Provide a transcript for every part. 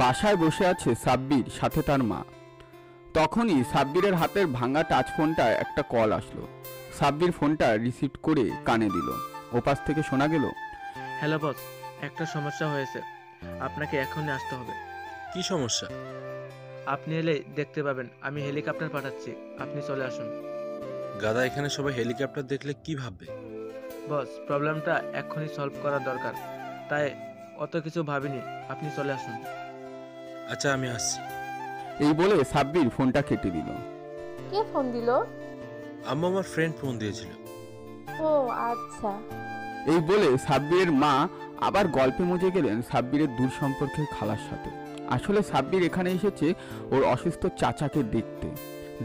বাসায় বসে আছে সাব্বির, সাথে তার মা। তখনই সাব্বিরের হাতের ভাঙা টাচ ফোনটা একটা কল আসলো। সাব্বির ফোনটা রিসিভ করে কানে দিল। ওপাশ থেকে শোনা গেল, হ্যালো বস, একটা সমস্যা হয়েছে, আপনাকে এখনই আসতে হবে। কি সমস্যা? আপনি এলে দেখতে পাবেন, আমি হেলিকপ্টার পাঠাচ্ছি, আপনি চলে আসুন। গাদা, এখানে সবাই হেলিকপ্টার দেখলে কি ভাববে? বস, প্রবলেমটা এক্ষুনি সলভ করা দরকার, তাই অত কিছু ভাবিনি, আপনি চলে আসুন। আচ্ছা, আমি আসছি। এই বলে সাব্বির ফোনটা কেটে দিল। কে ফোন দিল? আম্মু আমার ফ্রেন্ড ফোন দিয়েছিল। ও আচ্ছা। এই বলে সাব্বিরের মা আবার গল্পে মজে গেলেন সাব্বিরের দূর সম্পর্কের খালার সাথে। আসলে সাব্বির এখানে এসেছে ওর অসুস্থ চাচাকে দেখতে।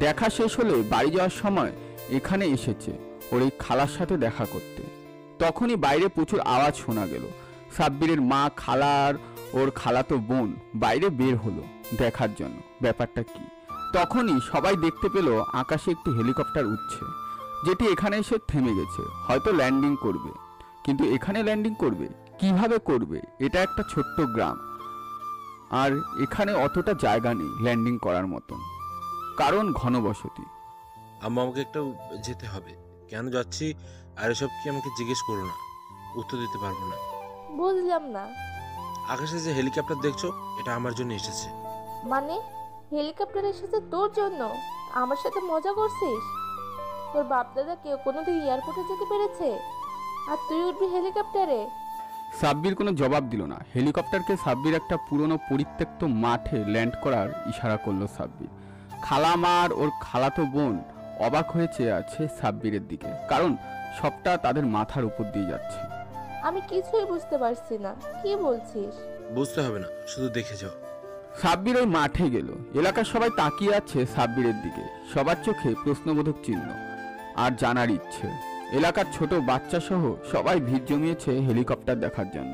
দেখা শেষ হলে বাড়ি যাওয়ার সময় এখানে এসেছে ওর এই খালার সাথে দেখা করতে। তখনই বাইরে প্রচুর আওয়াজ শোনা গেল। সাব্বিরের মা, খালার ওর খালাতো বোন বাইরে বের হলো দেখার জন্য ব্যাপারটা কি। তখনই সবাই দেখতে পেল আকাশে একটি হেলিকপ্টার উঠছে, যেটি এখানে এসে থেমে গেছে, হয়তো ল্যান্ডিং করবে। কিন্তু এখানে ল্যান্ডিং করবে কিভাবে করবে? এটা একটা ছোট্ট গ্রাম, আর এখানে অতটা জায়গা নেই ল্যান্ডিং করার মতন, কারণ ঘনবসতি। আম্মু, আমাকে একটু যেতে হবে। কেন যাচ্ছি আর এসব কি আমাকে জিজ্ঞেস করো না, উত্তর দিতে পারবো না। বুঝলাম না। আকাশে যে হেলিকপ্টার দেখছো, এটা আমার জন্য এসেছে। মানে হেলিকপ্টার এসেছে তোর জন্য? আমার সাথে মজা করছিস? তোর বাপ দাদা কেউ কোনোদিন এয়ারপোর্টে যেতে পেরেছে, আর তুই উঠবি হেলিকপ্টারে? সাব্বির কোনো জবাব দিল না। হেলিকপ্টারকে সাব্বির একটা পুরনো পরিত্যক্ত মাঠে ল্যান্ড করার ইশারা করলো সাব্বির। খালামার ওর খালাতো বোন অবাক হয়ে চেয়ে আছে সাব্বিরের দিকে, কারণ সবটা তাদের মাথার উপর দিয়ে যাচ্ছে। আমি কিছুই বুঝতে পারছি না, কি বলছিস? বুঝতে হবে না, শুধু দেখে যাও। সাব্বির ওই মাঠে গেল। এলাকার সবাই তাকিয়ে আছে সাব্বিরের দিকে, সবার চোখে প্রশ্নবোধক চিহ্ন আর জানার ইচ্ছে। এলাকার ছোট বাচ্চা সহ সবাই ভিড় জমিয়েছে হেলিকপ্টার দেখার জন্য।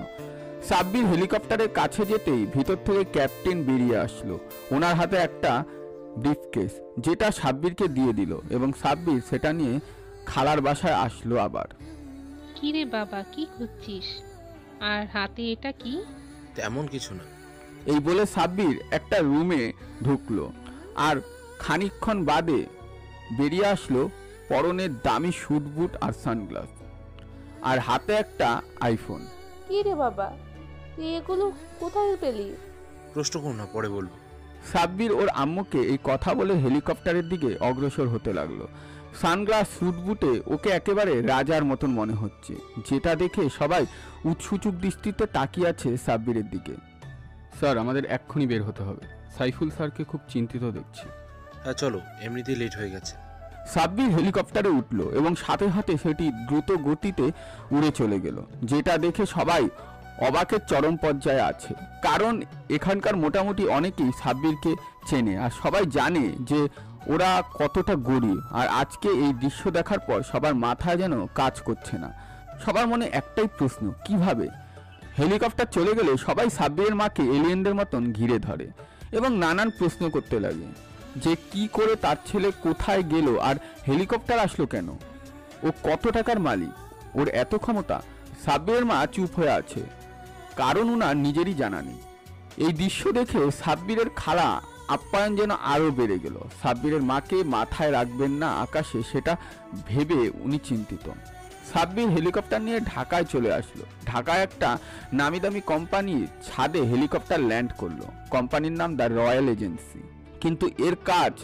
সাব্বির হেলিকপ্টারের কাছে যেতেই ভিতর থেকে ক্যাপ্টেন বেরিয়ে আসলো। ওনার হাতে একটা ব্রিফকেস, যেটা সাব্বিরকে দিয়ে দিল, এবং সাব্বির সেটা নিয়ে খালার বাসায় আসলো আবার। কি রে বাবা, কি খুঁজছিস? আর হাতে এটা কি? তেমন কিছু না। এই বলে সাব্বির একটা রুমে ঢুকলো, আর খানিকক্ষণ বাদে বেরিয়ে আসলো পরনের দামি স্যুট বুট আর সানগ্লাস, আর হাতে একটা আইফোন। কি রে বাবা, তুই এগুলো কোথায় পেলি? প্রশ্ন করো না, পরে বলবো। সাব্বির ওর আম্মুকে এই কথা বলে হেলিকপ্টারের দিকে অগ্রসর হতে লাগলো। সানগ্লাস, স্যুট বুটে ওকে একেবারে রাজার মতন মনে হচ্ছে, যেটা দেখে সবাই উৎসুচুক দৃষ্টিতে তাকিয়ে আছে সাব্বিরের দিকে। স্যার, আমাদের এক্ষুনি বের হতে হবে, সাইফুল স্যারকে খুব চিন্তিত দেখছি। হ্যাঁ চলো, এমনিতেই লেট হয়ে গেছে। সাব্বির হেলিকপ্টারে উঠল এবং সাথে সাথে সেটি দ্রুত গতিতে উড়ে চলে গেল, যেটা দেখে সবাই অবাকের চরম পর্যায়ে আছে। কারণ এখানকার মোটামুটি অনেকেই সাব্বিরকে চেনে, আর সবাই জানে যে ওরা কতটা গরিব। আর আজকে এই দৃশ্য দেখার পর সবার মাথায় যেন কাজ করছে না। সবার মনে একটাই প্রশ্ন, কিভাবে? হেলিকপ্টার চলে গেলে সবাই সাব্বিরের মাকে এলিয়েনদের মতন ঘিরে ধরে এবং নানান প্রশ্ন করতে লাগে যে কি করে তার ছেলে কোথায় গেল, আর হেলিকপ্টার আসলো কেন, ও কত টাকার মালিক, ওর এত ক্ষমতা। সাব্বিরের মা চুপ হয়ে আছে, কারণ ওনার নিজেরই জানা নেই। এই দৃশ্য দেখে সাব্বিরের খালা আপ্যায়ন যেন আরও বেড়ে গেল। সাব্বিরের মাকে মাথায় রাখবেন না আকাশে, সেটা ভেবে উনি চিন্তিত। সাব্বির হেলিকপ্টার নিয়ে ঢাকায় চলে আসলো। ঢাকায় একটা নামি দামি কোম্পানির ছাদে হেলিকপ্টার ল্যান্ড করলো। কোম্পানির নাম দ্য রয়্যাল এজেন্সি। কিন্তু এর কাজ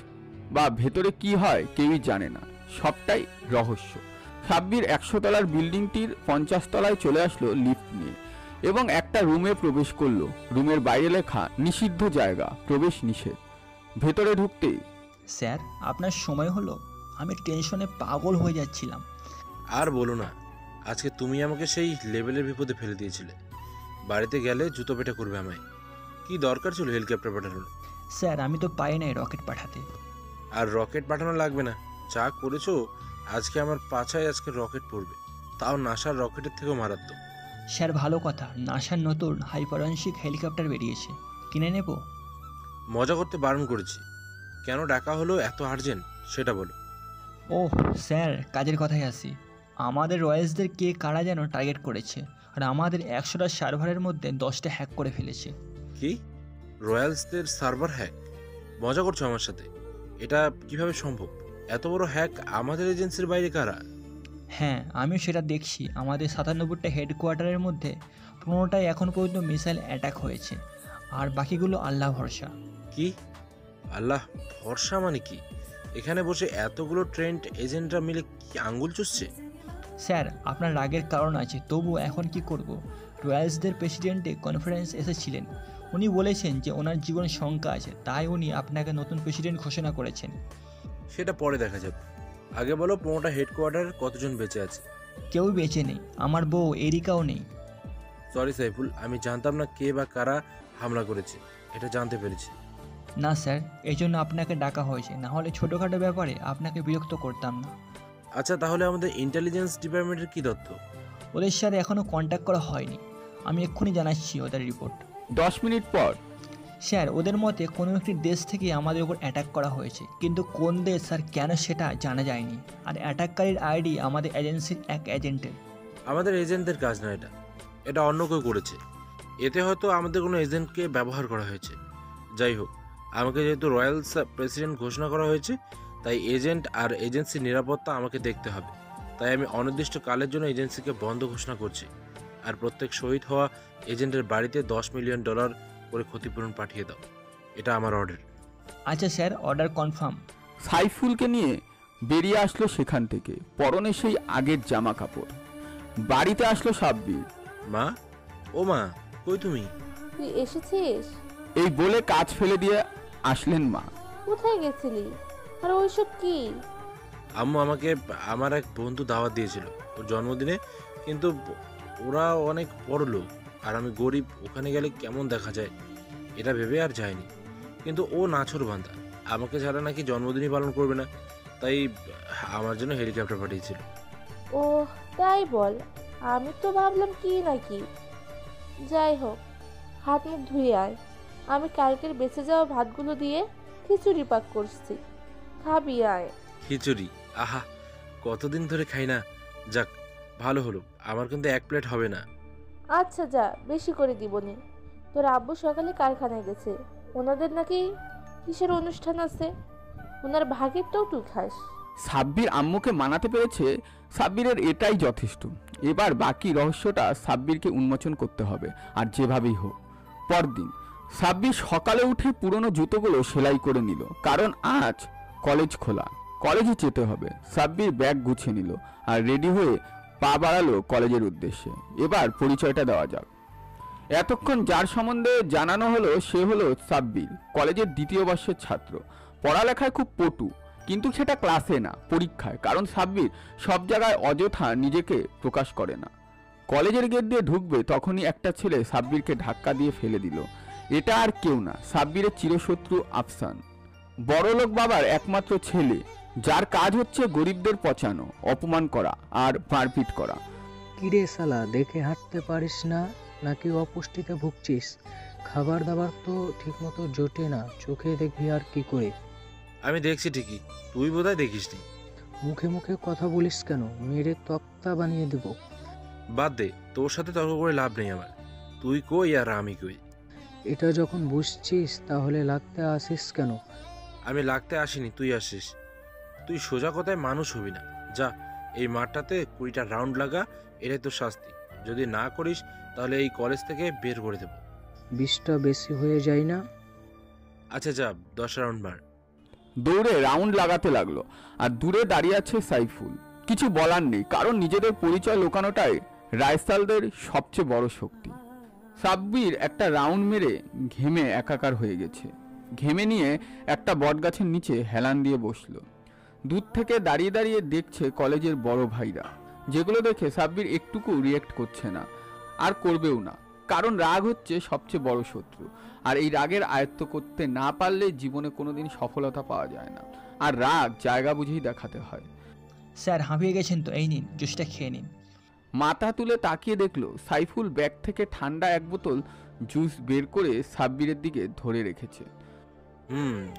বা ভেতরে কি হয় কেউই জানে না, সবটাই রহস্য। সাব্বির 100 তলার বিল্ডিংটির 50 তলায় চলে আসলো লিফট নিয়ে এবং একটা রুমে প্রবেশ করলো। রুমের বাইরে লেখা নিষিদ্ধ জায়গা, প্রবেশ নিষেধ। ভেতরে ঢুকতেই, স্যার, আপনার সময় হলো? আমি টেনশনে পাগল হয়ে যাচ্ছিলাম। আর বলো না, আজকে তুমি আমাকে সেই লেভেলের বিপদে ফেলে দিয়েছিলে। বাড়িতে গেলে জুতো পেটা করবে আমায়। কি দরকার ছিল হেলিকপ্টার পাঠানোর? স্যার, আমি তো পারি নাই রকেট পাঠাতে। আর রকেট পাঠানো লাগবে না, যা করেছো আজকে আমার পাছায় আজকে রকেট পড়বে, তাও নাসার রকেটের থেকেও মারাত্মক। স্যার, ভালো কথা, নাসার নতুন হাইপারসনিক হেলিকপ্টার বেরিয়েছে, কিনে নেব। মজা করতে বারণ করেছি। কেন ডাকা হলো এত আর্জেন্ট সেটা বলো। ওহ স্যার, কাজের কথাই আসি। আমাদের রয়্যালসদের কে কারা যেন টার্গেট করেছে, আর আমাদের 100টা সার্ভারের মধ্যে 10টা হ্যাক করে ফেলেছে। কি? রয়্যালসদের সার্ভার হ্যাক? মজা করছো আমার সাথে? এটা কিভাবে সম্ভব? এত বড় হ্যাক আমাদের এজেন্সির বাইরে কারা? হ্যাঁ, আমিও সেটা দেখছি। আমাদের 97টা হেডকোয়ার্টারের মধ্যে 15টায় এখন পর্যন্ত মিসাইল অ্যাটাক হয়েছে, আর বাকিগুলো আল্লাহ ভরসা। কি? আল্লাহ ভরসা মানে কি? এখানে বসে এতগুলো ট্রেন্ড এজেন্টরা মিলে কি আঙ্গুল চুষছে? স্যার, আপনার রাগের কারণ আছে, তবু এখন কি করব? রয়্যালসদের প্রেসিডেন্টে কনফারেন্স এসেছিলেন। উনি বলেছেন যে ওনার জীবন শঙ্কা আছে, তাই উনি আপনাকে নতুন প্রেসিডেন্ট ঘোষণা করেছেন। সেটা পরে দেখা যাবে। আগে বলো 15টা হেডকোয়ার্টার কতজন বেঁচে আছে? কেউ বেঁচে নেই, আমার বউ এরিকাও নেই। সরি সাইফুল, আমি জানতাম না কে বা কারা হামলা করেছে। এটা জানতে পেরেছি। না স্যার, এই জন্য আপনাকে ডাকা হয়েছে, না হলে ছোটোখাটো ব্যাপারে আপনাকে বিরক্ত করতাম না। আচ্ছা, তাহলে আমাদের ইন্টেলিজেন্স ডিপার্টমেন্টের কি তথ্য? ওদের সাথে এখনও কন্ট্যাক্ট করা হয়নি। আমি এক্ষুনি জানাচ্ছি ওদের রিপোর্ট। 10 মিনিট পর স্যার, ওদের মতে কোনো একটি দেশ থেকে আমাদের উপর অ্যাটাক করা হয়েছে, কিন্তু কোন দেশ আর কেন সেটা জানা যায়নি। আর অ্যাটাককারীর আইডি আমাদের এজেন্সির এক এজেন্টের। আমাদের এজেন্টদের কাজ না এটা। এটা অন্য কেউ করেছে। এতে হয়তো আমাদের কোনো এজেন্টকে ব্যবহার করা হয়েছে। যাই হোক, আমাকে যেহেতু রয়্যালস প্রেসিডেন্ট ঘোষণা করা হয়েছে, তাই এজেন্ট আর এজেন্সির নিরাপত্তা আমাকে দেখতে হবে। তাই আমি অনির্দিষ্টকালের জন্য এজেন্সিকে বন্ধ ঘোষণা করছি। আর প্রত্যেক শহীদ হওয়া এজেন্টের বাড়িতে $10 মিলিয়ন করে ক্ষতিপূরণ পাঠিয়ে দাও। এটা আমার অর্ডার। আচ্ছা স্যার, অর্ডার কনফার্ম। সাইফুলকে নিয়ে বেরিয়ে আসলো সেখান থেকে, পরনে সেই আগের জামা কাপড়। বাড়িতে আসলো সাব্বির। মা, ও মা, কই তুমি? তুই এসেছিস? এই বলে কাজ ফেলে দিয়ে আসলেন মা। কোথায় গেছিলি? আর ওইসব কি? আম্মু আমাকে আমার এক বন্ধু দাওয়াত দিয়েছিল ওর জন্মদিনে, কিন্তু ওরা অনেক বড় লোক আর আমি গরিব, ওখানে গেলে কেমন দেখা যায় এটা ভেবে আর যায়নি। কিন্তু ও নাছোড়বান্দা, আমাকে ছাড়া নাকি জন্মদিনই পালন করবে না, তাই আমার জন্য হেলিকপ্টার পাঠিয়েছিল। ও তাই বল, আমি তো ভাবলাম কি নাকি। যাই হোক, হাত মুখ ধুয়ে আয়। আমি কালকের বেঁচে যাওয়া ভাতগুলো দিয়ে খিচুড়ি পাক করছি, খাবি আয়। খিচুড়ি? আহা, কতদিন ধরে খাই না। যাক, ভালো হলো। আমার কিন্তু 1 প্লেট হবে না। আচ্ছা যা, বেশি করে দিবনি। তোর আব্বু সকালে কারখানায় গেছে, ওনাদের নাকি কিসের অনুষ্ঠান আছে, ওনার ভাগেরটাও তুই খাস। সাব্বির আম্মুকে মানাতে পেরেছে, সাব্বিরের এটাই যথেষ্ট। এবার বাকি রহস্যটা সাব্বিরকে উন্মোচন করতে হবে, আর যেভাবেই হোক। পরদিন সাব্বির সকালে উঠে পুরনো জুতোগুলো সেলাই করে নিল, কারণ আজ কলেজ খোলা, কলেজে যেতে হবে। সাব্বির ব্যাগ গুছিয়ে নিল আর রেডি হয়ে পা বাড়ালো কলেজের উদ্দেশ্যে। এবার পরিচয়টা দেওয়া যাক। এতক্ষণ যার সম্বন্ধে জানানো হলো সে হলো সাব্বির, কলেজের 2য় বর্ষের ছাত্র। পড়ালেখায় খুব পটু, কিন্তু সেটা ক্লাসে না, পরীক্ষায়। কারণ সাব্বির সব জায়গায় অযথা নিজেকে প্রকাশ করে না। কলেজের গেট দিয়ে ঢুকবে তখনই একটা ছেলে সাব্বিরকে ধাক্কা দিয়ে ফেলে দিল। এটা আর কেউ না, সাব্বিরের চিরশত্রু আফসান, বড়লোক বাবার একমাত্র ছেলে, যার কাজ হচ্ছে গরিবদের পচানো, অপমান করা আর মারপিট করা। কিরে শালা, দেখে হাঁটতে পারিস না নাকি অপুষ্টিতে ভুগছিস? খাবার দাবার তো ঠিকমতো জোটে না, চোখে দেখবি আর কি করে? আমি দেখছি ঠিকই, তুই বোধহয় দেখিসনি। মুখে মুখে কথা বলিস কেন? মেরে তক্তা বানিয়ে দেব। বাদ দে, তোর সাথে তর্ক করে লাভ নেই আমার। তুই কই আর আমি কই? এটা যখন বুঝছিস তাহলে লাগতে আসিস কেন? আমি লাগতে আসিনি, তুই আসিস। তুই সোজা কথায় মানুষ হবি না। যা, এই মাঠটাতে 20টা রাউন্ড লাগা, এটাই তোর শাস্তি। যদি না করিস তাহলে এই কলেজ থেকে বের করে দেব। 20টা বেশি হয়ে যায় না? আচ্ছা যা, 10 রাউন্ড মার। দৌড়ে রাউন্ড লাগাতে লাগলো, আর দূরে দাঁড়িয়ে আছে সাইফুল। কিছু বলার নেই, কারণ নিজেদের পরিচয় লোকানোটাই রায়সালদের সবচেয়ে বড় শক্তি। সাব্বির একটা রাউন্ড মেরে ঘেমে একাকার হয়ে গেছে। ঘেমে নিয়ে একটা বটগাছের নিচে হেলান দিয়ে বসলো। দূর থেকে দাঁড়িয়ে দাঁড়িয়ে দেখছে কলেজের বড় ভাইরা, যেগুলো দেখে সাব্বির একটুকু রিয়েক্ট করছে না, আর করবেও না। কারণ রাগ হচ্ছে সবচেয়ে বড় শত্রু, আর এই রাগের আয়ত্ত করতে না পারলে জীবনে কোনোদিন সফলতা পাওয়া যায় না। আর রাগ জায়গা বুঝেই দেখাতে হয়। স্যার, হাঁপিয়ে গেছেন তো, এই নিন জুসটা খেয়ে নিন। মাথা তুলে তাকিয়ে দেখলো সাইফুল ব্যাগ থেকে ঠান্ডা এক বোতল জুস বের করে সাব্বিরের দিকে ধরে রেখেছে।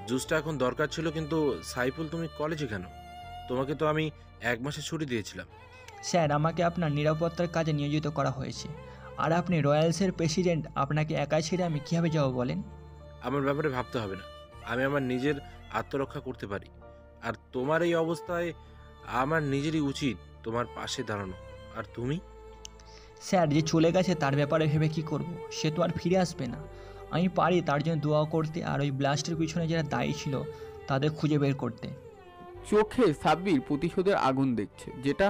জুসটা এখন দরকার ছিল, কিন্তু সাইফুল তুমি কলেজে কেন? তোমাকে তো আমি 1 মাসের ছুটি দিয়েছিলাম। স্যার, আমাকে আপনার নিরাপত্তার কাজে নিয়োজিত করা হয়েছে, আর আপনি রয়্যালসের প্রেসিডেন্ট, আপনাকে একাই ছেড়ে আমি কীভাবে যাবো বলেন? আমার ব্যাপারে ভাবতে হবে না। আমি আমার নিজের আত্মরক্ষা করতে পারি। আর তোমার এই অবস্থায় আমার নিজেরই উচিত তোমার পাশে দাঁড়ানো। আর তুমি? স্যার, যে চলে গেছে তার ব্যাপারে ভেবে কি করব? সে তো আর ফিরে আসবে না। আমি পারি তার জন্য দোয়া করতে আর ওই ব্লাস্টের পিছনে যারা দায়ী ছিল তাদের খুঁজে বের করতে। চোখে সাব্বির প্রতিশোধের আগুন দেখছে, যেটা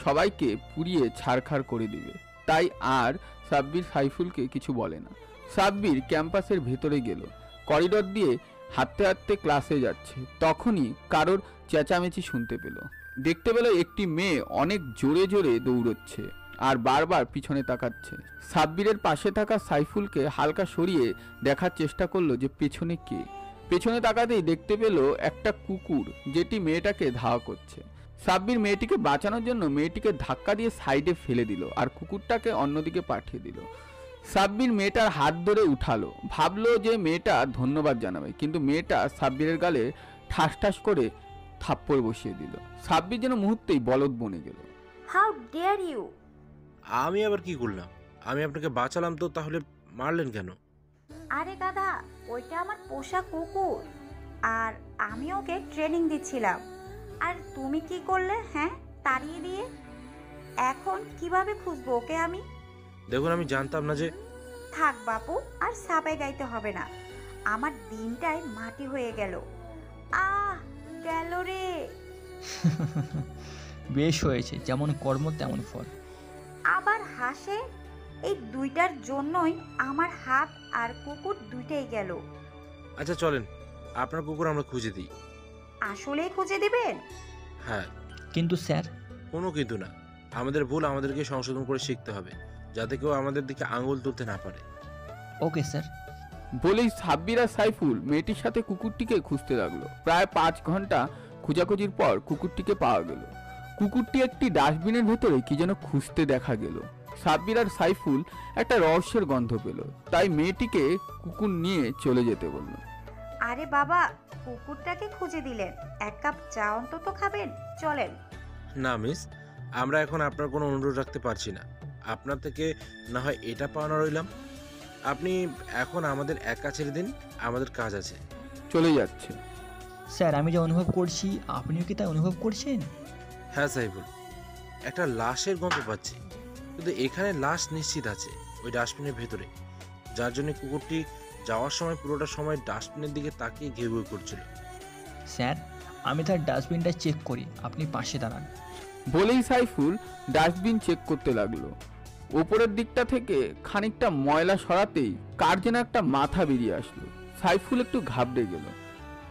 সবাইকে পুড়িয়ে ছারখার করে দিবে। তাই আর সাব্বির সাইফুলকে কিছু বলে না। সাব্বির ক্যাম্পাসের ভেতরে গেল। করিডর দিয়ে হাঁটতে হাঁটতে ক্লাসে যাচ্ছে, তখনই কারোর চেঁচামেচি শুনতে পেল। দেখতে পেল একটি মেয়ে অনেক জোরে জোরে দৌড়চ্ছে আর বারবার পিছনে তাকাচ্ছে। সাব্বিরের পাশে থাকা সাইফুলকে হালকা সরিয়ে দেখার চেষ্টা করলো যে পেছনে কে। পেছনে তাকাতেই দেখতে পেল একটা কুকুর, যেটি মেয়েটাকে ধাওয়া করছে। সাব্বির মেয়েটিকে বাঁচানোর জন্য মেয়েটিকে ধাক্কা দিয়ে সাইডে ফেলে দিল আর কুকুরটাকে অন্যদিকে পাঠিয়ে দিল। সাব্বির মেয়েটার হাত ধরে উঠালো, ভাবলো যে মেয়েটা ধন্যবাদ জানাবে, কিন্তু মেয়েটা সাব্বিরের গালে ঠাস ঠাস করে থাপ্পড় বসিয়ে দিল। সাব্বির যেন মুহূর্তেই বলদ বনে গেল। How dare you! আমি আবার কি করলাম? আমি আপনাকে বাঁচালাম, তো তাহলে মারলেন কেন? আরে গাধা, ওইটা আমার পোষা কুকুর, আর আমি ওকে ট্রেনিং দিচ্ছিলাম। আর তুমি কি করলে? হ্যাঁ, তাড়িয়ে দিয়ে। এখন কিভাবে খুঁজবো ওকে আমি? দেখুন, আমি জানতাম না যে... থাক বাপু, আর সাপাই গাইতে হবে না। আমার দিনটাই মাটি হয়ে গেল। আহ, গেল রে। বেশ হয়েছে, যেমন কর্ম তেমন ফল। আবার হাসে। এই দুইটার জন্যই আমার হাত আর কুকুর দুইটাই গেল। আচ্ছা চলেন, আপনার কুকুর আমরা খুঁজে দিই। আসলেই খুঁজে দিবেন? হ্যাঁ। কিন্তু স্যার, কোনো কিন্তু না। আমাদের ভুল আমাদেরকে সংশোধন করে শিখতে হবে, যাতে কেউ আমাদের দিকে আঙুল তুলতে না পারে। Okay sir. বলেই সাব্বির আর সাইফুল মেয়েটির সাথে কুকুরটিকে খুঁজতে লাগলো। প্রায় 5 ঘন্টা খোঁজাখুঁজির পর কুকুরটিকে পাওয়া গেল। কুকুরটি একটি ডাস্টবিনের ভেতরে কি যেন খুঁজতে দেখা গেল। সাব্বির আর সাইফুল একটা রহস্যের গন্ধ পেল, তাই মেয়েটিকে কুকুর নিয়ে চলে যেতে বলল। আরে বাবা, কুকুরটাকে খুঁজে দিলেন, এক কাপ চা অন্তত খাবেন? চলেন। না মিস, আমরা এখন আপনার কোনো অনুরোধ রাখতে পারছি না। আপনার থেকে না হয় এটা পাওনা রইলাম। আপনি এখন আমাদের একা ছেড়ে দিন, আমাদের কাজ আছে। চলে যাচ্ছে। স্যার, আমি যা অনুভব করছি আপনিও কি তাই অনুভব করছেন? হ্যাঁ সাইফুল, একটা লাশের গন্ধ পাচ্ছি, কিন্তু এখানে লাশ নিশ্চিত আছে ওই ডাস্টবিনের ভেতরে, যার জন্য কুকুরটি যাওয়ার সময় পুরোটা সময় ডাস্টবিনের দিকে তাকিয়ে ঘেউ ঘেউ করছিল। স্যার, আমি তার ডাস্টবিনটা চেক করি, আপনি পাশে দাঁড়ান। বলেই সাইফুল ডাস্টবিন চেক করতে লাগলো। ওপরের দিকটা থেকে খানিকটা ময়লা সরাতেই কার যেন একটা মাথা বেরিয়ে আসলো। সাইফুল একটু ঘাবড়ে গেল।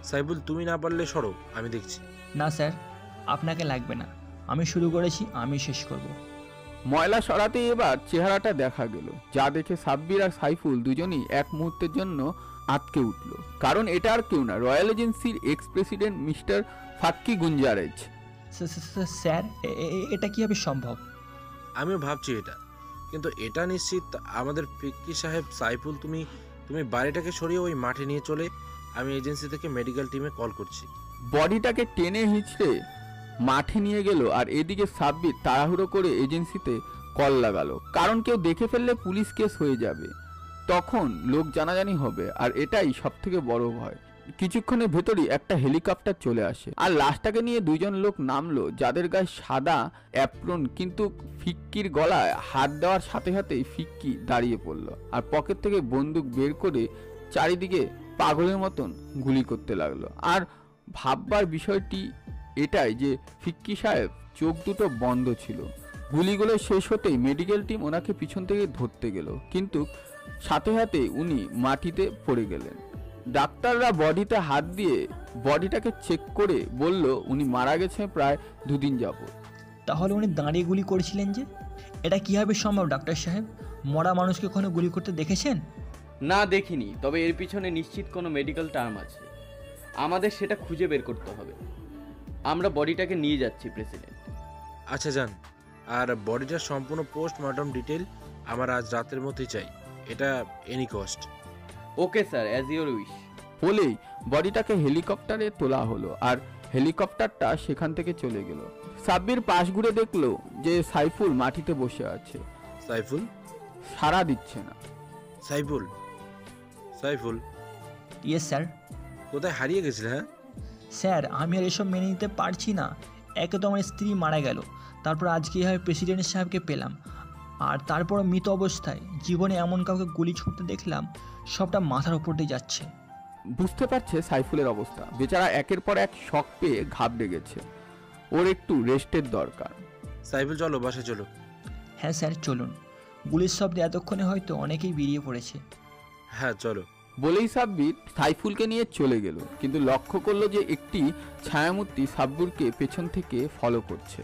সাইফুল, তুমি না পারলে সরো, আমি দেখছি। না স্যার, আপনাকে লাগবে না, আমি শুরু করেছি, আমি শেষ করব। ময়লা সরাতেই এবার চেহারাটা দেখা গেল, যা দেখে সাব্বির আর সাইফুল দুজনই এক মুহূর্তের জন্য আটকে উঠল। কারণ এটা আর কেউ না, রয়্যাল এজেন্সির এক্স প্রেসিডেন্ট মিস্টার ফাক্কি গুঞ্জারেজ। স্যার, এটা কিভাবে সম্ভব? আমিও ভাবছি এটা, কিন্তু এটা নিশ্চিত আমাদের ফিক্কি সাহেব। সাইফুল, তুমি বাড়িটাকে সরিয়ে ওই মাঠে নিয়ে চলে, আমি এজেন্সি থেকে মেডিকেল টিমে কল করছি। বডিটাকে টেনে হিঁচড়ে মাঠে নিয়ে গেল, আর এদিকে সাব্বির তাড়াহুড়ো করে এজেন্সিতে কল লাগালো, কারণ কেউ দেখে ফেললে পুলিশ কেস হয়ে যাবে, তখন লোক জানাজানি হবে, আর এটাই সব থেকে বড় ভয়। কিছুক্ষণের ভেতরই একটা হেলিকপ্টার চলে আসে, আর লাশটাকে নিয়ে 2 জন লোক নামলো, যাদের গায়ে সাদা অ্যাপ্রন, কিন্তু ফিক্কির গলায় হাত দেওয়ার সাথে সাথেই ফিক্কি দাঁড়িয়ে পড়লো আর পকেট থেকে বন্দুক বের করে চারিদিকে পাগলের মতন গুলি করতে লাগলো। আর ভাববার বিষয়টি এটাই যে ফিক্কি সাহেব চোখ দুটো বন্ধ ছিল। গুলিগুলো শেষ হতেই মেডিকেল টিম ওনাকে পিছন থেকে ধরতে গেল, কিন্তু সাথে সাথে উনি মাটিতে পড়ে গেলেন। ডাক্তাররা বডিতে হাত দিয়ে বডিটাকে চেক করে বলল উনি মারা গেছে প্রায় 2 দিন যাবত। তাহলে উনি দাঁড়িয়ে গুলি করেছিলেন যে? এটা কিভাবে সম্ভব ডাক্তার সাহেব? মরা মানুষকে কখনো গুলি করতে দেখেছেন? না, দেখিনি, তবে এর পিছনে নিশ্চিত কোনো মেডিকেল টার্ম আছে। আমাদের সেটা খুঁজে বের করতে হবে। আমরা বডিটাকে নিয়ে যাচ্ছি, প্রেসিডেন্ট। আচ্ছা যান, আর বডিটার সম্পূর্ণ পোস্টমর্টম ডিটেল আমার আজ রাতের মধ্যেই চাই, এটা any cost. Okay sir, as your wish. বলেই বডিটাকে হেলিকপ্টারে তোলা হলো, আর হেলিকপ্টারটা সেখান থেকে চলে গেল। সাব্বির পাশ ঘুরে দেখলো যে সাইফুল মাটিতে বসে আছে। সাইফুল? সাড়া দিচ্ছে না। সাইফুল? সাইফুল? Yes sir. কোথায় হারিয়ে গেছিলে? হ্যাঁ স্যার আমি আর এসব মেনে নিতে পারছি না। একে তো আমার স্ত্রী মারা গেল, তারপর আজকে এভাবে প্রেসিডেন্ট সাহেবকে পেলাম, আর তারপর মৃত অবস্থায় জীবনে এমন কাউকে গুলি ছুটতে দেখলাম, সবটা মাথার উপর দিয়ে যাচ্ছে। বুঝতে পারছে সাইফুলের অবস্থা। বেচারা একের পর এক শক পেয়ে ঘাবড়ে গেছে। ওর একটু রেস্টের দরকার। সাইফুল চলো বাসে চলো। হ্যাঁ স্যার চলুন, গুলির শব্দে এতক্ষণে হয়তো অনেকেই বেরিয়ে পড়েছে। হ্যাঁ চলো। বলেই সাব্বির সাইফুলকে নিয়ে চলে গেল, কিন্তু লক্ষ্য করলো যে একটি ছায়ামূর্তি সাব্বিরকে পেছন থেকে ফলো করছে,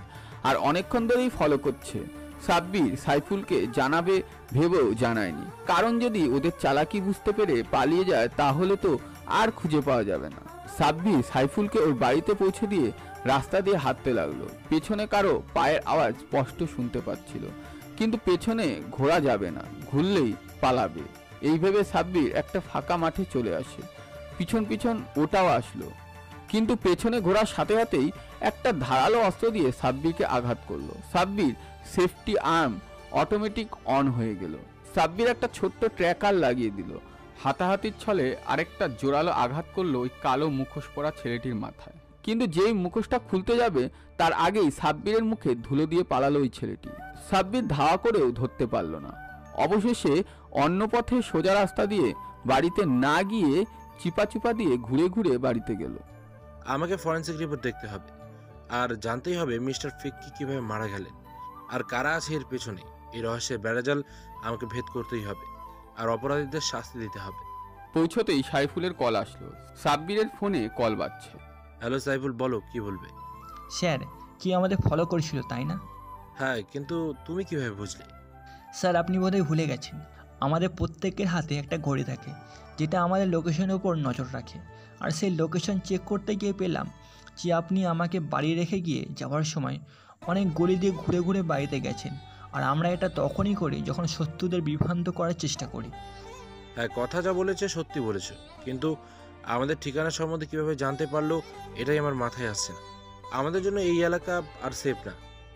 আর অনেকক্ষণ ধরেই ফলো করছে। সাব্বির সাইফুলকে জানাবে ভেবেও জানায়নি, কারণ যদি ওদের চালাকি বুঝতে পেরে পালিয়ে যায় তাহলে তো আর খুঁজে পাওয়া যাবে না। সাব্বির সাইফুলকে ওর বাড়িতে পৌঁছে দিয়ে রাস্তা দিয়ে হাঁটতে লাগলো। পেছনে কারো পায়ের আওয়াজ স্পষ্ট শুনতে পাচ্ছিল, কিন্তু পেছনে ঘোরা যাবে না, ঘুরলেই পালাবে। এই ভেবে সাব্বির একটা ফাঁকা মাঠে চলে আসে। পিছন পিছন ওটাও আসলো, কিন্তু পেছনে ঘোরার সাথে সাথেই একটা ধারালো অস্ত্র দিয়ে সাব্বিরকে আঘাত করলো। Sabbir safety arm automatic on হয়ে গেল। সাব্বির একটা ছোট্ট ট্র্যাকার লাগিয়ে দিল। হাতাহাতির ছলে আরেকটা জোরালো আঘাত করলো ওই কালো মুখোশ পরা ছেলেটির মাথায়। কিন্তু যেই মুখোশটা খুলতে যাবে তার আগেই সাব্বিরের মুখে ধুলো দিয়ে পালালো ওই ছেলেটি। সাব্বির ধাওয়া করেও ধরতে পারল না। অবশেষে অন্য পথে সোজা রাস্তা দিয়ে বাড়িতে না গিয়ে চিপা দিয়ে ঘুরে ঘুরে বাড়িতে গেল। আমাকে ফরেন্সিক রিপোর্ট দেখতে হবে, আর জানতেই হবে মিস্টার ফিক্কি কিভাবে মারা গেলেন আর কারা আছে এর পেছনে। এই রহস্যের বেড়াজাল আমাকে ভেদ করতেই হবে, আর অপরাধীদের শাস্তি দিতে হবে। পৌঁছতেই সাইফুলের কল আসলো। সাব্বিরের ফোনে কল বাজছে। হ্যালো সাইফুল, বলো কি বলবে? স্যার কি আমাদের ফলো করেছিল তাই না? হ্যাঁ, কিন্তু তুমি কিভাবে বুঝলে? স্যার আপনি বোধহয় ভুলে গেছেন, আমাদের প্রত্যেকের হাতে একটা ঘড়ি থাকে যেটা আমাদের লোকেশনের উপর নজর রাখে। আর সেই লোকেশন চেক করতে গিয়ে পেলাম যে আপনি আমাকে বাড়ি রেখে গিয়ে যাওয়ার সময় অনেক গলি দিয়ে ঘুরে ঘুরে বাড়িতে গেছেন। আর আমরা এটা তখনই করি যখন শত্রুদের বিভ্রান্ত করার চেষ্টা করি। হ্যাঁ, কথা যা বলেছে সত্যি বলেছে, কিন্তু আমাদের ঠিকানা সম্বন্ধে কিভাবে জানতে পারলো এটাই আমার মাথায় আসছে না। আমাদের জন্য এই এলাকা আর সেফ না,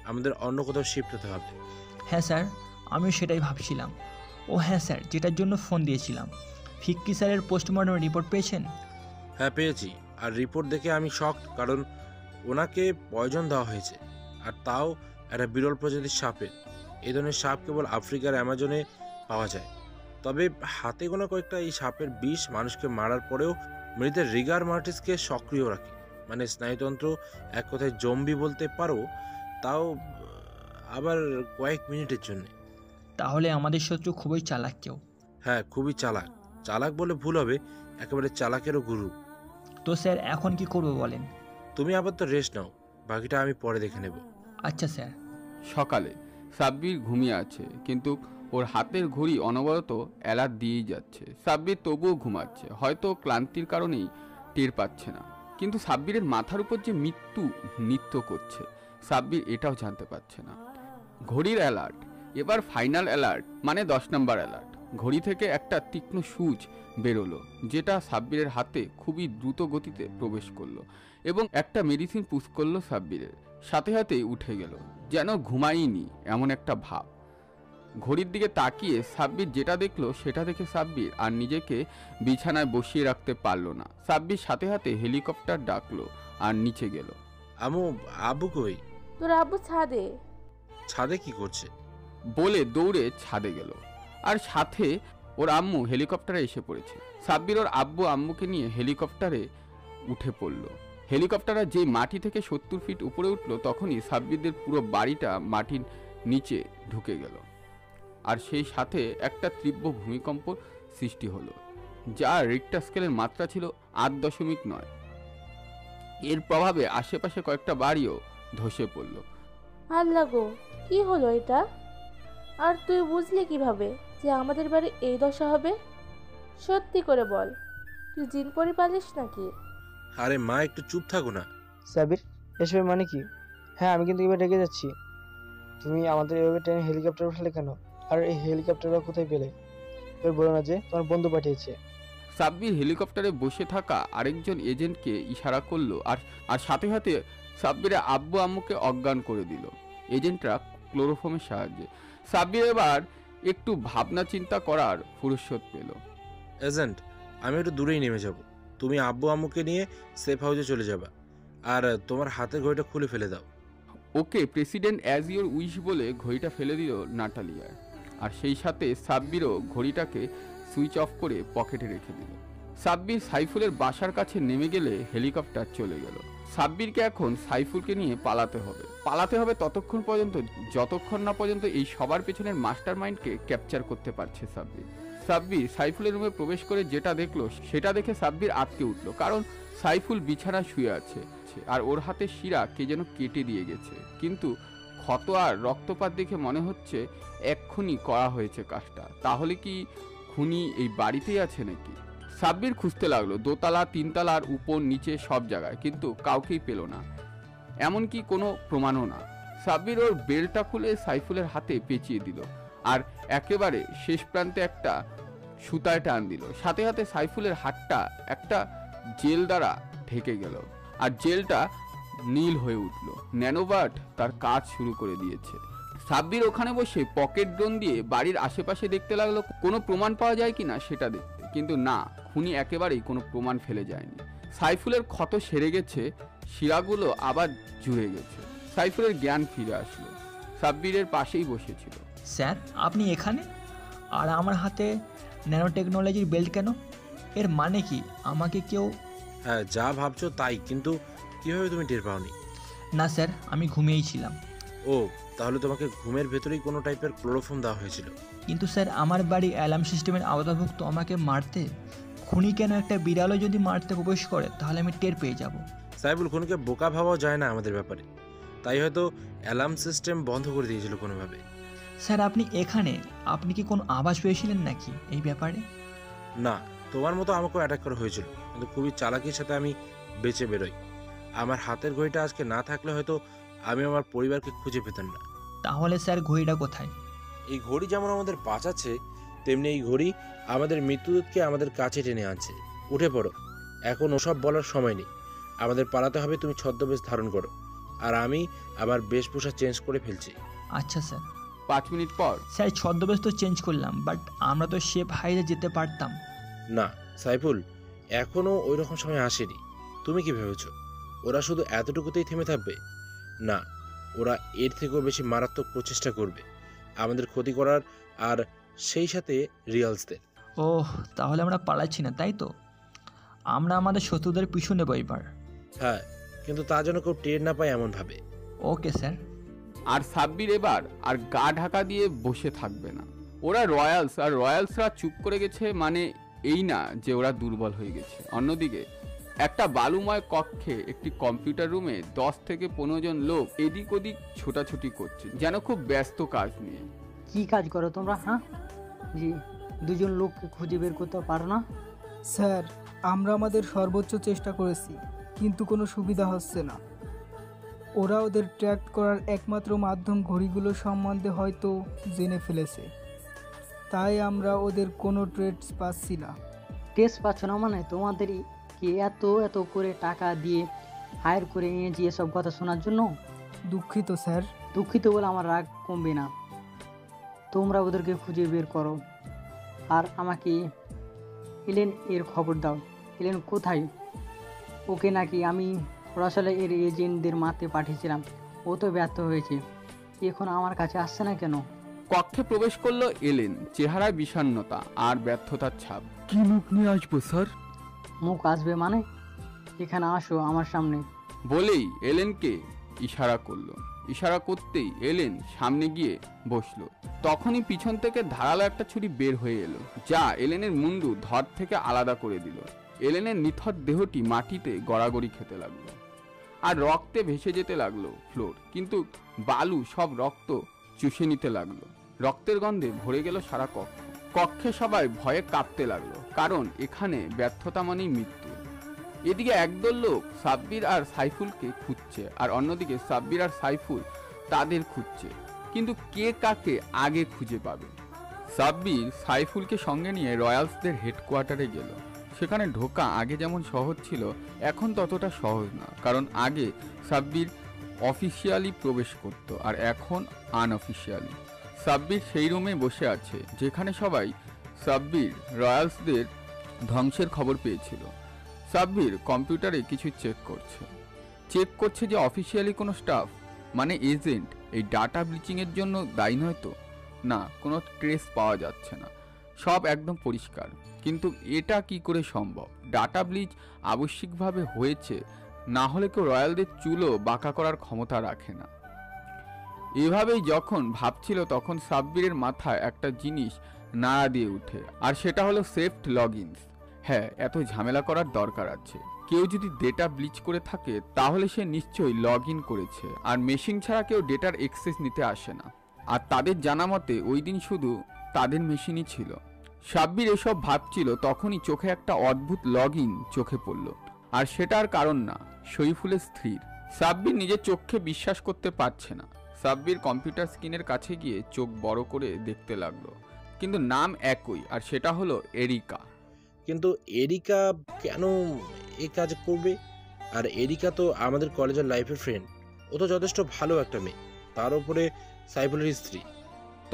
আমাদের অন্য কোথাও শিফট হতে হবে। হ্যাঁ স্যার, আমিও সেটাই ভাবছিলাম। ও হ্যাঁ স্যার, যেটার জন্য ফোন দিয়েছিলাম, ফিক্কি স্যারের পোস্টমর্টম রিপোর্ট পেয়েছেন? হ্যাঁ পেয়েছি, আর রিপোর্ট দেখে আমি শকড, কারণ ওনাকে পয়জন দেওয়া হয়েছে, আর তাও একটা বিরল প্রজাতির সাপের। এই ধরনের সাপ কেবল আফ্রিকার অ্যামাজনে পাওয়া যায়। তবে হাতে গোনা কয়েকটা এই সাপের বিষ মানুষকে মারার পরেও মৃতের রিগার মার্টিসকে সক্রিয় রাখে, মানে স্নায়ুতন্ত্র এক কথায় জম্বি বলতে পারো, তাও আবার কয়েক মিনিটের জন্য। তাহলে আমাদের শত্রু খুবই চালাক কেউ। হ্যাঁ, খুবই চালাক। চালাক বলে ভুল হবে, একেবারে চালাকেরও গুরু। তো স্যার এখন কি করবো বলেন? তুমি আপাতত রেস্ট নাও, বাকিটা আমি পরে দেখে নেব। আচ্ছা স্যার। সকালে সাব্বির ঘুমিয়ে আছে, কিন্তু ওর হাতের ঘড়ি অনবরত অ্যালার্ট দিয়েই যাচ্ছে। সাব্বির তবুও ঘুমাচ্ছে, হয়তো ক্লান্তির কারণেই টের পাচ্ছে না। কিন্তু সাব্বিরের মাথার উপর যে মৃত্যু নৃত্য করছে, সাব্বির এটাও জানতে পারছে না। ঘড়ির অ্যালার্ট, এবার ফাইনাল অ্যালার্ট, মানে 10 নম্বর অ্যালার্ট। ঘড়ি থেকে একটা তীক্ষ্ণ সূচ বেরোলো, যেটা সাব্বিরের হাতে খুবই দ্রুত গতিতে প্রবেশ করলো এবং একটা মেডিসিন পুশ করলো সাব্বিরের। সাথে সাথেই উঠে গেল, যেন ঘুমাইনি এমন একটা ভাব। ঘড়ির দিকে তাকিয়ে সাব্বির যেটা দেখলো সেটা দেখে সাব্বির আর নিজেকে বিছানায় বসিয়ে রাখতে পারলো না। সাব্বির সাথে সাথে হেলিকপ্টার ডাকলো আর নিচে গেল। আব্বু কই? তোর আব্বু ছাদে। ছাদে কি করছে? বলে দৌড়ে ছাদে গেল, আর সাথে ওর আম্মু হেলিকপ্টারে এসে পড়েছে। সাব্বির ওর আব্বু আম্মুকে নিয়ে হেলিকপ্টারে উঠে পড়ল। হেলিকপ্টারে যেই মাটি থেকে 70 ফিট উপরে উঠলো, তখনই সাব্বিরদের পুরো বাড়িটা মাটির নিচে ঢুকে গেল, আর সেই সাথে একটা তীব্র ভূমিকম্প সৃষ্টি হলো, যার রিক্টার স্কেলের মাত্রা ছিল 8.9। এর প্রভাবে আশেপাশে কয়েকটা বাড়িও ধসে পড়ল। আল্লাহ গো, কি হলো এটা? আর তুই বুঝলি কিভাবে যে আমাদের বাড়ি এই দশা হবে? সত্যি করে বল, তুই জিন পরি পালিস নাকি? আরে মা, একটু চুপ থাকো না। সাবির, এসবের মানে কি? হ্যাঁ, আমি কিন্তু এবার রেগে যাচ্ছি। তুমি আমাদের এভাবে ট্রেনে হেলিকপ্টার উঠালে কেন? আর এই হেলিকপ্টারটা কোথায় পেলে? এবার বলো না যে তোমার বন্ধু পাঠিয়েছে। সাব্বির হেলিকপ্টারে বসে থাকা আরেকজন এজেন্টকে ইশারা করলো, আর সাথে সাথে সাব্বিরের আব্বু আম্মুকে অজ্ঞান করে দিল এজেন্টরা ক্লোরোফর্মের সাহায্যে। সাব্বির এবার একটু ভাবনা চিন্তা করার ফুরসত পেল। এজেন্ট, আমি একটু দূরেই নেমে যাব। তুমি আব্বু আম্মুকে নিয়ে সেফ হাউসে চলে যাবা, আর তোমার হাতের ঘড়িটা খুলে ফেলে দাও। ওকে প্রেসিডেন্ট অ্যাজ ইউর উইশ বলে ঘড়িটা ফেলে দিল নাটালিয়ার, আর সেই সাথে সাব্বিরও ঘড়িটাকে সুইচ অফ করে পকেটে রেখে দিল। সাব্বির সাইফুলের বাসার কাছে নেমে গেলে হেলিকপ্টার চলে গেল। সাব্বিরকে এখন সাইফুলকে নিয়ে পালাতে হবে ততক্ষণ পর্যন্ত যতক্ষণ না পর্যন্ত এই সবার পেছনের মাস্টার মাইন্ডকে ক্যাপচার করতে পারছে সাব্বির সাইফুলের রুমে প্রবেশ করে যেটা দেখলো সেটা দেখে সাব্বির আটকে উঠলো, কারণ সাইফুল বিছানায় শুয়ে আছে আর ওর হাতে শিরা কে যেন কেটে দিয়ে গেছে, কিন্তু ক্ষত আর রক্তপাত দেখে মনে হচ্ছে এক্ষুনি করা হয়েছে কাজটা। তাহলে কি খুনি এই বাড়িতেই আছে নাকি? সাব্বির খুঁজতে লাগলো দোতলা, তিনতলার উপর নিচে সব জায়গায়, কিন্তু কাউকেই পেল না, এমনকি কোনো প্রমাণও না। সাব্বির ওর বেল্টটা খুলে সাইফুলের হাতে পেঁচিয়ে দিল আর একেবারে শেষ প্রান্তে একটা সুতায় টান দিল। সাথে সাথে সাইফুলের হাতটা একটা জেল দ্বারা ঢেকে গেল আর জেলটা নীল হয়ে উঠল। ন্যানোবার্ট তার কাজ শুরু করে দিয়েছে। সাব্বির ওখানে বসে পকেট ড্রোন দিয়ে বাড়ির আশেপাশে দেখতে লাগলো কোনো প্রমাণ পাওয়া যায় কিনা সেটা দেখতে, কিন্তু না, খুনি একেবারেই কোনো প্রমাণ ফেলে যায়নি। সাইফুলের ক্ষত সেরে গেছে, শিরাগুলো আবার জুড়ে গেছে। সাইফুলের জ্ঞান ফিরে আসলো, সাব্বিরের পাশেই বসেছিল। স্যার আপনি এখানে, আর আমার হাতে ন্যানো টেকনোলজির বেল্ট কেন? এর মানে কি? আমাকে কেউ... হ্যাঁ, যা ভাবছো তাই, কিন্তু কিভাবে তুমি টের পাওনি? না স্যার, আমি ঘুমিয়েই ছিলাম। ও, তাহলে তোমাকে ঘুমের ভেতরেই কোনো টাইপের ক্লোরোফর্ম দেওয়া হয়েছিল। কিন্তু স্যার আমার বাড়ি অ্যালার্ম সিস্টেমের আওতাভুক্ত, আমাকে মারতে খুনি কেন একটা বিড়ালও যদি মারতে প্রবেশ করে তাহলে আমি টের পেয়ে যাব। সাইফুল, খুনিকে বোকা ভাবাও যায় না আমাদের ব্যাপারে, তাই হয়তো অ্যালার্ম সিস্টেম বন্ধ করে দিয়েছিল কোনোভাবে। স্যার আপনি এখানে, আপনি কি কোনো আভাস পেয়েছিলেন নাকি এই ব্যাপারে? না, তোমার মতো আমাকেও অ্যাটাক করা হয়েছিল, কিন্তু খুবই চালাকির সাথে আমি বেঁচে বেরোই। আমার হাতের ঘড়িটা আজকে না থাকলে হয়তো আমি আমার পরিবারকে খুঁজে পেতাম না। তাহলে স্যার ঘড়িটা কোথায়? এই ঘড়ি যেমন আমাদের বাঁচাচ্ছে, তেমনি এই ঘড়ি আমাদের মৃত্যুদূতকে আমাদের কাছে টেনে আনছে। উঠে পড়ো, এখন ওসব বলার সময় নেই, আমাদের পালাতে হবে। তুমি ছদ্মবেশ ধারণ করো, আর আমি আমার বেশভূষা চেঞ্জ করে ফেলছি। আচ্ছা স্যার। 5 মিনিট পর। স্যার ছদ্মবেশ তো চেঞ্জ করলাম, বাট আমরা তো শেপ হাইজে যেতে পারতাম। না সাইফুল, এখনও ওই রকম সময় আসেনি। তুমি কি ভেবেছো ওরা শুধু এতটুকুতেই থেমে থাকবে? না, ওরা এর থেকেও বেশি মারাত্মক প্রচেষ্টা করবে আমাদের ক্ষতি করার, আর সেই সাথে রিয়ালসদের। ওহ, তাহলে আমরা পালাচ্ছি না, তাই তো? আমরা আমাদের শত্রুদের পিছু নেব এবার। হ্যাঁ, কিন্তু তা যেন কেউ টের না পায় এমন ভাবে। Okay sir. আর সাব্বির এবার আর গা ঢাকা দিয়ে বসে থাকবে না। ওরা রয়্যালস, আর রয়্যালসরা চুপ করে গেছে, মানে এই না যে ওরা দুর্বল হয়ে গেছে। অন্যদিকে একটা বালুময় কক্ষে একটি কম্পিউটার রুমে 10 থেকে 15 জন লোক এদিক ওদিক ছোটাছুটি করছে, যেন খুব ব্যস্ত কাজ নিয়ে। কি কাজ করো তোমরা? হ্যাঁ জি, দুজন লোককে খুঁজে বের করতে পারো না? স্যার, আমরা আমাদের সর্বোচ্চ চেষ্টা করেছি, কিন্তু কোনো সুবিধা হচ্ছে না। ওরা ওদের ট্র্যাক করার একমাত্র মাধ্যম ঘড়িগুলো সম্বন্ধে হয়তো জেনে ফেলেছে, তাই আমরা ওদের কোনো ট্রেডস পাচ্ছি না। টেস্ট পাচ্ছ না মানে? তোমাদেরই কি এত এত করে টাকা দিয়ে হায়ার করে নিয়েছি এসব কথা শোনার জন্য? দুঃখিত স্যার। দুঃখিত বলে আমার রাগ কমবে না। তোমরা ওদেরকে খুঁজে বের করো, আর আমাকে এলেন এর খবর দাও। এলেন কোথায়? ওকে নাকি আমি সরাসরি এর এজেন্টদের মারতে পাঠিয়েছিলাম, ও তো ব্যর্থ হয়েছে, এখন আমার কাছে আসছে না কেন? কক্ষে প্রবেশ করলো এলেন, চেহারায় বিষণ্ণতা আর ব্যর্থতার ছাপ। কি মুখ নিয়ে আসবো স্যার? মুখ আসবে মানে? এখানে আসো আমার সামনে। বলেই এলেনকে ইশারা করলো। ইশারা করতেই এলেন সামনে গিয়ে বসলো। তখনই পিছন থেকে ধারালো একটা ছুরি বের হয়ে এলো, যা এলেনের মুন্ডু ধর থেকে আলাদা করে দিল। এলেনের নিথর দেহটি মাটিতে গড়াগড়ি খেতে লাগলো আর রক্তে ভেসে যেতে লাগলো ফ্লোর, কিন্তু বালু সব রক্ত চুষে নিতে লাগলো। রক্তের গন্ধে ভরে গেল সারা কক্ষ। কক্ষে সবাই ভয়ে কাঁপতে লাগলো, কারণ এখানে ব্যর্থতা মানেই মৃত্যু। এদিকে একদল লোক সাব্বির আর সাইফুলকে খুঁজছে, আর অন্যদিকে সাব্বির আর সাইফুল তাদের খুঁজছে, কিন্তু কে কাকে আগে খুঁজে পাবে। সাব্বির সাইফুলকে সঙ্গে নিয়ে রয়্যালসদের হেডকোয়ার্টারে গেল। সেখানে ঢোকা আগে যেমন সহজ ছিল, এখন ততটা সহজ না, কারণ আগে সাব্বির অফিসিয়ালি প্রবেশ করত আর এখন আনঅফিসিয়ালি। সাব্বির সেই রুমে বসে আছে যেখানে সবাই সাব্বির রয়্যালসদের ধ্বংসের খবর পেয়েছিল। সাব্বির কম্পিউটারে কিছু চেক করছে যে অফিসিয়ালি কোনো স্টাফ মানে এজেন্ট এই ডাটা ব্লিচিংয়ের জন্য দায়ী নয় তো। না, কোনো ট্রেস পাওয়া যাচ্ছে না, সব একদম পরিষ্কার। কিন্তু এটা কি করে সম্ভব? ডাটা ব্লিচ আবশ্যিকভাবে হয়েছে, না হলে কেউ রয়্যালদের চুলও বাঁকা করার ক্ষমতা রাখে না। এভাবেই যখন ভাবছিল তখন সাব্বিরের মাথায় একটা জিনিস নাড়া দিয়ে উঠে, আর সেটা হলো সেফট লগইনস। হ্যাঁ, এত ঝামেলা করার দরকার আছে? কেউ যদি ডেটা ব্লিচ করে থাকে তাহলে সে নিশ্চয়ই লগ ইন করেছে, আর মেশিন ছাড়া কেউ ডেটার অ্যাক্সেস নিতে আসে না। আর তাদের জানা মতে ওই দিন শুধু তাদের মেশিনই ছিল। সাব্বির এসব ভাবছিল তখনই চোখে একটা অদ্ভুত লগ ইন চোখে পড়ল, আর সেটার কারণ না, সইফুলের স্ত্রীর। সাব্বির নিজের চোখে বিশ্বাস করতে পারছে না। সাব্বির কম্পিউটার স্ক্রিনের কাছে গিয়ে চোখ বড় করে দেখতে লাগলো, কিন্তু নাম একই, আর সেটা হলো এরিকা। কিন্তু এরিকা কেন এই কাজ করবে? আর এরিকা তো আমাদের কলেজের লাইফের ফ্রেন্ড, ও তো যথেষ্ট ভালো একটা মেয়ে, তার উপরে সাইফুলের স্ত্রী।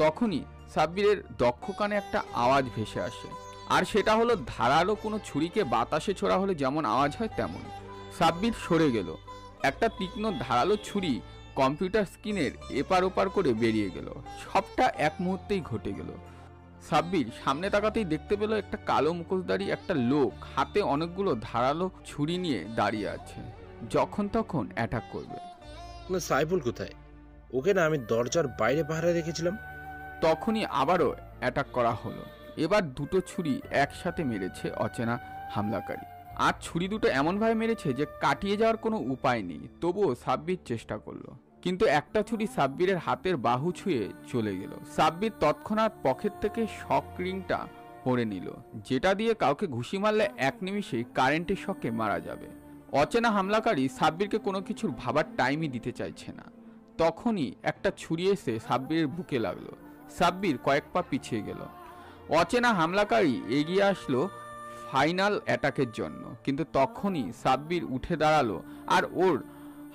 তখনই সাব্বিরের দক্ষ কানে একটা আওয়াজ ভেসে আসে, আর সেটা হলো ধারালো কোনো ছুরিকে বাতাসে ছোড়া হলে যেমন আওয়াজ হয় তেমন। সাব্বির সরে গেল, একটা তীক্ষ্ণ ধারালো ছুরি কম্পিউটার স্ক্রিনের এপার ওপার করে বেরিয়ে গেল। সবটা এক মুহূর্তেই ঘটে গেল। সাব্বির সামনে তাকাতেই দেখতে পেল একটা কালো মুখোশধারী একটা লোক হাতে অনেকগুলো ধারালো ছুরি নিয়ে দাঁড়িয়ে আছে, যখন তখন অ্যাটাক করবে। সাইফুল কোথায়? ওকে না আমি দরজার বাইরে পাহারায় রেখেছিলাম। তখনই আবারও অ্যাটাক করা হলো। এবার দুটো ছুরি একসাথে মেরেছে অচেনা হামলাকারী, আর ছুরি দুটো এমনভাবে মেরেছে যে কাটিয়ে যাওয়ার কোনো উপায় নেই। তবুও সাব্বির চেষ্টা করলো, কিন্তু একটা ছুরি সাব্বিরের হাতের বাহু ছুঁয়ে চলে গেল। সাব্বির তৎক্ষণাৎ পকেট থেকে শক রিংটা পরে নিল, যেটা দিয়ে কাউকে ঘুষি মারলে এক নিমিষেই কারেন্টের শকে মারা যাবে। অচেনা হামলাকারী সাব্বিরকে কোনো কিছুর ভাবার টাইমই দিতে চাইছে না। তখনই একটা ছুরি এসে সাব্বিরের বুকে লাগলো। সাব্বির কয়েক পা পিছিয়ে গেল। অচেনা হামলাকারী এগিয়ে আসলো ফাইনাল অ্যাটাকের জন্য, কিন্তু তখনই সাব্বির উঠে দাঁড়ালো আর ওর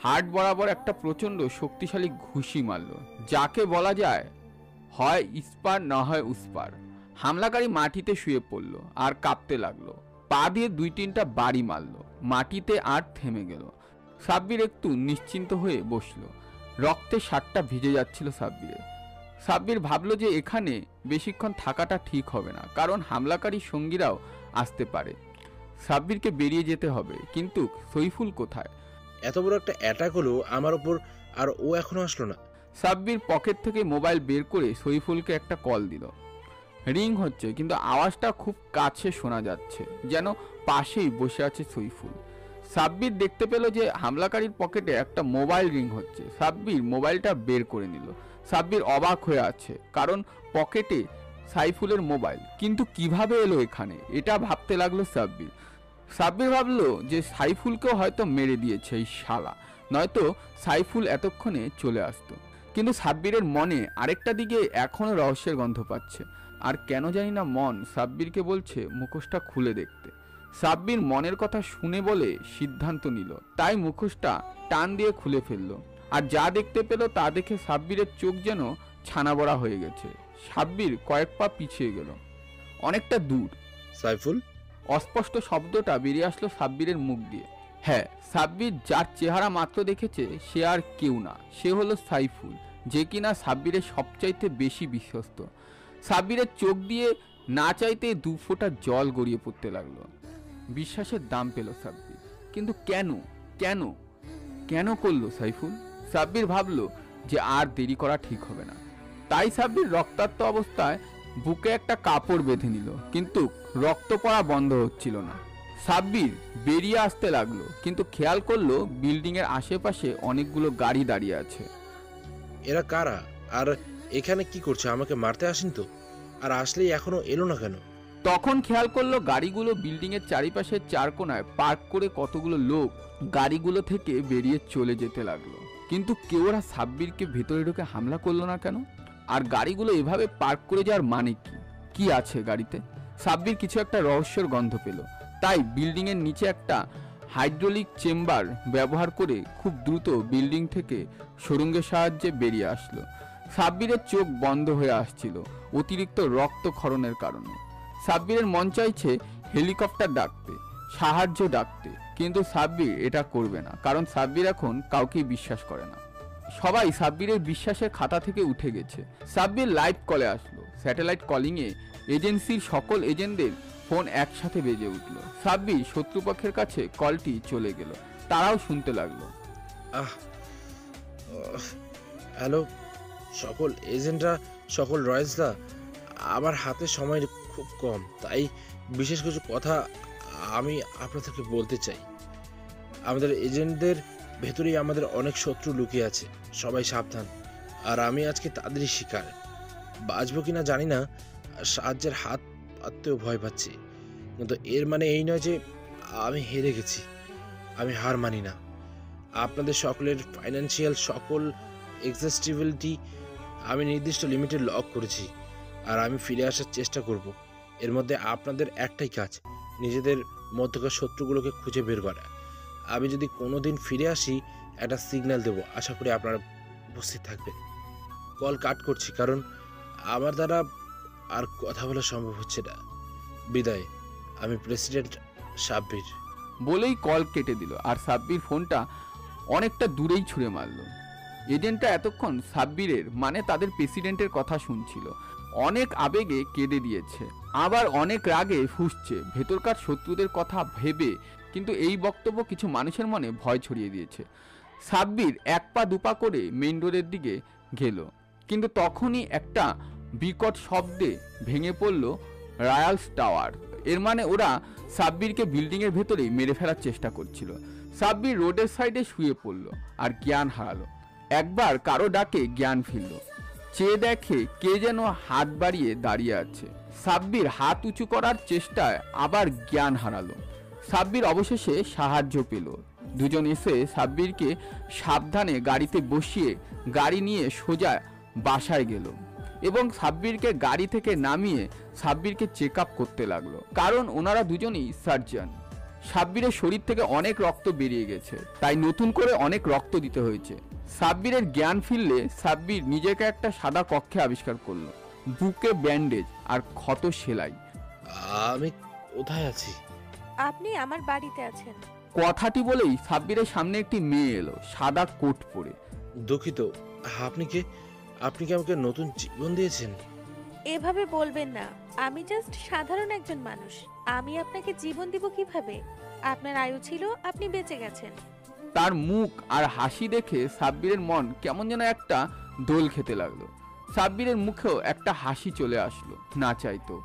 হার্ট বরাবর একটা প্রচণ্ড শক্তিশালী ঘুষি মারল, যাকে বলা যায় হয় ইস্পার না হয় উস্পার। হামলাকারী মাটিতে শুয়ে পড়ল আর কাঁপতে লাগলো, পা দিয়ে 2-3টা বাড়ি মারল, মাটিতে আর থেমে গেল। সাব্বির একটু নিশ্চিন্ত হয়ে বসলো। রক্তে শার্টটা ভিজে যাচ্ছিল সাব্বিরের। সাব্বির ভাবলো যে এখানে বেশিক্ষণ থাকাটা ঠিক হবে না, কারণ হামলাকারী সঙ্গীরাও আসতে পারে। সাব্বিরকে বেরিয়ে যেতে হবে, কিন্তু সইফুল কোথায়? এত বড় একটা অ্যাটাক হলো আমার উপর, আর ও এখনো আসলো না। সাব্বির পকেট থেকে মোবাইল বের করে সইফুলকে একটা কল দিল। রিং হচ্ছে, কিন্তু আওয়াজটা খুব কাছে শোনা যাচ্ছে, যেন পাশেই বসে আছে সইফুল। সাব্বির দেখতে পেল যে হামলাকারীর পকেটে একটা মোবাইল রিং হচ্ছে। সাব্বির মোবাইলটা বের করে নিল। সাব্বির অবাক হয়ে আছে, কারণ পকেটে সাইফুলের মোবাইল, কিন্তু কিভাবে এলো এখানে, এটা ভাবতে লাগলো সাব্বির। সাব্বির ভাবলো যে সাইফুলকেও হয়তো মেরে দিয়েছে এই শালা, নয়তো সাইফুল এতক্ষণে চলে আসতো। কিন্তু সাব্বিরের মনে আরেকটা দিকে এখনো রহস্যের গন্ধ পাচ্ছে, আর কেন জানি না মন সাব্বিরকে বলছে মুখোশটা খুলে দেখতে। সাব্বির মনের কথা শুনে বলে সিদ্ধান্ত নিল, তাই মুখোশটা টান দিয়ে খুলে ফেললো। আর যা দেখতে পেল তা দেখে সাব্বিরের চোখ যেন ছানা বড়া হয়ে গেছে। সাব্বির কয়েক পা পিছিয়ে গেল, অনেকটা দূর। সাইফুল? অস্পষ্ট শব্দটা বেরিয়ে আসলো সাব্বিরের মুখ দিয়ে। হ্যাঁ, সাব্বির যার চেহারা মাত্র দেখেছে সে আর কেউ না, সে হলো সাইফুল, যে কিনা সাব্বিরের সবচাইতে বেশি বিশ্বস্ত। সাব্বিরের চোখ দিয়ে না চাইতে 2 ফোঁটা জল গড়িয়ে পড়তে লাগলো। বিশ্বাসের দাম পেল সাব্বির, কিন্তু কেন কেন কেন করলো সাইফুল? সাব্বির ভাবলো যে আর দেরি করা ঠিক হবে না, তাই সাব্বির রক্তাক্ত অবস্থায় বুকে একটা কাপড় বেঁধে নিল, কিন্তু রক্ত পড়া বন্ধ হচ্ছিল না। সাব্বির বেরিয়ে আসতে লাগলো, কিন্তু খেয়াল করলো বিল্ডিং এর আশেপাশে অনেকগুলো গাড়ি দাঁড়িয়ে আছে। এরা কারা আর এখানে কি করছে? আমাকে মারতে আসেন তো? আর আসলেই এখনো এলো না কেন? তখন খেয়াল করলো গাড়িগুলো বিল্ডিং এর চারিপাশে 4 কোণায় পার্ক করে কতগুলো লোক গাড়িগুলো থেকে বেরিয়ে চলে যেতে লাগলো, কিন্তু কেউ ওরা সাব্বিরকে ভেতরে ঢুকে হামলা করলো না কেন? আর গাড়িগুলো এভাবে পার্ক করে যাওয়ার মানে কি আছে গাড়িতে? সাব্বির কিছু একটা রহস্যের গন্ধ পেল, তাই বিল্ডিং এর নিচে একটা হাইড্রোলিক চেম্বার ব্যবহার করে খুব দ্রুত বিল্ডিং থেকে সুড়ঙ্গের সাহায্যে বেরিয়ে আসলো। সাব্বিরের চোখ বন্ধ হয়ে আসছিল অতিরিক্ত রক্তক্ষরণের কারণে। সাব্বিরের মন চাইছে হেলিকপ্টার ডাকতে, সাহায্য ডাকতে, কিন্তু সাব্বির এটা করবে না, কারণ সাব্বির এখন কাউকে বিশ্বাস করে না। সবাই সাব্বিরের বিশ্বাসের খাতা থেকে উঠে গেছে। সাব্বির লাইভ কলে আসলো। স্যাটেলাইট কলিংয়ে এজেন্সির সকল এজেন্টদের ফোন একসাথে বেজে উঠল। সাব্বির শত্রুপক্ষের কাছে কলটি চলে গেল, তারাও শুনতে লাগলো। হ্যালো সকল এজেন্টরা, সকল রয়্যালসরা, আমার হাতে সময় খুব কম, তাই বিশেষ কিছু কথা আমি আপনাদেরকে বলতে চাই। আমাদের এজেন্টদের ভেতরেই আমাদের অনেক শত্রু লুকিয়ে আছে, সবাই সাবধান। আর আমি আজকে তাদেরই শিকার। বাঁচবো কিনা জানি না, সাহায্যের হাত পাততেও ভয় পাচ্ছি, কিন্তু এর মানে এই নয় যে আমি হেরে গেছি। আমি হার মানি না। আপনাদের সকলের ফাইন্যান্সিয়াল সকল এক্সিস্টিবিলিটি আমি নির্দিষ্ট লিমিটে লক করেছি, আর আমি ফিরে আসার চেষ্টা করব। এর মধ্যে আপনাদের একটাই কাজ, নিজেদের মধ্যকার শত্রুগুলোকে খুঁজে বের করা। আমি যদি কোনো দিন ফিরে আসি, একটা সিগন্যাল দেব, আশা করি আপনারা উপস্থিত থাকবেন। কল কাট করছি, কারণ আমার দ্বারা আর কথা বলা সম্ভব হচ্ছে না। বিদায়, আমি প্রেসিডেন্ট সাব্বির। বলেই কল কেটে দিল, আর সাব্বির ফোনটা অনেকটা দূরেই ছুঁড়ে মারল। এজেন্টটা এতক্ষণ সাব্বিরের মানে তাদের প্রেসিডেন্টের কথা শুনছিল। অনেক আবেগে কেঁদে দিয়েছে, আবার অনেক রাগে ফুঁসছে ভেতরকার শত্রুদের কথা ভেবে, কিন্তু এই বক্তব্য কিছু মানুষের মনে ভয় ছড়িয়ে দিয়েছে। সাব্বির এক পা দুপা করে মেইন রোডের দিকে গেল, কিন্তু তখনই একটা বিকট শব্দে ভেঙে পড়ল রয়্যালস টাওয়ার। এর মানে ওরা সাব্বিরকে বিল্ডিংয়ের ভেতরেই মেরে ফেলার চেষ্টা করছিল। সাব্বির রোডের সাইডে শুয়ে পড়ল আর জ্ঞান হারালো। একবার কারো ডাকে জ্ঞান ফিরল, চেয়ে দেখে কে যেন হাত বাড়িয়ে দাঁড়িয়ে আছে। সাব্বির হাত উঁচু করার চেষ্টায় আবার জ্ঞান হারালো। সাব্বির অবশেষে সাহায্য পেল। দুজন এসে সাব্বিরকে সাবধানে গাড়িতে বসিয়ে গাড়ি নিয়ে সোজা বাসায় গেল এবং সাব্বিরকে গাড়ি থেকে নামিয়ে সাব্বিরকে চেক আপ করতে লাগলো, কারণ ওনারা দুজনই সার্জন। সাব্বিরের শরীর থেকে অনেক রক্ত বেরিয়ে গেছে, তাই নতুন করে অনেক রক্ত দিতে হয়েছে। সাব্বিরের জ্ঞান ফিরলে সাব্বির নিজেকে একটা সাদা কক্ষে আবিষ্কার করলো, বুকে ব্যান্ডেজ আর ক্ষত সেলাই। আমি কোথায় আছি? আপনি আমার বাড়িতে আছেন। কথাটি বলেই সাব্বিরের সামনে একটি মেয়ে এলো, সাদা কোট পরে। দুঃখিত, আপনি কি আমাকে নতুন জীবন দিয়েছেন? এভাবে বলবেন না, আমি জাস্ট সাধারণ একজন মানুষ। আমি আপনাকে জীবন দিব কিভাবে? আপনার আয়ু ছিল, আপনি বেঁচে গেছেন। তার মুখ আর হাসি দেখে সাব্বিরের মন কেমন যেন একটা দোল খেতে লাগলো। সাব্বিরের মুখেও একটা হাসি চলে আসলো, না চাইতো।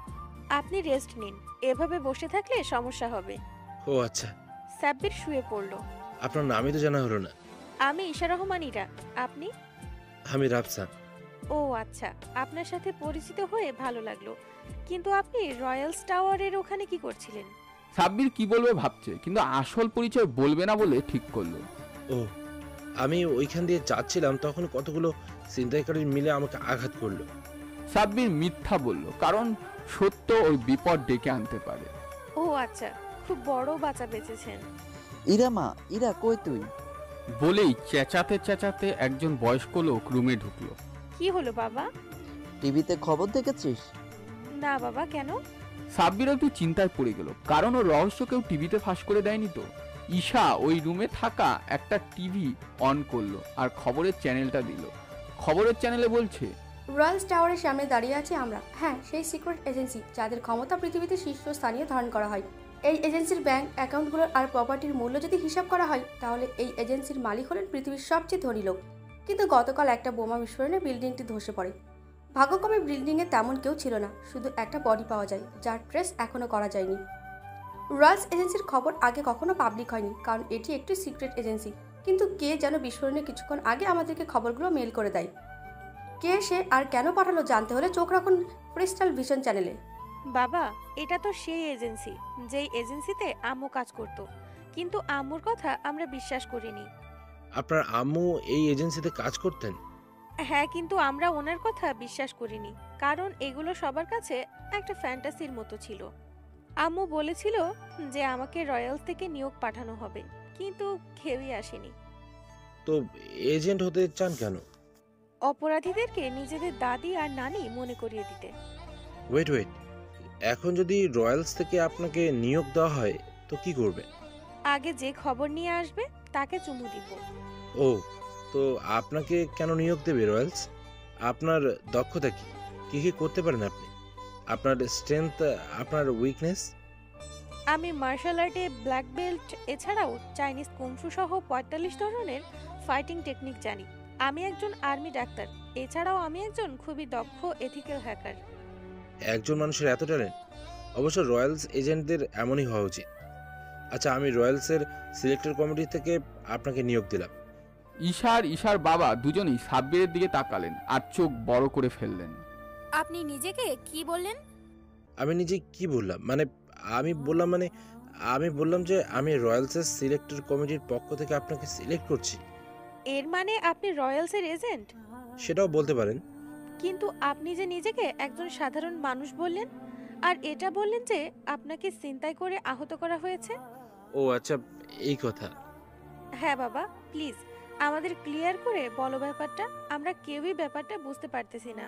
আপনি রেস্ট নিন, এভাবে বসে থাকলে সমস্যা হবে। ও আচ্ছা। সাব্বির শুয়ে পড়লো। আপনার নামই তো জানা হলো না। আমি ঈশা রহমান ইরা। আপনি? আমি রাফসান। ও আচ্ছা, আপনার সাথে পরিচিত হয়ে ভালো লাগলো, কিন্তু আপনি রয়্যালস টাওয়ারের ওখানে কি করছিলেন? সাব্বির কি বলবে ভাবছে, কিন্তু আসল পরিচয় বলবে না বলে ঠিক করলো। ও, আমি ওইখান দিয়ে যাচ্ছিলাম, তখন কতগুলো ছিনতাইকারী মিলে আমাকে আঘাত করলো। সাব্বির মিথ্যা বলল, কারণ সত্য ওই বিপদ ডেকে আনতে পারে। ও আচ্ছা, খুব বড় বাঁচা বেঁচেছেন। ইরা মা, ইরা কই তুই? বলেই চেঁচাতে চেঁচাতে একজন বয়স্ক লোক রুমে ঢুকলো। কি হলো বাবা? টিভিতে খবর দেখেছিস? না বাবা, কেন? সাব্বির একটু চিন্তায় পড়ে গেল, কারণ ওর রহস্য কেউ টিভিতে ফাঁস করে দেয়নি তো। ঈশা ওই রুমে থাকা একটা টিভি অন করলো আর খবরের চ্যানেলটা দিল। খবরের চ্যানেলে বলছে, রয়্যালস টাওয়ারের সামনে দাঁড়িয়ে আছি আমরা। হ্যাঁ, সেই সিক্রেট এজেন্সি যাদের ক্ষমতা পৃথিবীতে শীর্ষস্থানীয় ধারণ করা হয়। এই এজেন্সির ব্যাংক অ্যাকাউন্টগুলোর আর প্রপার্টির মূল্য যদি হিসাব করা হয়, তাহলে এই এজেন্সির মালিক হলেন পৃথিবীর সবচেয়ে ধনী লোক। কিন্তু গতকাল একটা বোমা বিস্ফোরণে বিল্ডিংটি ধসে পড়ে। ভাগ্যক্রমে বিল্ডিংয়ে তেমন কেউ ছিল না, শুধু একটা বডি পাওয়া যায়, যার ট্রেস এখনও করা যায়নি। রয়্যালস এজেন্সির খবর আগে কখনো পাবলিক হয়নি, কারণ এটি একটি সিক্রেট এজেন্সি। কিন্তু কে যেন বিস্ফোরণের কিছুক্ষণ আগে আমাদেরকে খবরগুলো মেল করে দেয়। কে সে আর কেন পাঠালো জানতে হলে চোখ রাখুন ক্রিস্টাল ভিশন চ্যানেলে। বাবা, এটা তো সেই এজেন্সি যেই এজেন্সিতে আম্মু কাজ করত, কিন্তু আম্মুর কথা আমরা বিশ্বাস করিনি। আপনার আম্মু এই এজেন্সিতে কাজ করতেন? হ্যাঁ, কিন্তু আমরা ওনার কথা বিশ্বাস করিনি, কারণ এগুলো সবার কাছে একটা ফ্যান্টাসির মতো ছিল। আম্মু বলেছিল যে আমাকে রয়্যালস থেকে নিয়োগ পাঠানো হবে, কিন্তু কেউই আসেনি। তো এজেন্ট হতে চান কেন? অপরাধীদেরকে নিজেদের দাদি আর নানি মনে করিয়ে দিতে। ওয়েট, এখন যদি রয়্যালস থেকে আপনাকে নিয়োগ দেওয়া হয় তো কি করবেন? আগে যে খবর নিয়ে আসবে তাকে চুমু দিব। ও, তো আপনাকে কেন নিয়োগ দেবে রয়্যালস? আপনার দক্ষতা কি? কি কি করতে পারেন আপনি? আপনার স্ট্রেংথ, আপনার উইকনেস? আমি মার্শাল আর্টে ব্ল্যাক বেল্ট, এছাড়াও চাইনিজ কুংফু সহ ৪৫ ধরনের ফাইটিং টেকনিক জানি। আমি একজন আর্মি ডাক্তার, এছাড়াও আমি একজন খুবই দক্ষ এথিক্যাল হ্যাকার। একজন মানুষের এত ট্যালেন্ট! অবশ্য রয়্যালস এজেন্টদের এমনই হওয়া উচিত। আচ্ছা, আমি রয়্যালসের সিলেক্টর কমিটি থেকে আপনাকে নিয়োগ দিলাম। ঈশা আর ঈশার বাবা দুজনেই সাব্বিরের দিকে তাকালেন আর চোখ বড় করে ফেললেন। আপনি নিজেকে কি বললেন? আমি নিজে কি বললাম? আমি বললাম যে আমি রয়্যালসের সিলেক্টর কমিটির পক্ষ থেকে আপনাকে সিলেক্ট করছি। এর মানে আপনি রয়্যালসের এজেন্ট? সেটাও বলতে পারেন। কিন্তু আপনি যে নিজেকে একজন সাধারণ মানুষ বললেন, আর এটা বললেন যে আপনাকে ছিনতাই করে আহত করা হয়েছে। ও আচ্ছা, এই কথা। হ্যাঁ বাবা, প্লিজ আমাদের ক্লিয়ার করে বলো ব্যাপারটা। আমরা কেউই ব্যাপারটা বুঝতে পারতেছি না।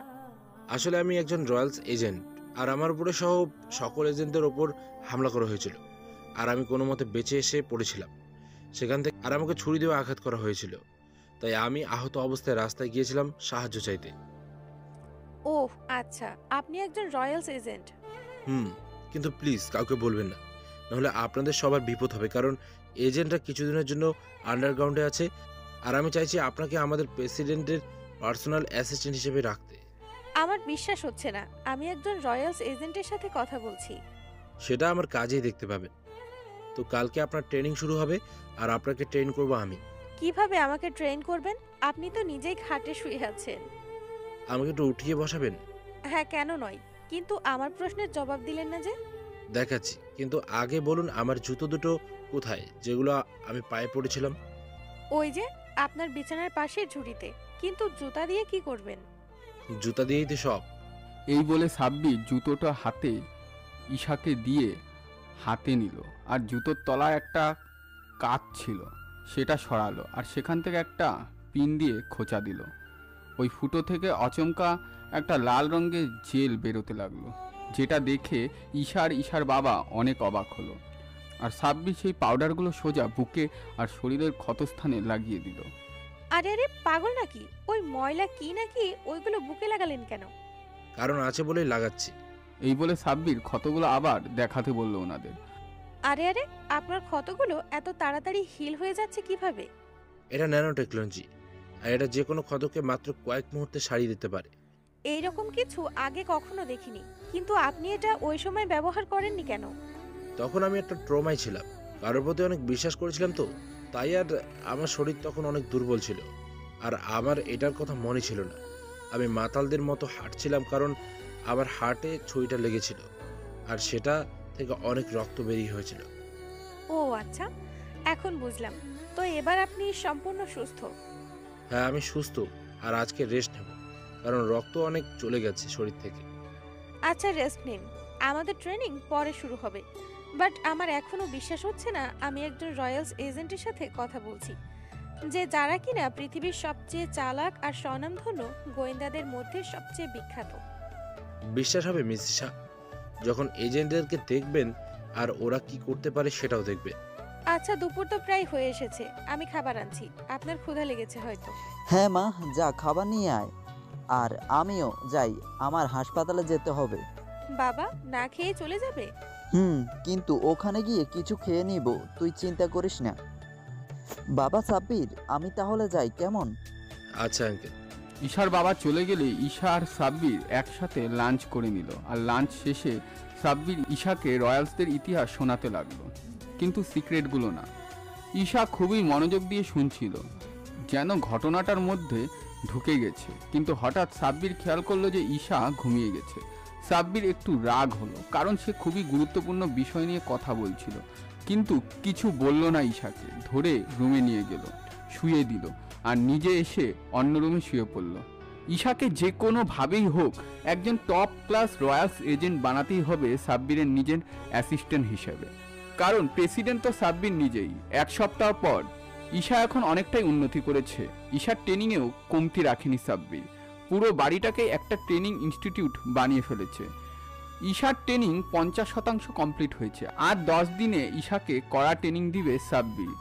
আসলে আমি একজন রয়্যালস এজেন্ট, আর আমার উপরে সহ সকল এজেন্টদের ওপর হামলা করা হয়েছিল, আর আমি কোনো মতে বেঁচে এসে পড়েছিলাম সেখান থেকে। আর আমাকে ছুরি দিয়ে আঘাত করা হয়েছিল, তাই আমি আহত অবস্থায় রাস্তায় গিয়েছিলাম সাহায্য চাইতে। ওহ আচ্ছা, আপনি একজন রয়্যালস এজেন্ট। কিন্তু প্লিজ কাউকে বলবেন না, নাহলে আপনাদের সবার বিপদ হবে। কারণ এজেন্টরা কিছুদিনের জন্য আন্ডারগ্রাউন্ডে আছে, আর আমি চাইছি আপনাকে আমাদের প্রেসিডেন্টের পার্সোনাল অ্যাসিস্ট্যান্ট হিসেবে রাখতে। আমার বিশ্বাস হচ্ছে না, আমি একজন রয়্যালস এজেন্টের সাথে কথা বলছি। সেটা আমার কাজেই দেখতে পাবেন। তো কালকে আপনার ট্রেনিং শুরু হবে, আর আপনাকে ট্রেন করব আমি। কিভাবে আমাকে ট্রেন করবেন? আপনি তো নিজেই খাটে শুয়ে আছেন। আমাকে একটু উঠিয়ে বসাবেন? হ্যাঁ, কেন নয়, কিন্তু আমার প্রশ্নের জবাব দিলেন না যে। দেখাচ্ছি, কিন্তু আগে বলুন আমার জুতো দুটো কোথায়, যেগুলো আমি পায়ে পড়েছিলাম? ওই যে আপনার বিছানার পাশের ঝুড়িতে। কিন্তু জুতা দিয়ে কি করবেন? জুতা দিয়েই তো সব। এই বলে সাব্বির জুতোটা হাতে ঈশাকে দিয়ে হাতে নিল, আর জুতোর তলায় একটা কাচ ছিল সেটা সরালো, আর সেখান থেকে একটা পিন দিয়ে খোঁচা দিল। ওই ফুটো থেকে অচমকা একটা লাল রঙের জেল বেরোতে লাগলো, যেটা দেখে ঈশা আর ঈশার বাবা অনেক অবাক হলো। আর সাব্বির সেই পাউডারগুলো সোজা বুকে আর শরীরের ক্ষতস্থানে লাগিয়ে দিল। আরে আরে, পাগল নাকি? ওই ময়লা কি নাকি ওইগুলো বুকে লাগালেন কেন? কারণ আছে বলেই লাগাচ্ছি। এই বলে সাব্বির ক্ষতগুলো আবার দেখাতে বলল ওনাদের। আরে আরে, আপনার ক্ষতগুলো এত তাড়াতাড়ি হিল হয়ে যাচ্ছে কিভাবে? এটা ন্যানো টেকনোলজি, আর এটা যে কোনো ক্ষতকে মাত্র কয়েক মুহূর্তে সারিয়ে দিতে পারে। এইরকম কিছু আগে কখনো দেখিনি। কিন্তু আপনি এটা ওই সময় ব্যবহার করেননি কেন? তখন আমি একটা ট্রমায় ছিলাম, কারোর প্রতি অনেক বিশ্বাস করেছিলাম, তো তাই। আর আমার শরীর তখন অনেক দুর্বল ছিল, আর আমার এটার কথা মনে ছিল না। আমি মাতালদের মতো হাঁটছিলাম, কারণ আমার হার্টে ছুরিটা লেগেছিল, আর সেটা থেকে অনেক রক্ত বেরিয়ে হয়েছিল। ও আচ্ছা, এখন বুঝলাম। তো এবার আপনি সম্পূর্ণ সুস্থ? হ্যাঁ, আমি সুস্থ, আর আজকে রেস্ট নেব, কারণ রক্ত অনেক চলে গেছে শরীর থেকে। আচ্ছা, রেস্ট নিন, আমাদের ট্রেনিং পরে শুরু হবে। বাট আমার এখনো বিশ্বাস হচ্ছে না আমি একজন রয়্যালস এজেন্টের সাথে কথা বলছি, যে যারা কিনা পৃথিবীর সবচেয়ে চালাক আর স্বনামধন্য গোয়েন্দাদের মধ্যে সবচেয়ে বিখ্যাত। বিশ্বাস হবে মিস ঈশা, যখন এজেন্টদেরকে দেখবেন আর ওরা কি করতে পারে সেটাও দেখবেন। আচ্ছা, দুপুর তো প্রায় হয়ে এসেছে, আমি খাবার আনছি। আপনার ক্ষুধা লেগেছে হয়তো। হ্যাঁ মা, যা খাবার নিয়ে আয়। আর আমিও যাই, আমার হাসপাতালে যেতে হবে। বাবা না খেয়ে চলে যাবে? কিন্তু ওখানে গিয়ে কিছু খেয়ে নিব, তুই চিন্তা করিস না। বাবা সাব্বির, আমি তাহলে যাই, কেমন? আচ্ছা আঙ্কেল। ঈশার বাবা চলে গেলে ঈশা আর সাব্বির একসাথে লাঞ্চ করে নিল, আর লাঞ্চ শেষে সাব্বির ঈশাকে রয়্যালসদের ইতিহাস শোনাতে লাগলো, কিন্তু সিক্রেটগুলো না। ঈশা খুবই মনোযোগ দিয়ে শুনছিল, যেন ঘটনাটার মধ্যে ঢুকে গেছে। কিন্তু হঠাৎ সাব্বির খেয়াল করলো যে ঈশা ঘুমিয়ে গেছে। সাব্বির একটু রাগ হলো, কারণ সে খুবই গুরুত্বপূর্ণ বিষয় নিয়ে কথা বলছিল। কিন্তু কিছু বলল না ঈশাকে, ধরে রুমে নিয়ে গেল, শুয়ে দিল, আর নিজে এসে অন্য রুমে শুয়ে পড়ল। ঈশাকে যে কোনোভাবেই হোক একজন টপ ক্লাস রয়্যালস এজেন্ট বানাতেই হবে সাব্বিরের নিজের অ্যাসিস্ট্যান্ট হিসেবে, কারণ প্রেসিডেন্ট তো সাব্বির নিজেই। এক সপ্তাহ পর ঈশা এখন অনেকটাই উন্নতি করেছে। ঈশার ট্রেনিংয়েও কমতি রাখেনি সাব্বির, পুরো বাড়িটাকে একটা ট্রেনিং ইনস্টিটিউট বানিয়ে ফেলেছে। ঈশার ট্রেনিং 50% কমপ্লিট হয়েছে। আর 10 দিনে ঈশাকে কড়া ট্রেনিং দিবে সাব্বির,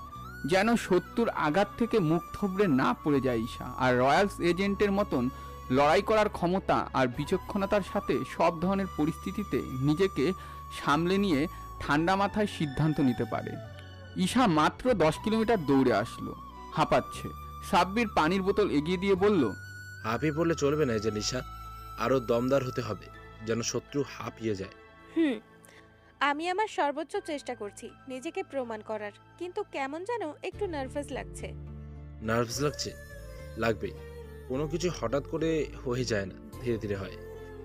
যেন শত্রুর আঘাত থেকে মুখ থবড়ে না পড়ে যায় ঈশা। আর রয়্যালস এজেন্টের মতন লড়াই করার ক্ষমতা আর বিচক্ষণতার সাথে সব ধরনের পরিস্থিতিতে নিজেকে সামলে নিয়ে ঠান্ডা মাথায় সিদ্ধান্ত নিতে পারে। ঈশা মাত্র 10 কিলোমিটার দৌড়ে আসলো, হাঁপাচ্ছে। সাব্বির পানির বোতল এগিয়ে দিয়ে বলল, হাঁপিয়ে পড়লে চলবে না এজেন্ট ঈশা, আরও দমদার হতে হবে যেন শত্রু হাঁপিয়ে যায়। আমি আমার সর্বোচ্চ চেষ্টা করছি নিজেকে প্রমাণ করার, কিন্তু কেমন যেন একটু নার্ভাস লাগছে। নার্ভাস লাগছে? লাগবে, কোনো কিছু হঠাৎ করে হয়ে যায় না, ধীরে ধীরে হয়।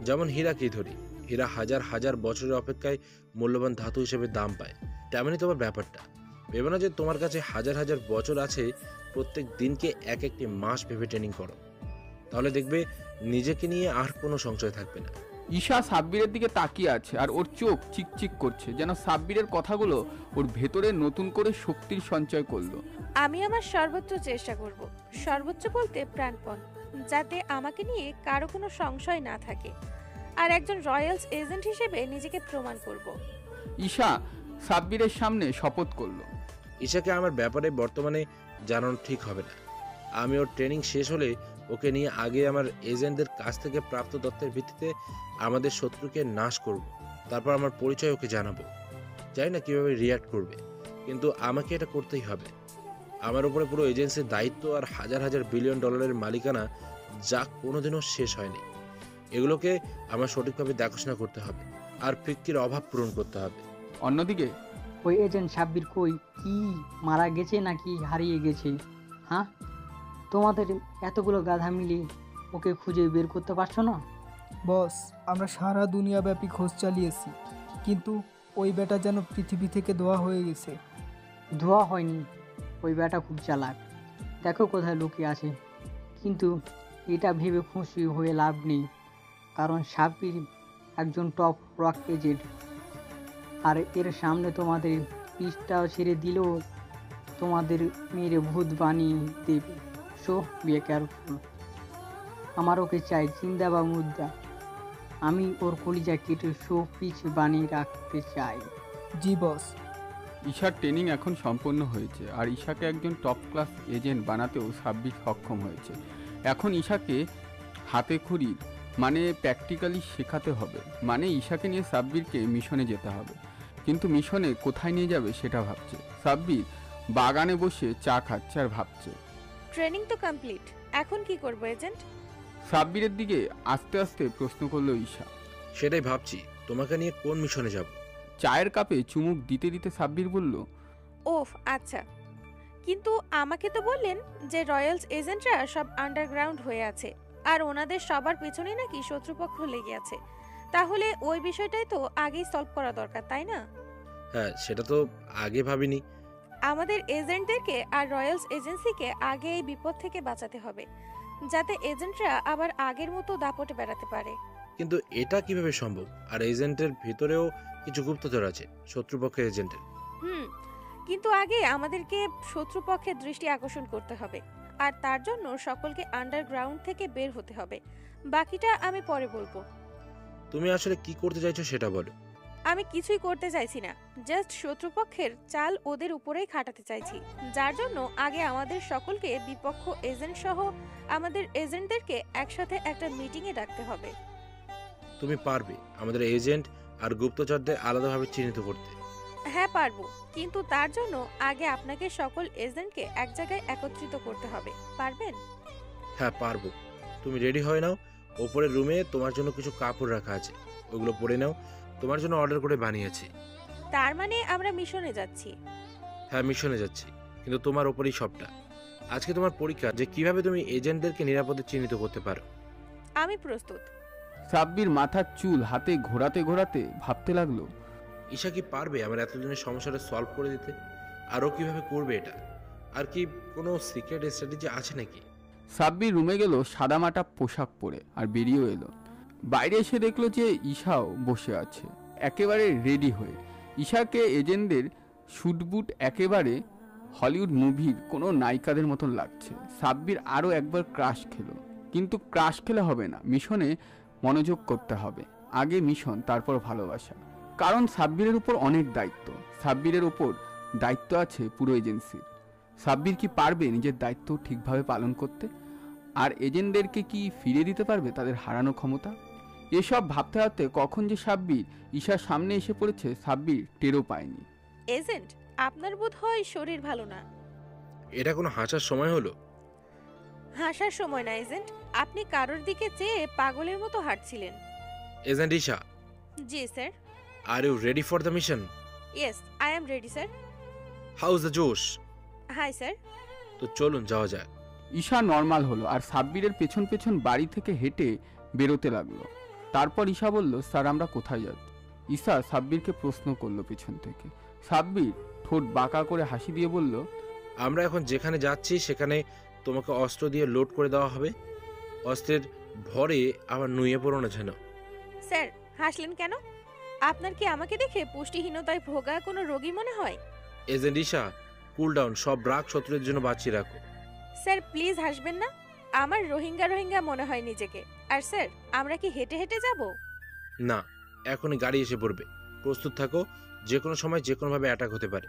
যেমন হীরাকেই ধরি, হীরা হাজার হাজার বছরের অপেক্ষায় মূল্যবান ধাতু হিসেবে দাম পায়। তেমনই তোমার ব্যাপারটা। ভেবে না যে তোমার কাছে হাজার হাজার বছর আছে, প্রত্যেক দিনকে এক একটি মাস ভেবে ট্রেনিং করো, তাহলে দেখবে নিজেকে নিয়ে আর কোনো সংশয় থাকবে না। ঈশা সাব্বিরের দিকে তাকিয়ে আছে আর ওর চোখ চিকচিক করছে, যেন সাব্বিরের কথাগুলো ওর ভেতরে নতুন করে শক্তির সঞ্চয় করলো। আমি আমার সর্বোচ্চ চেষ্টা করব, সর্বোচ্চ বলতে প্রাণপণ, যাতে আমাকে নিয়ে কারো কোনো সংশয় না থাকে, আর একজন রয়্যালস এজেন্ট হিসেবে নিজেকে প্রমাণ করব। ঈশা সাব্বিরের সামনে শপথ করলো। ঈশাকে আমার ব্যাপারে বর্তমানে জানানো ঠিক হবে না। আমি ওর ট্রেনিং শেষ হলে ওকে নিয়ে আগে আমার এজেন্টদের কাছ থেকে প্রাপ্ত তথ্যের ভিত্তিতে আমাদের শত্রুকে নাশ করব, তারপর আমার পরিচয় ওকে জানাবো। জানি না কীভাবে রিয়্যাক্ট করবে, কিন্তু আমাকে এটা করতেই হবে। আমার উপরে পুরো এজেন্সির দায়িত্ব আর হাজার হাজার বিলিয়ন ডলারের মালিকানা, যা কোনোদিনও শেষ হয়নি। এগুলোকে আমার সঠিকভাবে দেখাশোনা করতে হবে আর ফিক্কির অভাব পূরণ করতে হবে। অন্যদিকে ওই এজেন্ট সাব্বির কই? কি মারা গেছে নাকি হারিয়ে গেছে? হ্যাঁ, তোমাদের এতগুলো গাধা মিলে ওকে খুঁজে বের করতে পারছো না? বস, আমরা সারা দুনিয়াব্যাপী খোঁজ চালিয়েছি, কিন্তু ওই বেটা যেন পৃথিবী থেকে ধোয়া হয়ে গেছে। ধোয়া হয়নি, ওই বেটা খুব চালাক, দেখো কোথায় লুকিয়ে আছে। কিন্তু এটা ভেবে খুশি হয়ে লাভ নেই, কারণ সাব্বির একজন টপ রক এজেন্ট, আর এর সামনে তোমাদের পিঠটাও ছেড়ে দিলেও তোমাদের মেরে ভূত বানিয়ে দেবে। So be careful. আমার ওকে চাই, জিন্দা বা মুদ্রা। আমি ওর কলিজা কেটে শো পিচ বানিয়ে রাখতে চাই। জি বস। ঈশার ট্রেনিং এখন সম্পন্ন হয়েছে, আর ঈশাকে একজন টপ ক্লাস এজেন্ট বানাতেও সাব্বির সক্ষম হয়েছে। এখন ঈশাকে হাতে খড়ি মানে প্র্যাকটিক্যালি শেখাতে হবে, মানে ঈশাকে নিয়ে সাব্বিরকে মিশনে যেতে হবে। কিন্তু মিশনে কোথায় নিয়ে যাবে সেটা ভাবছে। সাব্বির বাগানে বসে চা খাচ্ছে আর ভাবছে। ট্রেনিং তো কমপ্লিট, এখন কি করব এজেন্ট? সাব্বিরের দিকে আস্তে আস্তে প্রশ্ন করলো ঈশা। সেটাই ভাবছি, তোমাকে নিয়ে কোন মিশনে যাব। চায়ের কাপে চুমুক দিতে দিতে সাব্বির বলল, ওফ আচ্ছা, কিন্তু আমাকে তো বললেন যে রয়্যালস এজেন্টরা সব আন্ডারগ্রাউন্ড হয়ে আছে, আর ওনাদের সবার পেছনে নাকি শত্রুপক্ষ লেগে আছে। তাহলে ওই বিষয়টাই তো আগেই সলভ করা দরকার, তাই না? হ্যাঁ, সেটা তো আগে ভাবিনি। আমাদের এজেন্টদেরকে আর রয়্যালস এজেন্সিকে আগে এই বিপদ থেকে বাঁচাতে হবে, যাতে এজেন্টরা আবার আগের মতো দাপটে বেড়াতে পারে। কিন্তু এটা কিভাবে সম্ভব? আর এজেন্টের ভিতরেও কিছু গুপ্তচর আছে, শত্রুপক্ষের এজেন্টের। কিন্তু আগে আমাদেরকে শত্রুপক্ষের দৃষ্টি আকর্ষণ করতে হবে, আর তার জন্য সকলকে আন্ডারগ্রাউন্ড থেকে বের হতে হবে। বাকিটা আমি পরে বলবো। তুমি আসলে কি করতে চাইছো সেটা বলো। আমি কিছুই করতে চাইছি না, জাস্ট শত্রুপক্ষের চাল ওদের উপরেই খাটাতে চাইছি, যার জন্য আগে আমাদের সকলকে বিপক্ষ এজেন্ট সহ আমাদের এজেন্টদেরকে একসাথে একটা মিটিংয়ে ডাকতে হবে। তুমি পারবে আমাদের এজেন্ট আর গুপ্তচরদের আলাদাভাবে চিহ্নিত করতে? হ্যাঁ পারবো, কিন্তু তার জন্য আগে আপনাকে সকল এজেন্টকে এক জায়গায় একত্রিত করতে হবে। পারবেন? হ্যাঁ পারবো। তুমি রেডি হয়ে নাও, ওপরের রুমে তোমার জন্য কিছু কাপড় রাখা আছে, ওগুলো পরে নাও, তোমার জন্য অর্ডার করে বানিয়েছি। তার মানে আমরা মিশনে যাচ্ছি? হ্যাঁ মিশনে যাচ্ছি, কিন্তু তোমার ওপরেই সবটা। আজকে তোমার পরীক্ষা যে কিভাবে তুমি এজেন্টদেরকে নিরাপদে চিহ্নিত করতে পারো। আমি প্রস্তুত। সাব্বির মাথার চুল হাতে ঘোরাতে ঘোরাতে ভাবতে লাগলো, ঈশা কি পারবে আমার এতদিনের সমস্যাটা সলভ করে দিতে? আরও কিভাবে করবে এটা? আর কি কোনো সিক্রেট স্ট্র্যাটেজি আছে নাকি? সাব্বির রুমে গেল সাদামাটা পোশাক পরে আর বেরিয়েও এলো। বাইরে এসে দেখলো যে ঈশাও বসে আছে একেবারে রেডি হয়ে। ঈশাকে এজেন্টদের শুটবুট একেবারে হলিউড মুভির কোনো নায়িকাদের মতন লাগছে। সাব্বির আরও একবার ক্রাশ খেলো, কিন্তু ক্রাশ খেলে হবে না, মিশনে মনোযোগ করতে হবে। আগে মিশন, তারপর ভালোবাসা। কারণ সাব্বিরের উপর অনেক দায়িত্ব, সাব্বিরের উপর দায়িত্ব আছে পুরো এজেন্সির। সাব্বির কি পারবে নিজের দায়িত্ব ঠিকভাবে পালন করতে? আর এজেন্টদেরকে কি ফিরে দিতে পারবে তাদের হারানো ক্ষমতা? এসব ভাবতে ভাবতে কখন যে সাব্বির ঈশার সামনে এসে পড়েছে সাব্বির টেরও পায়নি। এজেন্ট, আপনার বোধ হয় শরীর ভালো না। এটা কোনো হাসার সময় হলো? হাসার সময় না এজেন্ট, আপনি কারোর দিকে চেয়ে পাগলের মতো হাঁটছিলেন। Agent Isha, ji sir. Are you ready for the mission? Yes, I am ready sir. How is the josh? High sir. তো চলুন যাওয়া যাক। ঈশা নর্মাল হলো আর সাব্বিরের পেছন পেছন বাড়ি থেকে হেঁটে বেরোতে লাগলো। তারপর ঈশা বলল, স্যার আমরা কোথায় যাচ্ছি? ঈশা সাব্বিরকে প্রশ্ন করলো পেছন থেকে। সাব্বির ঠোঁট বাঁকা করে হাসি দিয়ে বলল, আমরা এখন যেখানে যাচ্ছি সেখানে তোমাকে অস্ত্র দিয়ে লোড করে দেওয়া হবে। অস্ত্রের ভরে আবার নুয়ে পড়ো না যেন। স্যার হাসলেন কেন? আপনার কি আমাকে দেখে পুষ্টিহীনতায় ভোগা কোনো রোগী মনে হয়? এজেন্ট ঈশা, কুল ডাউন, সব রাগ শত্রুদের জন্য বাঁচিয়ে রাখো। স্যার প্লিজ হাসবেন না, আমার রোহিঙ্গা মনে হয় নিজেকে। আর স্যার আমরা কি হেঁটে হেঁটে যাব? না, এখনই গাড়ি এসে পড়বে। প্রস্তুত থাকো, যে কোনো সময় যে কোনোভাবে অ্যাটাক হতে পারে।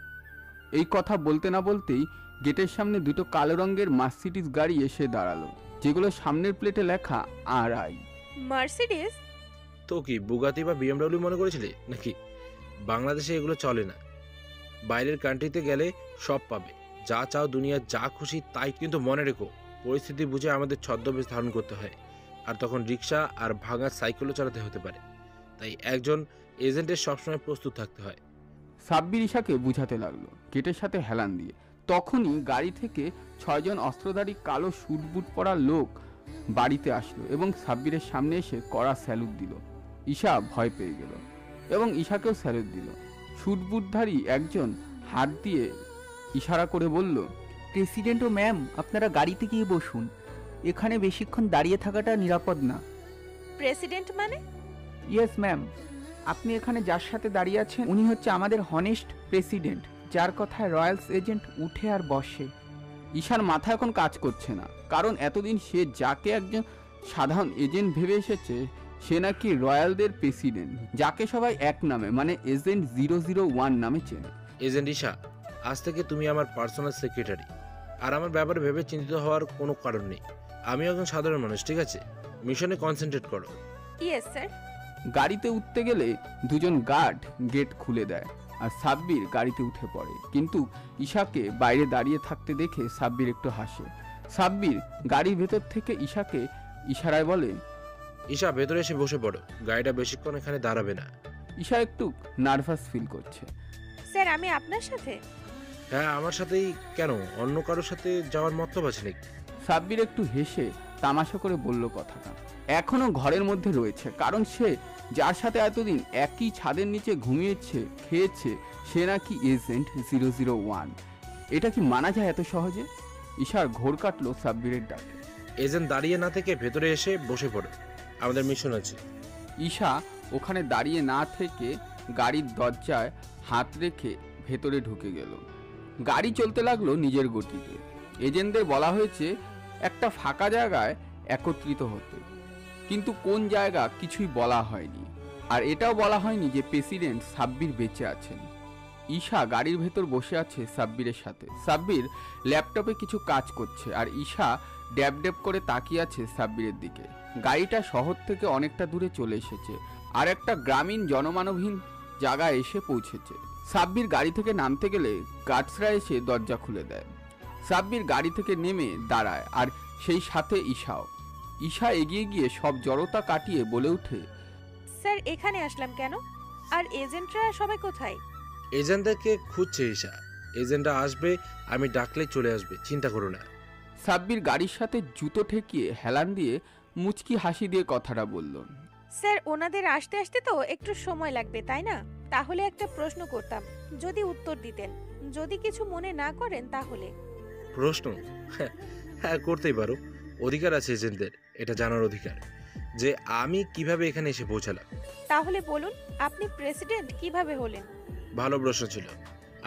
এই কথা বলতে না বলতেই গেটের সামনে দুটো কালো রঙের মার্সিডিজ গাড়ি এসে দাঁড়ালো, যেগুলো সামনের প্লেটে লেখা RI। মার্সিডিজ? তো কি বুগাতি বা BMW মনে করেছিলে নাকি? বাংলাদেশে এগুলো চলে না। বাইরের কান্ট্রিতে গেলে সব পাবে, যা চাও দুনিয়ার যা খুশি তাই। কিন্তু মনে রেখো, পরিস্থিতি বুঝে আমাদের ছদ্মবেশ ধারণ করতে হয়। আর তখন রিক্সা আর ভাঙা সাইকেলও চালাতে হতে পারে। তাই একজন এজেন্টের সবসময় প্রস্তুত থাকতে হয়। সাব্বির ঈশাকে বুঝাতে লাগলো গেটের সাথে হেলান দিয়ে। তখনই গাড়ি থেকে 6 জন অস্ত্রধারী কালো স্যুট বুট পরা লোক বাড়িতে আসলো এবং সাব্বিরের সামনে এসে কড়া স্যালুট দিল। ঈশা ভয় পেয়ে গেল এবং ঈশাকেও স্যালুট দিল। স্যুট বুটধারী একজন হাত দিয়ে ইশারা করে বলল, প্রেসিডেন্ট ও ম্যাম, আপনারা গাড়িতে গিয়ে বসুন, এখানে বেশিক্ষণ দাঁড়িয়ে থাকাটা নিরাপদ না। প্রেসিডেন্ট মানে? ইয়েস ম্যাম, আপনি এখানে যার সাথে দাঁড়িয়ে আছেন উনি হচ্ছে আমাদের হনেস্ট প্রেসিডেন্ট, যার কথায় রয়্যালস এজেন্ট উঠে আর বসে। ঈশার মাথা এখন কাজ করছে না, কারণ এতদিন সে যাকে একজন সাধারণ এজেন্ট ভেবে এসেছে সে নাকি রয়্যালদের প্রেসিডেন্ট, যাকে সবাই এক নামে মানে এজেন্ট 001 নামে চেনে। এজেন্ট ঈশা, আজ থেকে তুমি আমার পার্সোনাল সেক্রেটারি। আর আমার ব্যাপারে ভেবে চিন্তিত হওয়ার কোনো কারণ নেই। আমি একজন সাধারণ মানুষ, ঠিক আছে? মিশনে কনসেন্ট্রেট করো। Yes sir. গাড়িতে উঠতে গেলে দুজন গার্ড গেট খুলে দেয় আর সাব্বির গাড়িতে উঠে পড়ে। কিন্তু ঈশাকে বাইরে দাঁড়িয়ে থাকতে দেখে সাব্বির একটু হাসে। সাব্বির গাড়ির ভেতর থেকে ঈশাকে ইশারায় বলে, ঈশা ভেতরে এসে বসে পড়ো, গাড়িটা বেশিক্ষণ এখানে দাঁড়াবে না। ঈশা একটু নার্ভাস ফিল করছে। স্যার আমি আপনার সাথে? হ্যাঁ আমার সাথেই। কেন, অন্য কারোর সাথে যাওয়ার মতলব আছে নাকি? সাব্বির একটু হেসে তামাশা করে বলল কথাটা। এখনো ঘরের মধ্যে রয়েছে, কারণ সে যার সাথে এতদিন একই ছাদের নিচে ঘুমিয়েছে খেয়েছে সে নাকি এজেন্ট 001। এটা কি মানা যায় এত সহজে? ঈশার ঘোর কাটলো সাব্বিরের ডাকে। এজেন্ট দাঁড়িয়ে না থেকে ভেতরে এসে বসে পড়ো, আমাদের মিশন আছে। ঈশা ওখানে দাঁড়িয়ে না থেকে গাড়ির দরজায় হাত রেখে ভেতরে ঢুকে গেল। গাড়ি চলতে লাগলো নিজের গতিতে। এজেন্টদের বলা হয়েছে একটা ফাঁকা জায়গায় একত্রিত হতে, কিন্তু কোন জায়গা কিছুই বলা হয়নি। আর এটাও বলা হয়নি যে প্রেসিডেন্ট সাব্বির বেঁচে আছেন। ঈশা গাড়ির ভেতর বসে আছে সাব্বিরের সাথে। সাব্বির ল্যাপটপে কিছু কাজ করছে আর ঈশা ড্যাব ড্যাব করে তাকিয়ে আছে সাব্বিরের দিকে। গাড়িটা শহর থেকে অনেকটা দূরে চলে এসেছে আর একটা গ্রামীণ জনমানবহীন জায়গায় এসে পৌঁছেছে। সাব্বির গাড়ি থেকে নামতে গেলে গার্ডসরা এসে দরজা খুলে দেয়। সাব্বির গাড়ি থেকে নেমে দাঁড়ায় আর সেই সাথে ঈশাও। ঈশা এগিয়ে গিয়ে সব জড়তা কাটিয়ে বলে ওঠে, স্যার এখানে আসলাম কেন? আর এজেন্টরা সবাই কোথায়? এজেন্টদেরকে খুঁজছে ঈশা। এজেন্টরা আসবে, আমি ডাকলে চলে আসবে, চিন্তা করো না। সাব্বির গাড়ির সাথে জুতো ঠেকিয়ে হেলান দিয়ে মুচকি হাসি দিয়ে কথাটা বলল। স্যার ওনাদের আসতে আসতে তো একটু সময় লাগবে তাই না? তাহলে একটা প্রশ্ন করতাম, যদি উত্তর দিতেন। যদি কিছু মনে না করেন তাহলে। প্রশ্ন? হ্যাঁ করতেই পারো, অধিকার আছে এজেন্টদের এটা জানার অধিকার যে আমি কিভাবে এখানে এসে পৌঁছালাম। তাহলে বলুন, আপনি প্রেসিডেন্ট কিভাবে হলেন? ভালো প্রশ্ন ছিল।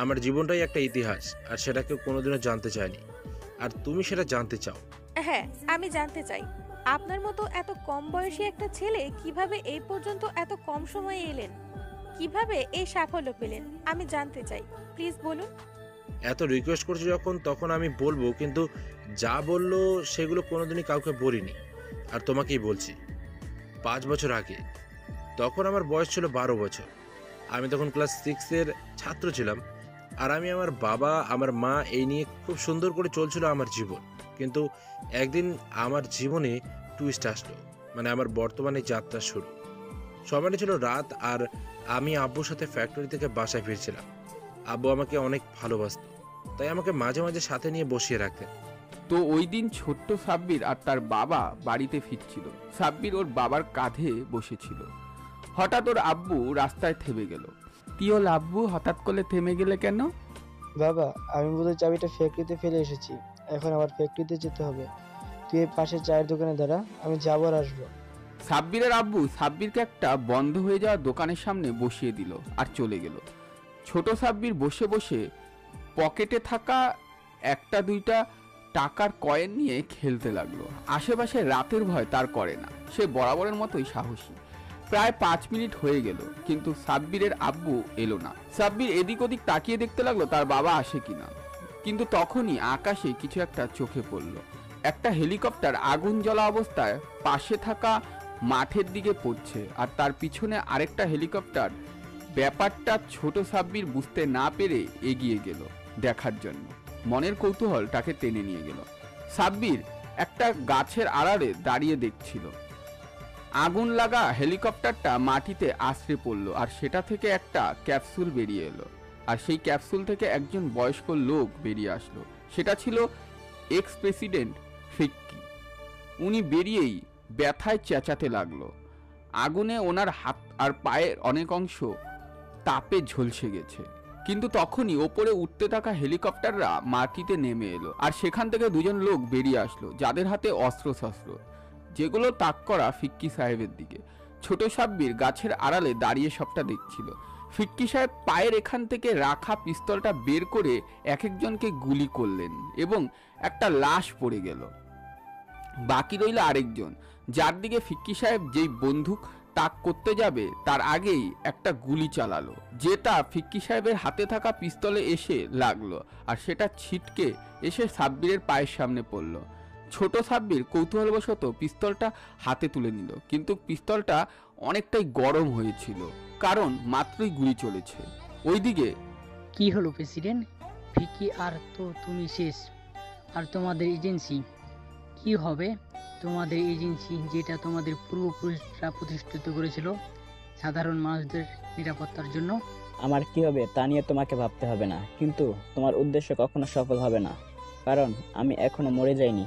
আমার জীবনটাই একটা ইতিহাস, আর সেটাকে কোনোদিনও জানতে চাইনি। আর তুমি সেটা জানতে চাও। হ্যাঁ আমি জানতে চাই। আপনার মতো এত কম বয়সী একটা ছেলে কিভাবে এই পর্যন্ত এত কম সময়ে এলেন, কিভাবে এই সাফল্য পেলেন আমি জানতে চাই, প্লিজ বলুন। এত রিকোয়েস্ট করছি যখন, তখন আমি বলবো, কিন্তু যা বললো সেগুলো কোনোদিনই কাউকে বলিনি। আর তোমাকেই বলছি, 5 বছর আগে, তখন আমার বয়স ছিল 12 বছর। আমি তখন ক্লাস 6-এর ছাত্র ছিলাম। আর আমি, আমার বাবা, আমার মা এই নিয়ে খুব সুন্দর করে চলছিল আমার জীবন। কিন্তু একদিন আমার জীবনে টুইস্ট আসলো, মানে আমার বর্তমানে যাত্রা শুরু। সময়টা ছিল রাত, আর আমি আব্বুর সাথে ফ্যাক্টরি থেকে বাসায় ফিরছিলাম। আব্বু আমাকে অনেক ভালোবাসতো, তাই আমাকে মাঝে মাঝে সাথে নিয়ে বসিয়ে রাখতেন। তো ওই দিন ছোট্ট সাব্বির আর তার বাবা বাড়িতে ফিরছিল। সাব্বির ওর বাবার কাঁধে বসেছিল। হঠাৎ ওর আব্বু রাস্তায় থেমে গেল। কি হল আব্বু, হঠাৎ করে থেমে গেলে কেন? বাবা, আমি বোধহয় চাবিটা ফ্যাক্টরিতে ফেলে এসেছি। এখন আবার ফ্যাক্টরিতে যেতে হবে। তুই এই পাশে চায়ের দোকানে দাঁড়া, আমি যাবো আর আসবো। সাব্বিরের আব্বু সাব্বিরকে একটা বন্ধ হয়ে যাওয়া দোকানের সামনে বসিয়ে দিল আর চলে গেল। ছোট সাব্বির বসে বসে পকেটে থাকা 1-2টা টাকার কয়েন নিয়ে খেলতে লাগলো। আশেপাশে রাতের ভয় তার করে না, সে বরাবরের মতোই সাহসী। প্রায় 5 মিনিট হয়ে গেল, কিন্তু সাব্বিরের আব্বু এলো না। সাব্বির এদিক ওদিক তাকিয়ে দেখতে লাগলো তার বাবা আসে কিনা। কিন্তু তখনই আকাশে কিছু একটা চোখে পড়ল। একটা হেলিকপ্টার আগুন জ্বলা অবস্থায় পাশে থাকা মাঠের দিকে পড়ছে, আর তার পিছনে আরেকটা হেলিকপ্টার। ব্যাপারটা ছোট সাব্বির বুঝতে না পেরে এগিয়ে গেল দেখার জন্য। মনের কৌতূহল তাকে টেনে নিয়ে গেল। সাব্বির একটা গাছের আড়ালে দাঁড়িয়ে দেখছিল। আগুন লাগা হেলিকপ্টারটা মাটিতে আছড়ে পড়ল, আর সেটা থেকে একটা ক্যাপসুল বেরিয়ে এলো। আর সেই ক্যাপসুল থেকে একজন বয়স্ক লোক বেরিয়ে আসলো। সেটা ছিল এক্স প্রেসিডেন্ট ফিক্কি। উনি বেরিয়েই ব্যথায় চেঁচাতে লাগলো। আগুনে ওনার হাত আর পায়ের অনেক অংশ তাপে ঝলসে গেছে। কিন্তু তখনই ওপরে উঠতে থাকা হেলিকপ্টাররা মাটিতে নেমে এলো, আর সেখান থেকে 2জন লোক বেরিয়ে আসলো, যাদের হাতে অস্ত্রশস্ত্র, যেগুলো তাক করা ফিক্কি সাহেবের দিকে। ছোট সাব্বির গাছের আড়ালে দাঁড়িয়ে সবটা দেখছিল। ফিক্কি সাহেব পায়ের এখান থেকে রাখা পিস্তলটা বের করে এক একজনকে গুলি করলেন, এবং একটা লাশ পড়ে গেল। বাকি রইল আরেকজন, যার দিকে ফিক্কি সাহেব যেই বন্দুক তাক করতে যাবে তার আগেই একটা গুলি চালালো, যেটা ফিক্কি সাহেবের হাতে থাকা পিস্তলে এসে লাগলো, আর সেটা ছিটকে এসে সাব্বিরের পায়ের সামনে পড়ল। ছোট সাব্বির কৌতূহলবশত পিস্তলটা হাতে তুলে নিল, কিন্তু পিস্তলটা অনেকটাই গরম হয়েছিল, কারণ মাত্রই গুলি চলেছে। ওইদিকে কি হলো প্রেসিডেন্ট? ফিকি আর তো তুমি শেষ। আর তোমাদের এজেন্সি কি হবে? তোমাদের এজেন্সি যেটা তোমাদের পূর্বপুরুষরা প্রতিষ্ঠিত করেছিল সাধারণ মানুষদের নিরাপত্তার জন্য। আমার কি হবে তা নিয়ে তোমাকে ভাবতে হবে না, কিন্তু তোমার উদ্দেশ্য কখনো সফল হবে না, কারণ আমি এখনো মরে যাইনি,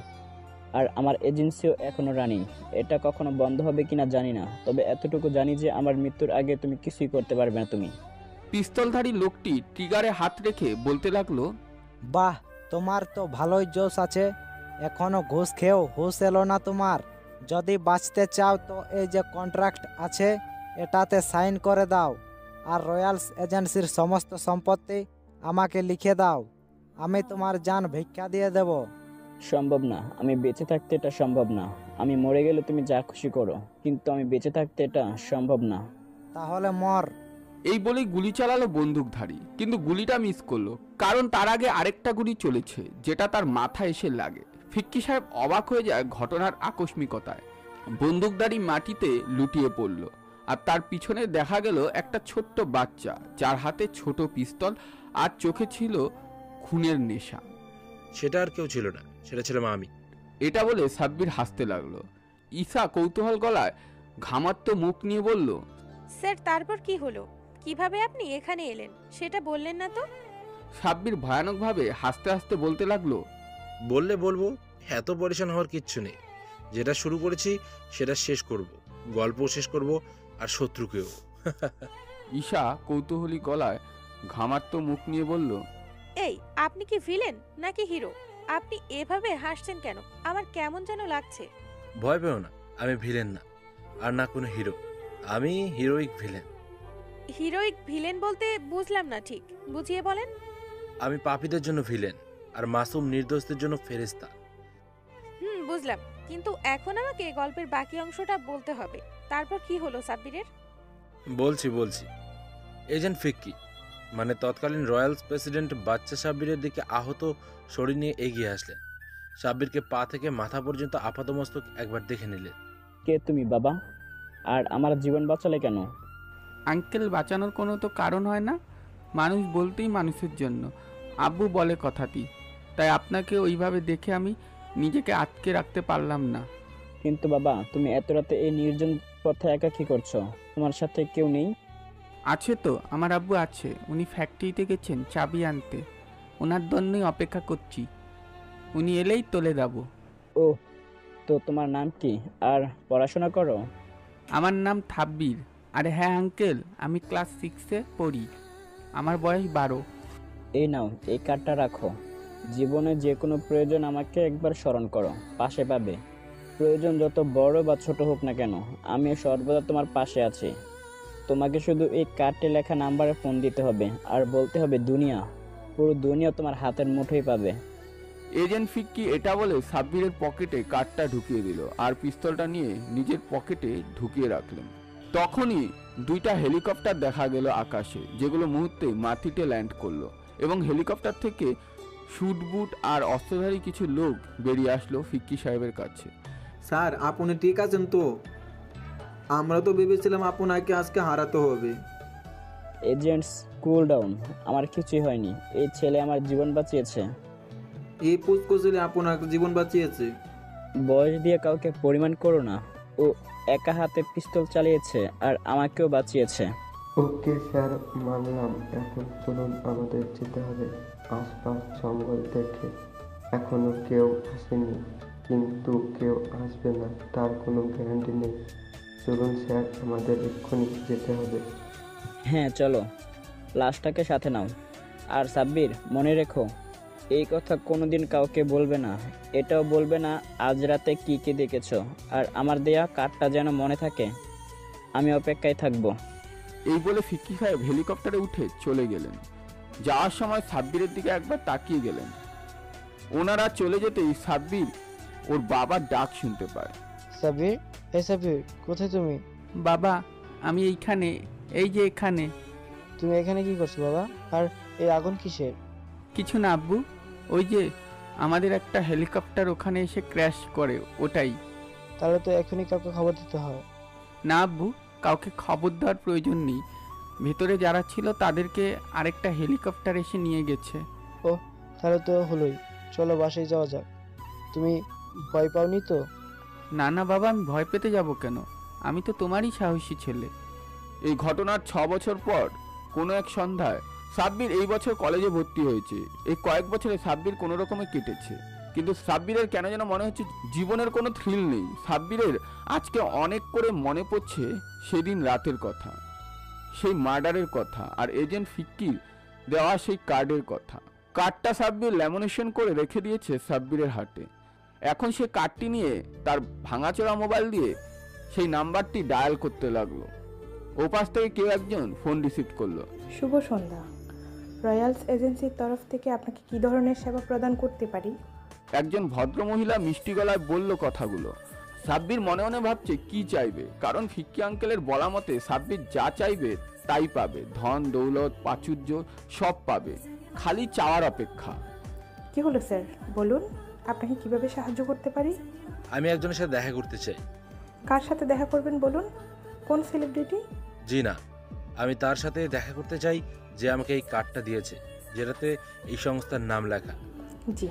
আর আমার এজেন্সিও এখনো রানিং। এটা কখনো বন্ধ হবে কিনা জানি না, তবে এতটুকু জানি যে আমার মৃত্যুর আগে তুমি কিছুই করতে পারবে না। তুমি পিস্তলধারী লোকটি ট্রিগারে হাত রেখে বলতে লাগলো, বাহ, তোমার তো ভালোই জোশ আছে। এখনো ঘুষ খেয়েও হুঁশ এলো না তোমার। যদি বাঁচতে চাও তো এই যে কন্ট্রাক্ট আছে এটাতে সাইন করে দাও, আর রয়্যালস এজেন্সির সমস্ত সম্পত্তি আমাকে লিখে দাও। আমি তোমার জান ভিক্ষা দিয়ে দেব। সম্ভব না, আমি বেঁচে থাকতে এটা সম্ভব না। আমি মরে গেলে তুমি যা খুশি করো, কিন্তু আমি বেঁচে থাকতে এটা সম্ভব না। তাহলে মর। এই বলেই গুলি চালালো বন্দুকধারী, কিন্তু গুলিটা মিস করলো, কারণ তার আগে আরেকটা গুলি চলেছে, যেটা তার মাথায় এসে লাগে। ফিক্কি সাহেব অবাক হয়ে যায় ঘটনার আকস্মিকতায়। বন্দুকধারী মাটিতে লুটিয়ে পড়ল, আর তার পিছনে দেখা গেল একটা ছোট্ট বাচ্চা, যার হাতে ছোট পিস্তল আর চোখে ছিল খুনের নেশা। সেটা আর কেউ ছিল না, সেটা ছিলাম আমি। এটা বলে সাব্বির হাসতে লাগলো। ঈশা কৌতূহল গলায় ঘামাত্ম মুখ নিয়ে বলল, স্যার তারপর কি হলো? কিভাবে আপনি এখানে এলেন সেটা বললেন না তো? সাব্বির ভয়ানকভাবে হাসতে হাসতে বলতে লাগলো, বললে বলবো, এত পরেশান হওয়ার কিচ্ছু নেই। যেটা শুরু করেছি সেটা শেষ করব, গল্প শেষ করব, আর শত্রুকেও। ঈশা কৌতূহলী গলায় ঘামাত্ম মুখ নিয়ে বলল, এই আপনি কি ভিলেন নাকি হিরো? আপনি এভাবে হাসছেন কেন? আমার কেমন যেন লাগছে। ভয় পেও না, আমি ভিলেন না, আর না কোনো হিরো। আমি হিরোইক ভিলেন। হিরোইক ভিলেন বলতে বুঝলাম না ঠিক, বুঝিয়ে বলেন। আমি পাপীদের জন্য ভিলেন, আর মাসুম নির্দোষদের জন্য ফেরেশতা। বুঝলাম, কিন্তু এখন আমাকে গল্পের বাকি অংশটা বলতে হবে। তারপর কি হলো সাব্বিরের? বলছি এজেন্ট ফিক্কি মানে তৎকালীন রয়্যালস প্রেসিডেন্ট বাচ্চা সাব্বিরের দিকে আহত শরীর নিয়ে এগিয়ে আসলেন। সাব্বিরকে পা থেকে মাথা পর্যন্ত আপাতমস্তক একবার দেখে নিলেন। কে তুমি বাবা? আর আমার জীবন বাঁচালে কেন? আঙ্কেল, বাঁচানোর কোনো তো কারণ হয় না, মানুষ বলতেই মানুষের জন্য। আব্বু বলে কথাটি, তাই আপনাকে ওইভাবে দেখে আমি নিজেকে আটকে রাখতে পারলাম না। কিন্তু বাবা, তুমি এত রাতে এই নির্জন পথে একা কি করছো? তোমার সাথে কেউ নেই? আছে তো, আমার আব্বু আছে। উনি ফ্যাক্টরিতে গেছেন চাবি আনতে। ওনার জন্যই অপেক্ষা করছি, উনি এলেই তোলে দেবো। ও, তো তোমার নাম কি আর পড়াশোনা করো? আমার নাম থাব্বির। আরে হ্যাঁ আঙ্কেল, আমি ক্লাস 6-এ পড়ি। আমার বয়স 12। এই নাও, এই কার্ডটা রাখো। জীবনে যে কোনো প্রয়োজন আমাকে একবার স্মরণ করো, পাশে পাবে। প্রয়োজন যত বড় বা ছোট হোক না কেন, আমি সর্বদা তোমার পাশে আছি। তোমাকে শুধু এই কার্ডে লেখা নাম্বারে ফোন দিতে হবে আর বলতে হবে দুনিয়া। পুরো দুনিয়া তোমার হাতের মুঠোই পাবে। এজেন্ট ফিক্কি এটা বলে সাব্বিরের পকেটে কার্ডটা ঢুকিয়ে দিল আর পিস্তলটা নিয়ে নিজের পকেটে ঢুকিয়ে রাখলেন। তখনই দুইটা হেলিকপ্টার দেখা গেল আকাশে, যেগুলো মুহূর্তে মাটিতে ল্যান্ড করলো এবং হেলিকপ্টার থেকে শুট বুট আর অস্ত্রধারী কিছু লোক বেরিয়ে আসলো ফিক্কি সাহেবের কাছে। স্যার, আপনি ঠিক আছেন তো? আমরা তো ভেবেছিলাম আপনাকে আজকে হারাতে হবে। Agents, cool down. আমার কিছুই হয়নি। এই ছেলে আমার জীবন বাঁচিয়েছে। এই পুষ্কো ছেলে আপনার জীবন বাঁচিয়েছে? বয়স দিয়ে কাউকে পরিমাণ করো না। ও একা হাতে পিস্তল চালিয়েছে আর আমাকেও বাঁচিয়েছে। ওকে স্যার, মানলাম। এখন চলুন, আমাদের যেতে হবে। আশপাশ জঙ্গল দেখে এখনো কেউ আসেনি, কিন্তু কেউ আসবে না তার কোনো গ্যারান্টি নেই। চলুন স্যার, আমাদের এক্ষুনি যেতে হবে। হ্যাঁ চলো, লাশটাকে সাথে নাও। আর সাব্বির, মনে রেখো, এই কথা কোনোদিন কাউকে বলবে না। এটাও বলবে না আজ রাতে কি কি দেখেছো। আর আমার দেয়া কার্ডটা যেন মনে থাকে। আমি অপেক্ষায় থাকবো। এই বলে ফিক্কি সাহেব হেলিকপ্টারে উঠে চলে গেলেন। যাওয়ার সময় সাব্বিরের দিকে একবার তাকিয়ে গেলেন। ওনারা চলে যেতেই সাব্বির ওর বাবার ডাক শুনতে পায়। সাব্বির, সাব্বির, কোথায় তুমি? বাবা, আমি এইখানে, এই যে এখানে। তুমি এখানে কি করছো বাবা? আর এই আগুন কিসের? কিছু না আব্বু, ওই যে আমাদের একটা হেলিকপ্টার ওখানে এসে ক্র্যাশ করে, ওটাই। তাহলে তো এখনই কাউকে খবর দিতে হয়। না আব্বু, কাউকে খবর দেওয়ার প্রয়োজন নেই। ভেতরে যারা ছিল তাদেরকে আরেকটা হেলিকপ্টার এসে নিয়ে গেছে। ও, তাহলে তো হলোই। চলো বাসায় যাওয়া যাক। তুমি ভয় পাওনি তো? না না বাবা, আমি ভয় পেতে যাব কেন? আমি তো তোমারই সাহসী ছেলে। এই ঘটনার 6 বছর পর কোনো এক সন্ধ্যায় সাব্বির এই বছর কলেজে ভর্তি হয়েছে। এই কয়েক বছরে সাব্বির কোনো রকমে কেটেছে, কিন্তু সাব্বিরের কেন যেন মনে হচ্ছে জীবনের কোনো থ্রিল নেই। সাব্বিরের আজকে অনেক করে মনে পড়ছে সেদিন রাতের কথা, সেই মার্ডারের কথা আর এজেন্ট ফিক্কির দেওয়া সেই কার্ডের কথা। কার্ডটা সাব্বির ল্যামিনেশন করে রেখে দিয়েছে সাব্বিরের হাতে। এখন সে কার্ডটি নিয়ে তার ভাঙাচোরা মোবাইল দিয়ে সেই নাম্বারটি ডায়াল করতে লাগলো। ওপাশ থেকে কেউ একজন ফোন রিসিভ করলো। শুভ সন্ধ্যা। রয়্যালস এজেন্সির তরফ থেকে আপনাকে কী ধরনের সেবা প্রদান করতে পারি? একজন ভদ্রমহিলা মিষ্টি গলায় বলল কথাগুলো। সাব্বির মনে মনে ভাবছে কি চাইবে, কারণ ফিক্কি আঙ্কেলের বলা মতে সাব্বির যা চাইবে তাই পাবে। ধন দৌলত প্রাচুর্য সব পাবে, খালি চাওয়ার অপেক্ষা। কি হলো স্যার, বলুন, আপনাকে কিভাবে সাহায্য করতে পারি? আমি একজনের সাথে দেখা করতে চাই। কার সাথে দেখা করবেন বলুন? কোন সেলিব্রিটি? জি না, আমি তার সাথে দেখা করতে চাই যে আমাকে এই কার্ডটা দিয়েছে, যেটাতে এই সংস্থার নাম লেখা। জি,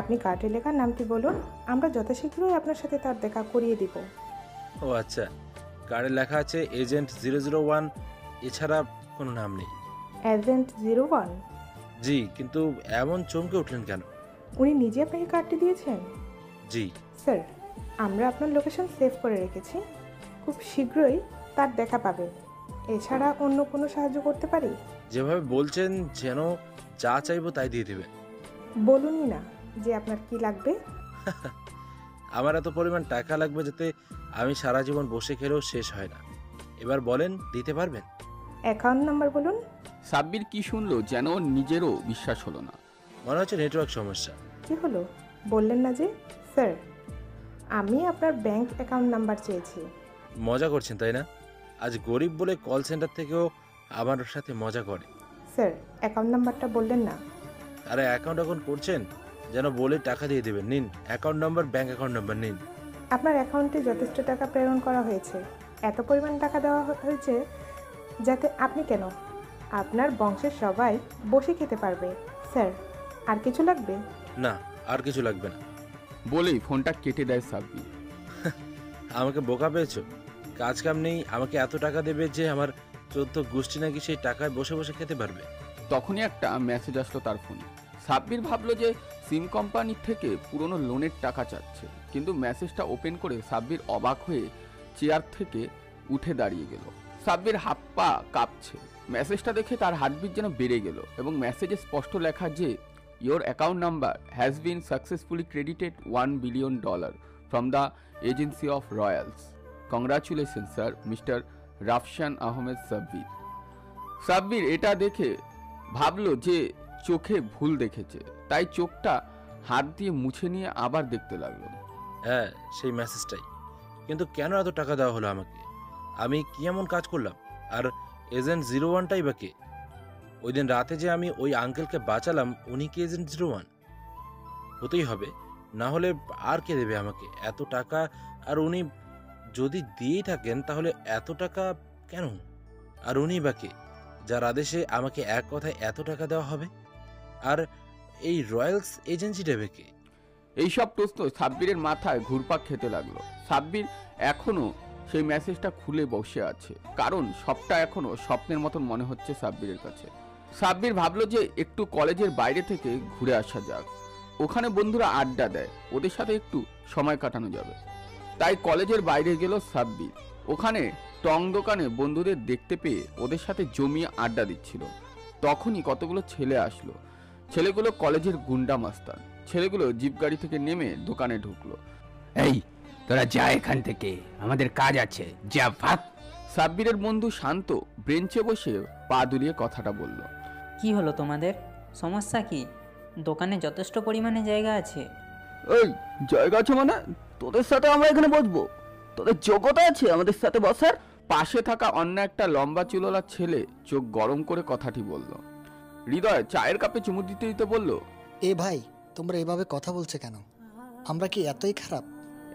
আপনি কার্ডে লেখা নামটি বলুন, আমরা যথাশীঘ্রই আপনার সাথে তার দেখা করিয়ে দিব। ও আচ্ছা, কার্ডে লেখা আছে এজেন্ট 001, এছাড়া কোনো নাম নেই। এজেন্ট 01? জি, কিন্তু এমন চমকে উঠলেন কেন? উনি নিজে আপনাকে কার্ডটি দিয়েছেন? জি স্যার, আমরা আপনার লোকেশন সেভ করে রেখেছি। খুব শীঘ্রই তার দেখা পাবেন। এছাড়া অন্য কোনো সাহায্য করতে পারি? যেভাবে বলছেন যেন যা চাইবো তাই দিয়ে দেবেন। বলুনই না যে আপনার কি লাগবে। আমার এত পরিমাণ টাকা লাগবে যাতে আমি সারা জীবন বসে খেলেও শেষ হয় না। এবার বলেন, দিতে পারবেন? অ্যাকাউন্ট নাম্বার বলুন। সাব্বির কি শুনলো যেন ওর নিজেরও বিশ্বাস হলো না। মনে হচ্ছে নেটওয়ার্ক সমস্যা। কি হলো বললেন না যে? স্যার, আমি আপনার ব্যাংক অ্যাকাউন্ট নাম্বার চেয়েছি। মজা করছেন তাই না? আজ গরিব বলে কল সেন্টার থেকেও আমার সাথে মজা করে। স্যার অ্যাকাউন্ট নাম্বারটা বললেন না? আরে অ্যাকাউন্ট করছেন যেন বলে টাকা দিয়ে দেবেন। নিন account number, bank account number নিন। আপনার অ্যাকাউন্টে যথেষ্ট টাকা প্রেরণ করা হয়েছে, এত পরিমাণ টাকা দেওয়া হয়েছে যাতে আপনি কেন, আপনার বংশের সবাই বসে খেতে পারবে। স্যার আর কিছু লাগবে? না আর কিছু লাগবে না বলেই ফোনটা কেটে দেয় সাব্বির। আমাকে বোকা পেয়েছো? কাজ কাম নেই, আমাকে এত টাকা দেবে যে আমার 14 গোষ্ঠী নাকি সেই টাকায় বসে বসে খেতে পারবে। তখনই একটা মেসেজ আসলো তার ফোনে। সাব্বির ভাবলো যে সিম কোম্পানির থেকে পুরনো লোনের টাকা চাচ্ছে, কিন্তু মেসেজটা ওপেন করে সাব্বির অবাক হয়ে চেয়ার থেকে উঠে দাঁড়িয়ে গেল। সাব্বির হাত পা কাঁপছে। মেসেজটা দেখে তার হার্টবিট যেন বেড়ে গেল এবং মেসেজে স্পষ্ট লেখা যে your account number has been successfully credited $1 billion from the agency of Royals. Congratulation sir, mister Rafsan Ahmed Sabbir. Sabbir এটা দেখে ভাবলো যে চোখে ভুল দেখেছে, তাই চোখটা হাত দিয়ে মুছে নিয়ে আবার দেখতে লাগলো। হ্যাঁ সেই মেসেজটাই, কিন্তু কেন এত টাকা দেওয়া হলো আমাকে? আমি কি এমন কাজ করলাম? আর এজেন্ট 01টাই বা কে? ওই দিন রাতে যে আমি ওই আঙ্কেলকে বাঁচালাম, উনি কি এজেন্ট 01? হতেই হবে, না হলে আর কে দেবে আমাকে এত টাকা? আর উনি যদি দিয়েই থাকেন তাহলে এত টাকা কেন? আর উনি বা কে যার আদেশে আমাকে এক কথায় এত টাকা দেওয়া হবে? আর এই রয়্যালস এজেন্সিটা বা কে? এইসব প্রশ্ন সাব্বিরের মাথায় ঘুরপাক খেতে লাগলো। সাব্বির এখনো সেই মেসেজটা খুলে বসে আছে, কারণ সবটা এখনো স্বপ্নের মতন মনে হচ্ছে সাব্বিরের কাছে। সাব্বির ভাবলো যে একটু কলেজের বাইরে থেকে ঘুরে আসা যাক, ওখানে বন্ধুরা আড্ডা দেয়, ওদের সাথে একটু সময় কাটানো যাবে। তাই কলেজের বাইরে গেল সাব্বির। ওখানে টং দোকানে বন্ধুদের দেখতে পেয়ে ওদের সাথে জমিয়ে আড্ডা দিচ্ছিল। তখনই কতগুলো ছেলে আসলো। ছেলেগুলো কলেজের গুন্ডা মাস্তান। ছেলেগুলো জিপ গাড়ি থেকে নেমে দোকানে ঢুকলো। এই তোরা যা এখান থেকে, আমাদের কাজ আছে, যা ভাগ। সাব্বিরের বন্ধু শান্ত বেঞ্চে বসে পা দুলিয়ে কথাটা বলল। কি হলো তোমাদের? সমস্যা কি? দোকানে যথেষ্ট পরিমাণে জায়গা আছে। এই জায়গা আছে মানে? তোদের সাথে আমরা এখানে বসবো? তোদের যোগ্যতা আছে আমাদের সাথে বসার? পাশে থাকা অন্য একটা লম্বা চুলওয়ালা ছেলে চোখ গরম করে কথাটি বলল। হৃদয় চায়ের কাপে চুমু দিতে দিতে বলল, এ ভাই, তোমরা এভাবে কথা বলছে কেন? আমরা কি এতই খারাপ?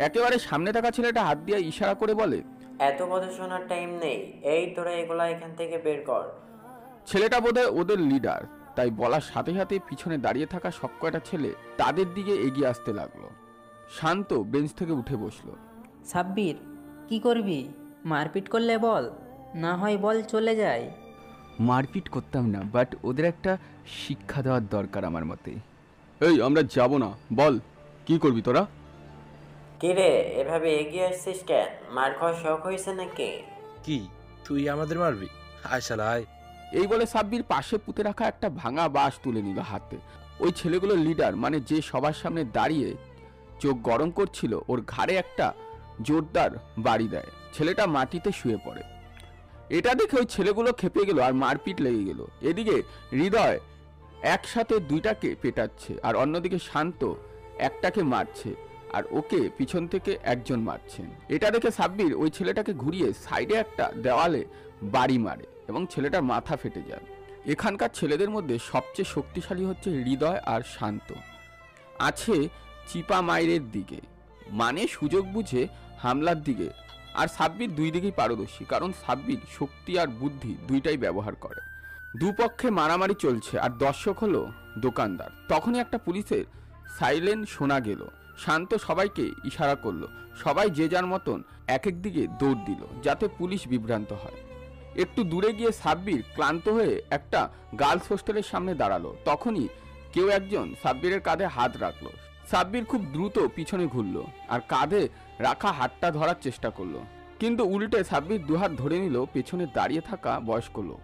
একেবারে সামনে থাকা ছেলেটা হাত দিয়ে ইশারা করে বলে, এত কথা শোনার টাইম নেই, এই তোরা এগুলা এখান থেকে বের কর। ছেলেটা বোধহয় ওদের লিডার, তাই বলার সাথে সাথে পিছনে দাঁড়িয়ে থাকা সব কয়টা ছেলে তাদের দিকে এগিয়ে আসতে লাগলো। শান্ত বেঞ্চ থেকে উঠে বসলো। সাব্বির, কি করবি? মারপিট করলে বল, না হয় বল চলে যায়। মারপিট করতাম না, বাট ওদের একটা শিক্ষা দেওয়ার দরকার আমার মতে। এই আমরা যাব না, বল কি করবি তোরা? কিরে এভাবে এগিয়ে আসছিস কেন? মার খাওয়ার শখ হয়েছে নাকি? কি তুই আমাদের মারবি? আয় শালা আয়। এই বলে সাব্বির পাশে পুঁতে রাখা একটা ভাঙা বাঁশ তুলে নিল হাতে। ওই ছেলেগুলোর লিডার, মানে যে সবার সামনে দাঁড়িয়ে চোখ গরম করছিল, ওর ঘাড়ে একটা জোরদার বাড়ি দেয়। ছেলেটা মাটিতে শুয়ে পড়ে। এটা দেখে ওই ছেলেগুলো খেপে গেল আর মারপিট লেগে গেল। এদিকে হৃদয় একসাথে দুইটাকে পেটাচ্ছে, আর অন্যদিকে শান্ত একটাকে মারছে, আর ওকে পিছন থেকে একজন মারছেন। এটা দেখে সাব্বির ওই ছেলেটাকে ঘুরিয়ে সাইডে একটা দেওয়ালে বাড়ি মারে এবং ছেলেটার মাথা ফেটে যায়। এখানকার ছেলেদের মধ্যে সবচেয়ে শক্তিশালী হচ্ছে হৃদয় আর শান্ত। আছে চিপা মাইরের দিকে, মানে সুযোগ বুঝে হামলার দিকে। আর সাব্বির দুই দিকেই পারদর্শী, কারণ সাব্বির শক্তি আর বুদ্ধি দুইটাই ব্যবহার করে। দুপক্ষে মারামারি চলছে আর দর্শক হলো দোকানদার। তখনই একটা পুলিশের সাইলেন শোনা গেল। শান্ত সবাইকে ইশারা করলো। সবাই যে যার মতন এক এক দিকে দৌড় দিল, যাতে পুলিশ বিভ্রান্ত হয়। একটু দূরে গিয়ে সাব্বির ক্লান্ত হয়ে একটা গার্লস হোস্টেলের সামনে দাঁড়ালো। তখনই কেউ একজন সাব্বিরের কাঁধে হাত রাখলো। সাব্বির খুব দ্রুত পিছনে ঘুরলো আর কাঁধে রাখা হাতটা ধরার চেষ্টা করলো, কিন্তু উল্টে সাব্বির দুহাত ধরে নিল পেছনে দাঁড়িয়ে থাকা বয়স্ক লোক।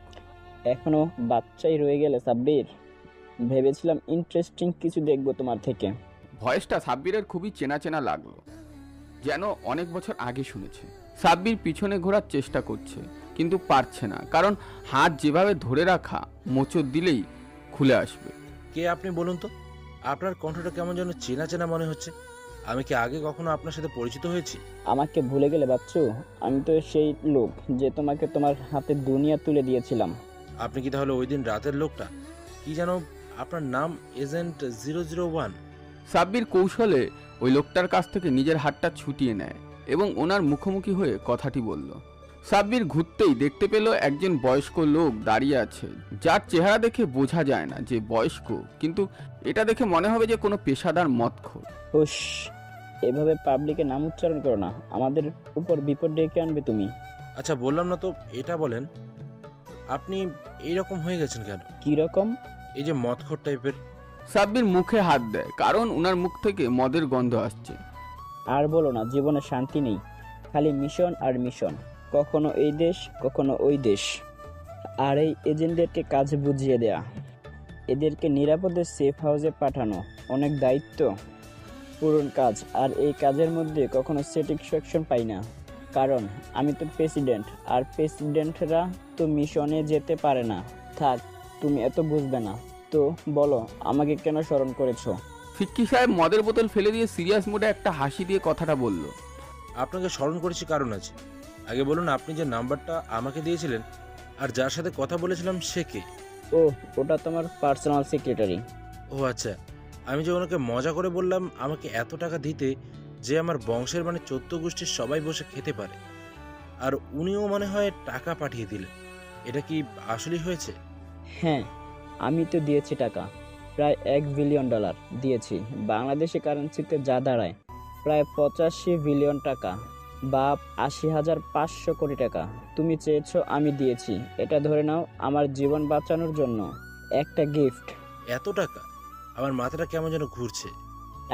এখনো বাচ্চাই রয়ে গেলে সাব্বির, ভেবেছিলাম ইন্টারেস্টিং কিছু দেখবো তোমার থেকে। ভয়েসটা সাব্বিরের খুবই চেনা চেনা লাগলো, যেন অনেক বছর আগে শুনেছে। সাব্বির পিছনে ঘোরার চেষ্টা করছে, কিন্তু পারছে না, কারণ হাত যেভাবে ধরে রাখা মোচড় দিলেই খুলে আসবে। কে আপনি বলুন তো? আপনার কণ্ঠটা কেমন যেন চেনা চেনা মনে হচ্ছে। আমি কি আগে কখনো আপনার সাথে পরিচিত হয়েছি? আমাকে ভুলে গেলে বাচ্চু? আমি তো সেই লোক যে তোমাকে তোমার হাতে দুনিয়া তুলে দিয়েছিলাম। আপনি কি তাহলে ওই দিন রাতের লোকটা? কি যেন আপনার নাম, এজেন্ট 001? সাব্বির কৌশলে ওই লোকটার কাছ থেকে নিজের হাতটা ছুটিয়ে নেয় এবং ওনার মুখোমুখি হয়ে কথাটি বলল। সাব্বির ঘুরতেই দেখতে পেল একজন বয়স্ক লোক দাঁড়িয়ে আছে, যার চেহারা দেখে বোঝা যায় না যে বয়স্ক, কিন্তু এটা দেখে মনে হবে যে কোনো পেশাদার মদখোর। হুশ, এভাবে পাবলিকে নাম উচ্চারণ করো না, আমাদের উপর বিপদ ডেকে আনবে তুমি। আচ্ছা বললাম না তো, এটা বলেন আপনি এইরকম হয়ে গেছেন কেন? কি রকম? এই যে মদখোর টাইপের। সাব্বির মুখে হাত দেয়, কারণ ওনার মুখ থেকে মদের গন্ধ আসছে। আর বলো না, জীবনে শান্তি নেই, খালি মিশন আর মিশন, কখনো এই দেশ কখনো ওই দেশ। আর এই এজেন্টদেরকে কাজ বুঝিয়ে দেয়া, এদেরকে নিরাপদে সেফ হাউসে পাঠানো অনেক দায়িত্ব পূরণ কাজ। আর এই কাজের মধ্যে কখনো স্যাটিসফ্যাকশন পাই না, কারণ আমি তো প্রেসিডেন্ট, আর প্রেসিডেন্টরা তো মিশনে যেতে পারে না। থাক, তুমি এত বুঝবে না তো বলো আমাকে কেন স্মরণ করেছো? ফিক্কি সাহেব মদের বোতল ফেলে দিয়ে সিরিয়াস মোডে একটা হাসি দিয়ে কথাটা বলল। আপনাকে স্মরণ করেছি কারণ আছে। আগে বলুন, আপনি যে নাম্বারটা আমাকে দিয়েছিলেন আর যার সাথে কথা বলেছিলাম সে কে? ও, ওটা তোমার পার্সোনাল সেক্রেটারি। ও আচ্ছা, আমি যে ওনাকে মজা করে বললাম আমাকে এত টাকা দিতে যে আমার বংশের মানে 14 গোষ্ঠীর সবাই বসে খেতে পারে, আর উনিও মনে হয় টাকা পাঠিয়ে দিলেন। এটা কি আসলেই হয়েছে? হ্যাঁ, আমি তো দিয়েছি টাকা, প্রায় $1 বিলিয়ন দিয়েছি। বাংলাদেশি কারেন্সিতে যা দাঁড়ায় প্রায় 85 বিলিয়ন টাকা বা 80,500 কোটি টাকা। তুমি চেয়েছো, আমি দিয়েছি। এটা ধরে নাও আমার জীবন বাঁচানোর জন্য একটা গিফট। এত টাকা? আমার মাথাটা কেমন যেন ঘুরছে।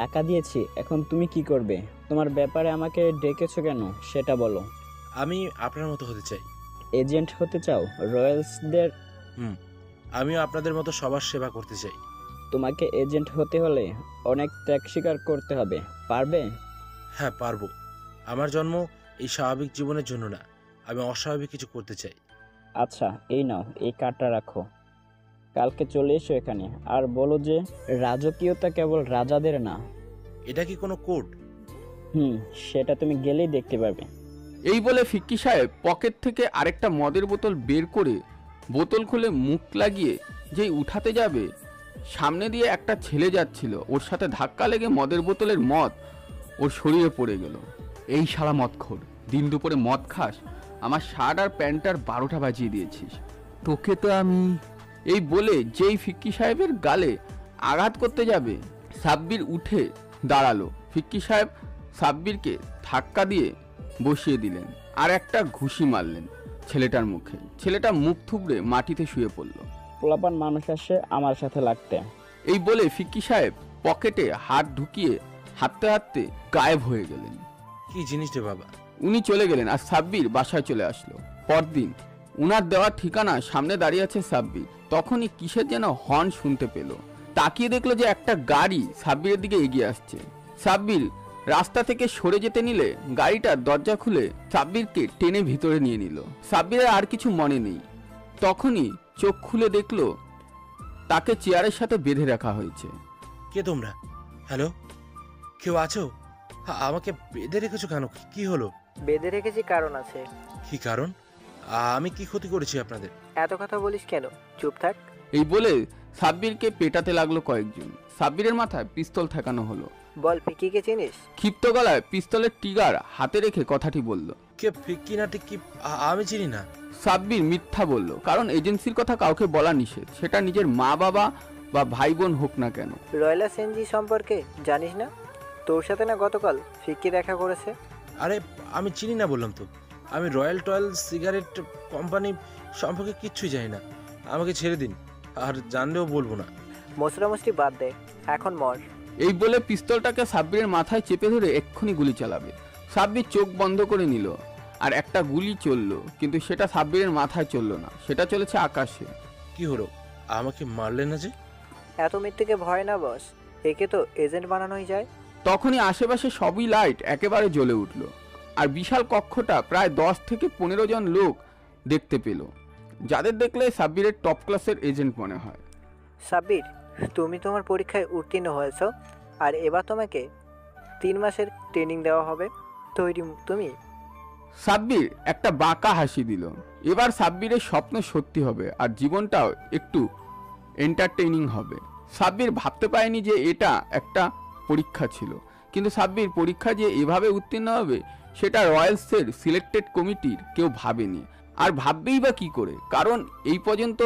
টাকা দিয়েছি, এখন তুমি কি করবে? তোমার ব্যাপারে আমাকে ডেকেছো কেন সেটা বলো। আমি আপনার মতো হতে চাই। এজেন্ট হতে চাও রয়্যালসদের? আমিও আপনাদের মতো সবার সেবা করতে চাই। তোমাকে এজেন্ট হতে হলে অনেক ত্যাগ স্বীকার করতে হবে, পারবে? হ্যাঁ পারবো। আমার জন্ম এই স্বাভাবিক জীবনের জন্য না, আমি অস্বাভাবিক কিছু করতে চাই। আচ্ছা, এই নাও, এই কার্ডটা রাখো। কালকে চলে এসো এখানে আর বলো যে রাজকীয়তা কেবল রাজাদের না। এটা কি কোনো কোড? সেটা তুমি গেলেই দেখতে পাবে। এই বলে ফিক্কি সাহেব পকেট থেকে আরেকটা মদের বোতল বের করে বোতল খুলে মুখ লাগিয়ে যেই উঠাতে যাবে, সামনে দিয়ে একটা ছেলে যাচ্ছিল, ওর সাথে ধাক্কা লেগে মদের বোতলের মদ ওর শরীরে পড়ে গেল। এই শালা মদখোর, দিন দুপুরে মদ খাস, আমার শার্ট আর প্যান্টার 12টা বাজিয়ে দিয়েছিস, তোকে তো আমি। এই বলে যেই ফিক্কি সাহেবের গালে আঘাত করতে যাবে, সাব্বির উঠে দাঁড়ালো। ফিক্কি সাহেব সাব্বিরকে ধাক্কা দিয়ে বসিয়ে দিলেন আর একটা ঘুষি মারলেন ছেলেটার মুখে। ছেলেটা মুখ থুবড়ে মাটিতে শুয়ে পড়ল। পোলাপান মানুষ আসে আমার সাথে লাগতে। এই বলে ফিক্কি সাহেব পকেটে হাত ঢুকিয়ে হাঁটতে হাঁটতে গায়েব হয়ে গেলেন। কি জিনিস রে বাবা! উনি চলে গেলেন আর সাব্বির বাসায় চলে আসলো। পরদিন উনার দেওয়া ঠিকানা সামনে দাঁড়িয়ে আছে সাব্বির। তখনই কিসের যেন হর্ন শুনতে পেল। তাকিয়ে দেখলো যে একটা গাড়ি সাব্বিরের দিকে এগিয়ে আসছে। সাব্বির রাস্তা থেকে সরে যেতে নিলে গাড়িটার দরজা খুলে সাব্বিরকে টেনে ভিতরে নিয়ে নিল। সাব্বিরের আর কিছু মনে নেই। তখনই চোখ খুলে দেখলো তাকে চেয়ারের সাথে বেঁধে রাখা হয়েছে। কে তোমরা? হ্যালো, কেউ আছো? আমাকে বেঁধে রেখেছো কেন? কি হলো? বেঁধে রেখেছি কারণ আছে। কি কারণ? আমি কি ক্ষতি করেছি আপনাদের? এত কথা বলিস কেন, চুপ থাক। এই বলে সাব্বিরকে পেটাতে লাগলো কয়েকজন। সাব্বিরের মাথায় পিস্তল ঠেকানো হলো। বল, ফিকিকে চিনিস? ক্ষিপ্ত গলায় পিস্তলের ট্রিগার হাতে রেখে কথাটি বলল। কে ফিক্কি না টিক্কি? আমি চিনি না। সাব্বির মিথ্যা বলল, কারণ এজেন্সির কথা কাউকে বলা নিষেধ, সেটা নিজের মা বাবা বা ভাই বোন হোক না কেন। রয়্যাল এনজি সম্পর্কে জানিস না? তোর সাথে না গতকাল ফিক্কি দেখা করেছে? আরে আমি চিনি না বললাম তো। আমি রয়্যাল টয়েল সিগারেট কোম্পানি সম্পর্কে কিচ্ছুই জানি না। আমাকে ছেড়ে দিন, আর জানলেও বলবো না। মশরামশরি বাদ দে, এখন মর। এই বলে পিস্তলটাকে সাব্বিরের মাথায় চেপে ধরে এক্ষুনি গুলি চালাবে। সাব্বির চোখ বন্ধ করে নিল আর একটা গুলি চললো, কিন্তু সেটা সাব্বিরের মাথায় চললো না, সেটা চলেছে আকাশে। কি হলো? আমাকে মারলেন না যে? এত মৃত্যুকে ভয় না বস, একে তো এজেন্ট বানানোই যায়। তখনই আশেপাশে সবই লাইট একেবারে জ্বলে উঠল আর বিশাল কক্ষটা প্রায় 10 থেকে 15 জন লোক দেখতে পেল, যাদের দেখলে সাব্বিরের টপ ক্লাসের এজেন্ট মনে হয়। সাব্বির, তুমি তোমার পরীক্ষায় উত্তীর্ণ হয়েছ, আর এবার তোমাকে 3 মাসের ট্রেনিং দেওয়া হবে। তৈরি তুমি? সাব্বির একটা বাঁকা হাসি দিল। এবার সাব্বিরের স্বপ্ন সত্যি হবে আর জীবনটাও একটু এন্টারটেইনিং হবে। সাব্বির ভাবতে পারেনি যে এটা একটা পরীক্ষা ছিল, কিন্তু সাব্বির পরীক্ষা যে এভাবে উত্তীর্ণ হবে সেটা রয়্যালসের সিলেক্টেড কমিটির কেউ ভাবেনি, আর ভাববেই বা কী করে, কারণ এই পর্যন্ত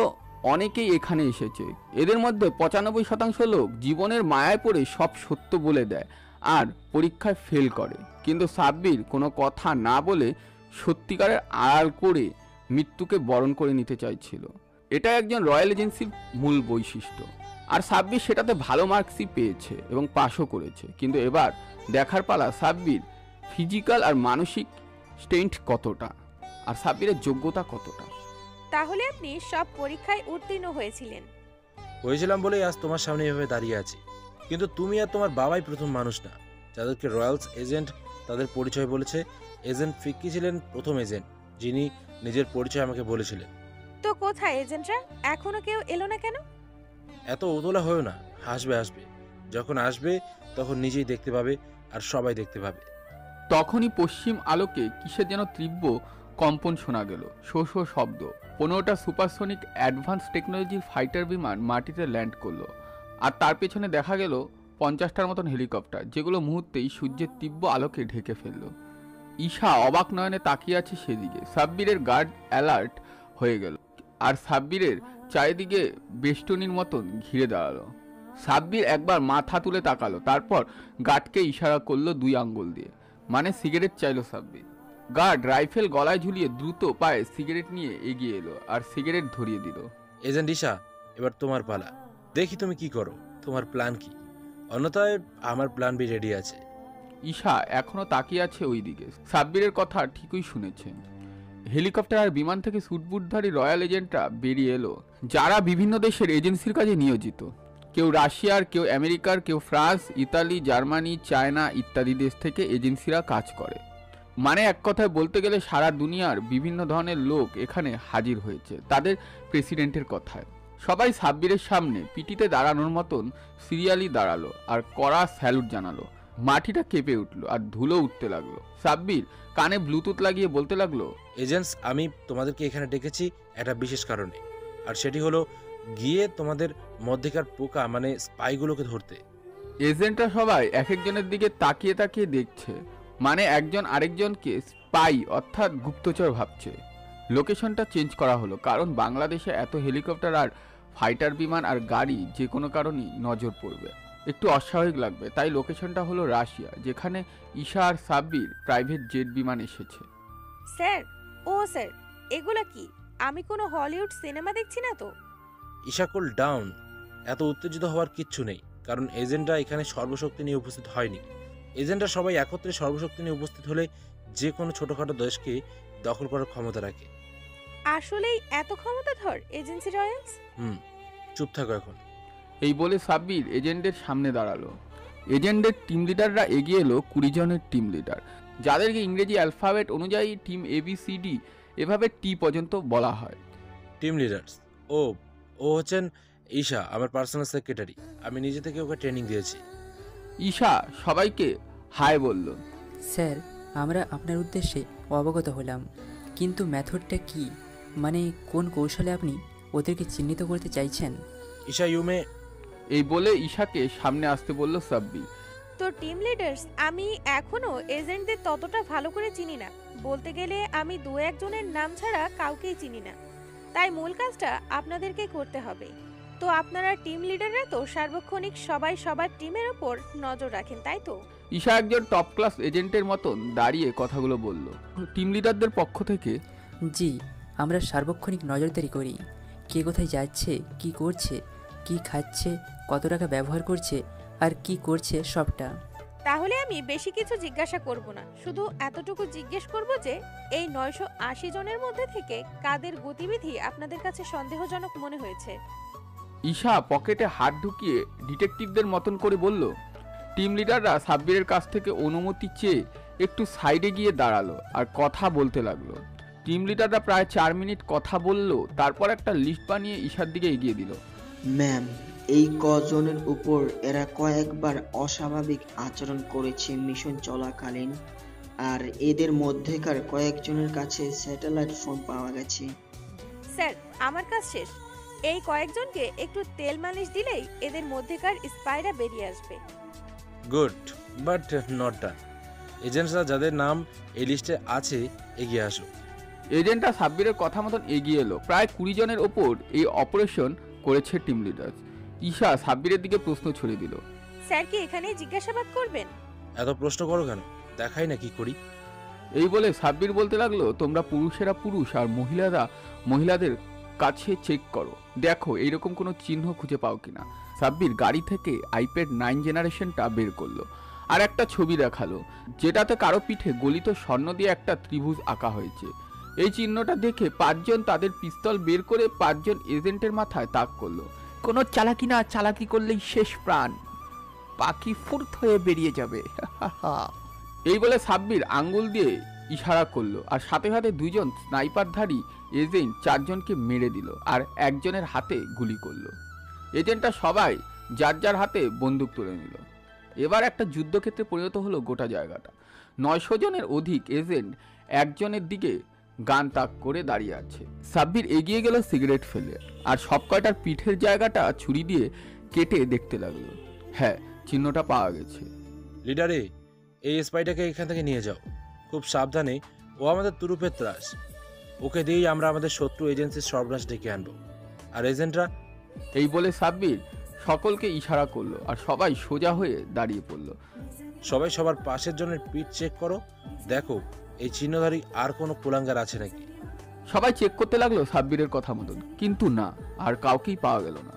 অনেকেই এখানে এসেছে। এদের মধ্যে 95% লোক জীবনের মায়ায় পড়ে সব সত্য বলে দেয় আর পরীক্ষায় ফেল করে, কিন্তু সাব্বির কোনো কথা না বলে সত্যিকারের আড়াল করে মৃত্যুকে বরণ করে নিতে চাইছিল। এটা একজন রয়্যাল এজেন্সির মূল বৈশিষ্ট্য, আর সাব্বির সেটাতে ভালো মার্কসই পেয়েছে এবং পাশও করেছে। কিন্তু এবার দেখার পালা সাব্বির ফিজিক্যাল আর মানসিক স্ট্রেংথ কতটা, আর সাব্বিরের যোগ্যতা কতটা। তাহলে আপনি সব পরীক্ষায় উত্তীর্ণ হয়েছিলেন? হয়েছিলাম বলেই আজ তোমার সামনে এভাবে দাঁড়িয়ে আছি। কিন্তু তুমি আর তোমার বাবাই প্রথম মানুষ না যাদেরকে রয়্যালস এজেন্ট তাদের পরিচয় বলেছে। এজেন্ট ফিক্কি ছিলেন প্রথম এজেন্ট যিনি নিজের পরিচয় আমাকে বলেছিলেন। তো কোথায় এজেন্টরা? এখনো কেউ এলো না কেন? এত উতলা হয়েও না, আসবে। যখন আসবে তখন নিজেই দেখতে পাবে আর সবাই দেখতে পাবে। তখনই পশ্চিম আলোকে কিসের যেন তীব্র কম্পন শোনা গেল, শো শো শব্দ। 15টা সুপারসনিক অ্যাডভান্স টেকনোলজির ফাইটার বিমান মাটিতে ল্যান্ড করলো, আর তার পেছনে দেখা গেল 50টার মতন হেলিকপ্টার, যেগুলো মুহূর্তেই সূর্যের তীব্র আলোকে ঢেকে ফেলল। ঈশা অবাক নয়নে তাকিয়ে আছে সেদিকে। সাব্বিরের গার্ড অ্যালার্ট হয়ে গেল, আর সাব্বিরের চারিদিকে বেষ্টনীর মতন ঘিরে দাঁড়ালো। সাব্বির একবার মাথা তুলে তাকালো, তারপর গার্ডকে ইশারা করলো 2 আঙ্গুল দিয়ে, মানে সিগারেট চাইলো সাব্বির। গার্ড রাইফেল গলায় ঝুলিয়ে দ্রুত পায়ে সিগারেট নিয়ে এগিয়ে এলো আর সিগারেট ধরিয়ে দিল। এজেন্ট ঈশা, এবার তোমার পালা। দেখি তুমি কি করো, তোমার প্ল্যান কি? অন্যথায় আমার প্ল্যান বি রেডি আছে। ঈশা এখনো তাকিয়ে আছে ওই দিকে। সাব্বিরের কথা ঠিকই শুনেছে। হেলিকপ্টার আর বিমান থেকে সুটবুটধারী রয়্যাল এজেন্টরা বেরিয়ে এলো, যারা বিভিন্ন দেশের এজেন্সির কাজে নিয়োজিত। কেউ রাশিয়ার, কেউ আমেরিকার, কেউ ফ্রান্স, ইতালি, জার্মানি, চায়না ইত্যাদি দেশ থেকে এজেন্সিরা কাজ করে। মানে এক কথায় বলতে গেলে সারা দুনিয়ার বিভিন্ন ধরনের লোক এখানে হাজির হয়েছে তাদের প্রেসিডেন্টের কথায়। সবাই সাব্বিরের সামনে পিটিতে দাঁড়ানোর মতন সিরিয়ালি দাঁড়ালো আর কড়া স্যালুট জানালো। মাটিটা কেঁপে উঠলো আর ধুলো উঠতে লাগলো। সাব্বির কানে ব্লুটুথ লাগিয়ে বলতে লাগলো, এজেন্টস, আমি তোমাদেরকে এখানে ডেকেছি একটা বিশেষ কারণে, আর সেটি হলো গিয়ে তোমাদের মধ্যেকার পোকা মানে স্পাইগুলোকে ধরতে। এজেন্টরা সবাই এক একজনের দিকে তাকিয়ে তাকিয়ে দেখছে, মানে একজন আরেকজনকে স্পাই অর্থাৎ গুপ্তচর ভাবছে। লোকেশনটা চেঞ্জ করা হলো, কারণ বাংলাদেশে এত হেলিকপ্টার আর ফাইটার বিমান আর গাড়ি যে কোনো কারণেই নজর পড়বে, একটু অস্বাভাবিক লাগবে। তাই লোকেশনটা হলো রাশিয়া, যেখানে ঈশা আর সাব্বির প্রাইভেট জেট বিমান এসেছে। স্যার, স্যার, এগুলা কি? আমি কোনো হলিউড সিনেমা দেখছি না তো? Isha, cool down. এত উত্তেজিত হওয়ার কিচ্ছু নেই, কারণ এজেন্টরা এখানে সর্বশক্তি নিয়ে উপস্থিত হয়নি। এজেন্টরা সবাই একত্রে সর্বশক্তি নিয়ে উপস্থিত হলে যে কোনো ছোটখাটো দেশকে দখল করার ক্ষমতা রাখে। আসলেই এত ক্ষমতাধর এজেন্সি রয়্যালস? চুপ থাকো এখন। এই বলে সাব্বির এজেন্টের সামনে দাঁড়ালো। এজেন্টের টিম লিডাররা এগিয়ে এলো 20 জনের টিম লিডার, যাদেরকে ইংরেজি অ্যালফাবেট অনুযায়ী টিম ABCD এভাবে টি পর্যন্ত বলা হয়। টিম লিডার্স, ও হচ্ছেন ঈশা, আমার পার্সোনাল সেক্রেটারি। আমি নিজে থেকে ওকে ট্রেনিং দিয়েছি। ঈশা সবাইকে হাই বলল। স্যার, আমরা আপনার উদ্দেশ্যে অবগত হলাম, কিন্তু মেথডটা কি? মানে কোন কৌশলে আপনি ওদেরকে চিহ্নিত করতে চাইছেন? ঈশা, ইউমে। এই বলে ঈশাকে সামনে আসতে বলল সাব্বির। তো টিম লিডার্স, আমি এখনো এজেন্টদের ততটা ভালো করে চিনি না। বলতে গেলে আমি 2-1 জনের নাম ছাড়া কাউকেই চিনি না। তাই মূল কাজটা আপনাদেরকে করতে হবে। তো আপনারা টিম লিডাররা তো সার্বক্ষণিক সবাই সবার টিমের উপর নজর রাখেন, তাই তো? ঈশা একজন টপ ক্লাস এজেন্টের মতন দাঁড়িয়ে কথাগুলো বলল। টিম লিডারদের পক্ষ থেকে, জি, আমরা সার্বক্ষণিক নজরদারি করি। কে কোথায় যাচ্ছে, কি করছে, কি খাচ্ছে, কত টাকা ব্যবহার করছে আর কি করছে সবটা। তাহলে আমি বেশি কিছু জিজ্ঞাসা করব না, শুধু এতটুকু জিজ্ঞেস করব যে এই 980 জনের মধ্যে থেকে কাদের গতিবিধি আপনাদের কাছে সন্দেহজনক মনে হয়েছে? ঈশা পকেটে হাত ঢুকিয়ে ডিটেকটিভদের মতন করে বলল। টিম লিডাররা সাব্বিরের কাছ থেকে অনুমতি চেয়ে একটু সাইডে গিয়ে দাঁড়ালো আর কথা বলতে লাগলো। টিম লিডাররা প্রায় 4 মিনিট কথা বলল, তারপর একটা লিস্ট বানিয়ে ঈশার দিকে এগিয়ে দিল। ম্যাম, এই কজনের উপর এরা কয়েকবার অস্বাভাবিক আচরণ করেছে মিশন চলাকালীন, আর এদের মধ্যেকার কয়েকজনের কাছে স্যাটেলাইট ফোন পাওয়া গেছে। স্যার, আমার কাজ শেষ। এই কয়েকজনকে একটু তেল মালিশ দিলেই এদের মধ্যেকার স্পাইরা বেরিয়ে আসবে। Good, but not done. এজেন্টরা যাদের নাম এই লিস্টে আছে এগিয়ে আসো। এজেন্টরা সাব্বিরের কথা মতন এগিয়ে এলো। প্রায় 20 জনের ওপর এই অপারেশন করেছে টিম লিডার। ঈশা সাব্বিরের দিকে প্রশ্ন ছড়িয়ে দিল। স্যার কি এখানেই জিজ্ঞাসাবাদ করবেন? এত প্রশ্ন করো কেন? দেখাই না কি করি। এই বলে সাব্বির বলতে লাগলো, তোমরা পুরুষেরা পুরুষ আর মহিলারা মহিলাদের কাছে চেক করো, দেখো এইরকম কোনো চিহ্ন খুঁজে পাও কিনা। সাব্বির গাড়ি থেকে আইপ্যাড 9 জেনারেশনটা বের করলো আর একটা ছবি দেখালো, যেটাতে কারো পিঠে গলিত স্বর্ণ দিয়ে একটা ত্রিভুজ আঁকা হয়েছে। এই চিহ্নটা দেখে 5 জন তাদের পিস্তল বের করে 5 জন এজেন্টের মাথায় তাক করলো। কোনো চালাকি না, চালাকি করলেই শেষ প্রাণ, পাখি ফুর্ত হয়ে বেরিয়ে যাবে। এই বলে সাব্বির আঙ্গুল দিয়ে ইশারা করলো আর সাথে সাথে 2 জন স্নাইপারধারী এজেন্ট 4 জনকে মেরে দিল আর একজনের হাতে গুলি করলো। এজেন্টরা সবাই যার যার হাতে বন্দুক তুলে নিল। এবার একটা যুদ্ধক্ষেত্রে পরিণত হলো গোটা জায়গাটা। 900 জনের অধিক এজেন্ট একজনের দিকে গান তাক করে দাঁড়িয়ে আছে। সাব্বির এগিয়ে গেল সিগারেট ফেলে আর সব কয়টার পিঠের জায়গাটা ছুরি দিয়ে কেটে দেখতে লাগলো। হ্যাঁ, চিহ্নটা পাওয়া গেছে। লিডারে, এই স্পাইটাকে এখান থেকে নিয়ে যাও। খুব সাবধানে, ও আমাদের তুরুপের ত্রাস। ওকে দিয়েই আমরা আমাদের শত্রু এজেন্সির সর্বনাশ ডেকে আনবো। আর এজেন্টরা? এই বলে সাব্বির সকলকে ইশারা করলো আর সবাই সোজা হয়ে দাঁড়িয়ে পড়লো। সবাই সবার পাশের জনের পিঠ চেক করো, দেখো এই চিহ্নধারী আর কোনো কুলাঙ্গার আছে নাকি। সবাই চেক করতে লাগলো সাব্বিরের কথা মতন, কিন্তু না, আর কাউকেই পাওয়া গেল না।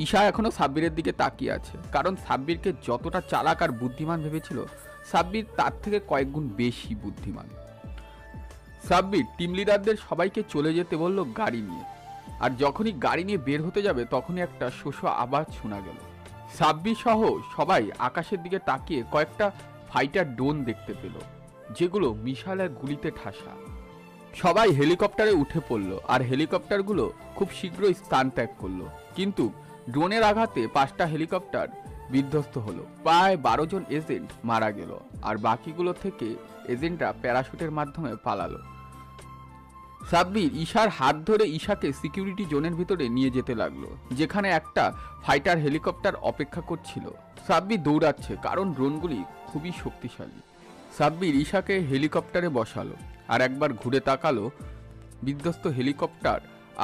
ঈশা এখনো সাব্বিরের দিকে তাকিয়ে আছে, কারণ সাব্বিরকে যতটা চালাক আর বুদ্ধিমান ভেবেছিল, সাব্বির তার থেকে কয়েক গুণ বেশি বুদ্ধিমান। সাব্বির টিম লিডারদের সবাইকে চলে যেতে বলল গাড়ি নিয়ে, আর যখনই গাড়ি নিয়ে বের হতে যাবে তখনই একটা শোষ আওয়াজ শোনা গেল। সাব্বির সহ সবাই আকাশের দিকে তাকিয়ে কয়েকটা ফাইটার ড্রোন দেখতে পেল, যেগুলো মিসাইলের গুলিতে ঠাসা। সবাই হেলিকপ্টারে উঠে পড়ল আর হেলিকপ্টারগুলো খুব শীঘ্রই স্থান ত্যাগ করলো, কিন্তু ড্রোনের আঘাতে 5টা হেলিকপ্টার বিধ্বস্ত হলো। প্রায় 12 জন এজেন্ট মারা গেল আর বাকিগুলো থেকে এজেন্টরা প্যারাশুটের মাধ্যমে পালালো। সাব্বির ঈশার হাত ধরে ঈশাকে সিকিউরিটি জোনের ভিতরে নিয়ে যেতে লাগলো, যেখানে একটা ফাইটার হেলিকপ্টার অপেক্ষা করছিল। সাব্বির দৌড়াচ্ছে কারণ ড্রোনগুলি খুবই শক্তিশালী। সাব্বির ঈশাকে হেলিকপ্টারে বসালো আর একবার ঘুরে তাকালো বিধ্বস্ত হেলিকপ্টার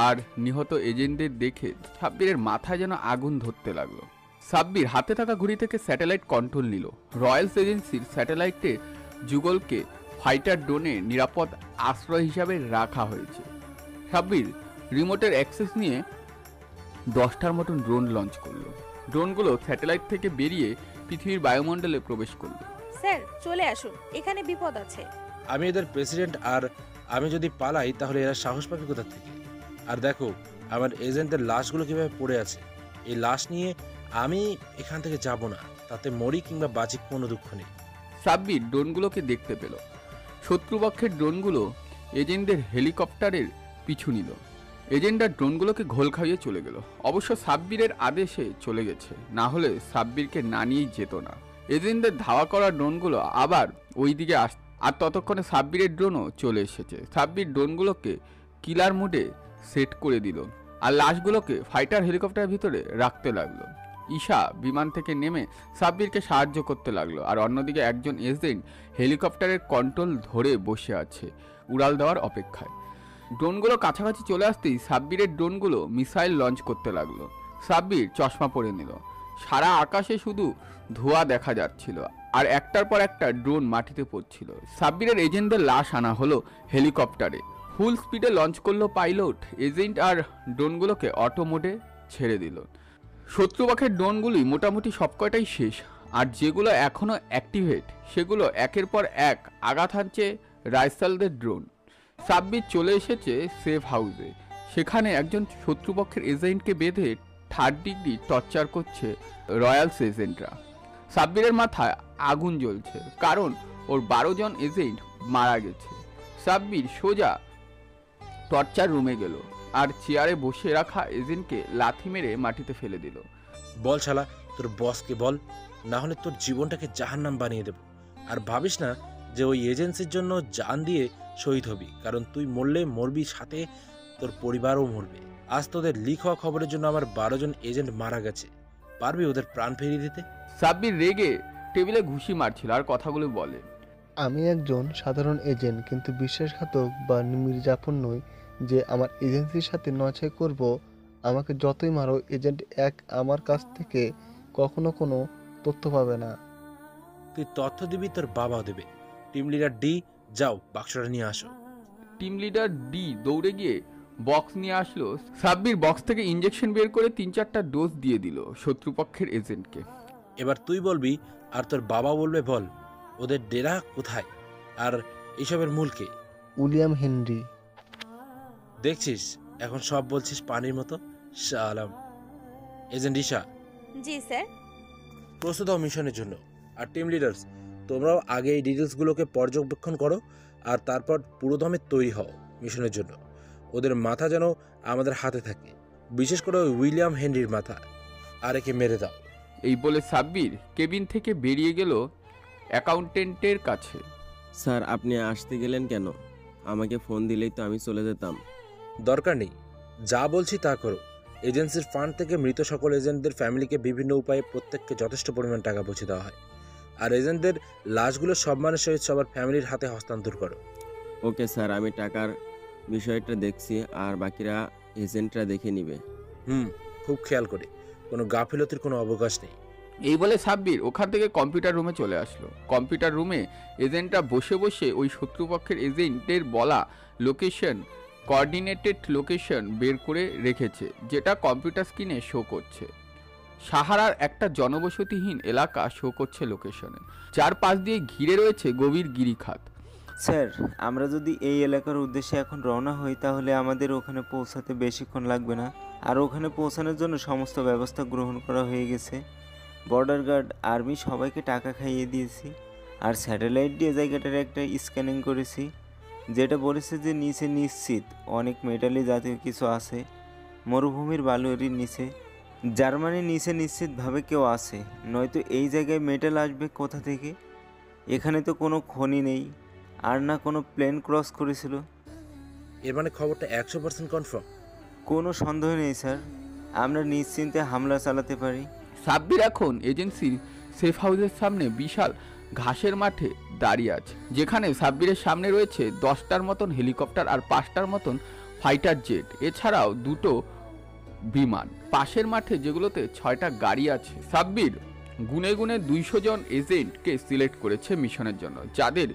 আর নিহত এজেন্টদের দেখে সাব্বিরের মাথায় যেন আগুন ধরতে লাগলো। সাব্বির হাতে থাকা ঘড়ি থেকে স্যাটেলাইট কন্ট্রোল নিল। রয়্যালস এজেন্সির স্যাটেলাইটে যুগলকে ফাইটার ড্রোনে নিরাপদ আশ্রয় হিসাবে রাখা হয়েছে। সাব্বির রিমোটের অ্যাক্সেস নিয়ে 10টার মতন ড্রোন লঞ্চ করলো। ড্রোনগুলো স্যাটেলাইট থেকে বেরিয়ে পৃথিবীর বায়ুমণ্ডলে প্রবেশ করলো। স্যার, চলে আসুন, এখানে বিপদ আছে। আমি এদের প্রেসিডেন্ট, আর আমি যদি পালাই তাহলে এরা সাহস পাবে কোথা থেকে? আর দেখো আমার এজেন্টের লাশগুলো কিভাবে পড়ে আছে। এই লাশ নিয়ে আমি এখান থেকে যাব না, তাতে মরি কিংবা বাঁচি কোনো দুঃখ নেই। সাব্বির ড্রোনগুলোকে দেখতে পেল। শত্রুপক্ষের ড্রোনগুলো এজেন্টদের হেলিকপ্টারের পিছু নিল। এজেন্টরা ড্রোনগুলোকে ঘোল খাইয়ে চলে গেল। অবশ্য সাব্বিরের আদেশে চলে গেছে, না হলে সাব্বিরকে না নিয়েই যেত না। এজেন্টদের ধাওয়া করা ড্রোনগুলো আবার ওই দিকে আর ততক্ষণে সাব্বিরের ড্রোনও চলে এসেছে। সাব্বির ড্রোনগুলোকে কিলার মোডে সেট করে দিল আর লাশগুলোকে ফাইটার হেলিকপ্টারের ভিতরে রাখতে লাগলো। ঈশা বিমান থেকে নেমে সাব্বিরকে সাহায্য করতে লাগলো, আর অন্যদিকে একজন এজেন্ট হেলিকপ্টারের কন্ট্রোল ধরে বসে আছে উড়াল দেওয়ার অপেক্ষায়। ড্রোনগুলো কাছাকাছি চলে আসতেই সাব্বিরের ড্রোনগুলো মিসাইল লঞ্চ করতে লাগলো। সাব্বির চশমা পরে নিল। সারা আকাশে শুধু ধোঁয়া দেখা যাচ্ছিল আর একটার পর একটা ড্রোন মাটিতে পড়ছিল। সাব্বিরের এজেন্টদের লাশ আনা হলো হেলিকপ্টারে। ফুল স্পিডে লঞ্চ করলো পাইলট। এজেন্ট আর ড্রোনগুলোকে অটো মোডে ছেড়ে দিল। শত্রুপক্ষের ড্রোনগুলি মোটামুটি সবকটাই শেষ, আর যেগুলো এখনও অ্যাক্টিভেট সেগুলো একের পর এক আঘাত হানছে রাইসালদের ড্রোন। সাব্বির চলে এসেছে সেফ হাউসে। সেখানে একজন শত্রুপক্ষের এজেন্টকে বেঁধে 3rd ডিগ্রি টর্চার করছে রয়্যালস এজেন্টরা। সাব্বিরের মাথায় আগুন জ্বলছে কারণ ওর 12 জন এজেন্ট মারা গেছে। সাব্বির সোজা টর্চার রুমে গেল আর চেয়ারে বসে রাখা এজেন্টকে লাথি মেরে মাটিতে ফেলে দিল। বল শালা, তোর বসকে বল, না হলে তোর জীবনটাকে জাহান্নাম বানিয়ে দেব। আর ভাবিস না যে ওই এজেন্সির জন্য জান দিয়ে শহীদ হবি, কারণ তুই মরলে মরবি, সাথে তোর পরিবারও মরবে। আজ তোদের লিক হওয়া খবরের জন্য আমার 12 জন এজেন্ট মারা গেছে, পারবি ওদের প্রাণ ফিরিয়ে দিতে? সাব্বির রেগে টেবিলে ঘুষি মারছিল আর কথাগুলো বলে, আমি একজন সাধারণ এজেন্ট, কিন্তু বিশ্বাসঘাতক বা মির্জাফর নই যে আমার এজেন্সির সাথে নয় করব। আমাকে যতই মারো, এজেন্ট 1 আমার কাছ থেকে কখনো কোনো তথ্য পাবে না। তুই তথ্য দিবি, তোর বাবাও দেবে। টিম লিডার ডি, যাও বাক্সটা নিয়ে আসো। টিম লিডার ডি দৌড়ে গিয়ে বক্স নিয়ে আসলো। সাব্বির বক্স থেকে ইঞ্জেকশন বের করে 3-4টা ডোজ দিয়ে দিল শত্রুপক্ষের এজেন্টকে। এবার তুই বলবি আর তোর বাবা বলবে, বল ওদের ডেরা কোথায় আর এসবের মূল কে? William Henry. দেখছিস এখন সব বলছিস পানির মতো। শালাম। Agent Isha, ji sir. প্রস্তুত হও মিশনের জন্য। আর টিম লিডার্স, তোমরাও আগে এই ডিটেলসগুলোকে পর্যবেক্ষণ করো আর তারপর পুরোদমে তৈরি হও মিশনের জন্য। ওদের মাথা যেন আমাদের হাতে থাকে, বিশেষ করে ওই উইলিয়াম হেনরির মাথা। আর একে মেরে দাও। এই বলে সাব্বির কেবিন থেকে বেরিয়ে গেল অ্যাকাউন্টেন্টের কাছে। স্যার, আপনি আসতে গেলেন কেন? আমাকে ফোন দিলেই তো আমি চলে যেতাম। দরকার নেই, যা বলছি তা করো। এজেন্সির ফান্ড থেকে মৃত সকল এজেন্টদের ফ্যামিলিকে বিভিন্ন উপায়ে প্রত্যেককে যথেষ্ট পরিমাণ টাকা পৌঁছে দেওয়া হয়। আর এজেন্টদের লাশগুলো সম্মানের সহিত সবার ফ্যামিলির হাতে হস্তান্তর করো। ওকে স্যার, আমি টাকার বিষয়টা দেখছি, আর বাকিরা এজেন্টরা দেখে নিবে। খুব খেয়াল করে, কোনো গাফিলতির কোনো অবকাশ নেই। এই বলে সাব্বির ওখান থেকে কম্পিউটার রুমে চলে আসলো। কম্পিউটার রুমে এজেন্টরা বসে বসে ওই শত্রুপক্ষের এজেন্টের বলা লোকেশন, কোঅর্ডিনেটেড লোকেশন বের করে রেখেছে, যেটা কম্পিউটার স্ক্রিনে শো করছে। সাহারার একটা জনবসতিহীন এলাকা শো করছে লোকেশনে, যার পাশ দিয়ে ঘিরে রয়েছে গভীর গিরিখাত। স্যার, আমরা যদি এই এলাকার উদ্দেশ্যে এখন রওনা হই তাহলে আমাদের ওখানে পৌঁছাতে বেশিক্ষণ লাগবে না। আর ওখানে পৌঁছানোর জন্য সমস্ত ব্যবস্থা গ্রহণ করা হয়ে গেছে। বর্ডার গার্ড, আর্মি সবাইকে টাকা খাইয়ে দিয়েছি। আর স্যাটেলাইট দিয়ে জায়গাটার একটা স্ক্যানিং করেছি, যেটা বলেছে যে নিচে নিশ্চিত অনেক মেটালি জাতীয় কিছু আছে, মরুভূমির বালুয়ারির নিচে। জার্মানির নিচে নিশ্চিতভাবে কেউ আছে, নয়তো এই জায়গায় মেটাল আসবে কোথা থেকে? এখানে তো কোনো খনি নেই, আর না কোনো প্লেন ক্রস করেছিল। এর মানে খবরটা 100% কনফার্ম? কোনো সন্দেহ নেই স্যার, আমরা নিশ্চিন্তে হামলা চালাতে পারি। সাব্বির এখন এজেন্সির সেফ হাউসের সামনে বিশাল ঘাসের মাঠে দাঁড়িয়ে আছে, যেখানে সাব্বিরের সামনে রয়েছে 10টার মতন হেলিকপ্টার আর 5টার মতন ফাইটার জেট, এছাড়াও 2টো বিমান। পাশের মাঠে যেগুলোতে 6টা গাড়ি আছে। সাব্বির গুনে গুনে 200 জন এজেন্টকে সিলেক্ট করেছে মিশনের জন্য, যাদের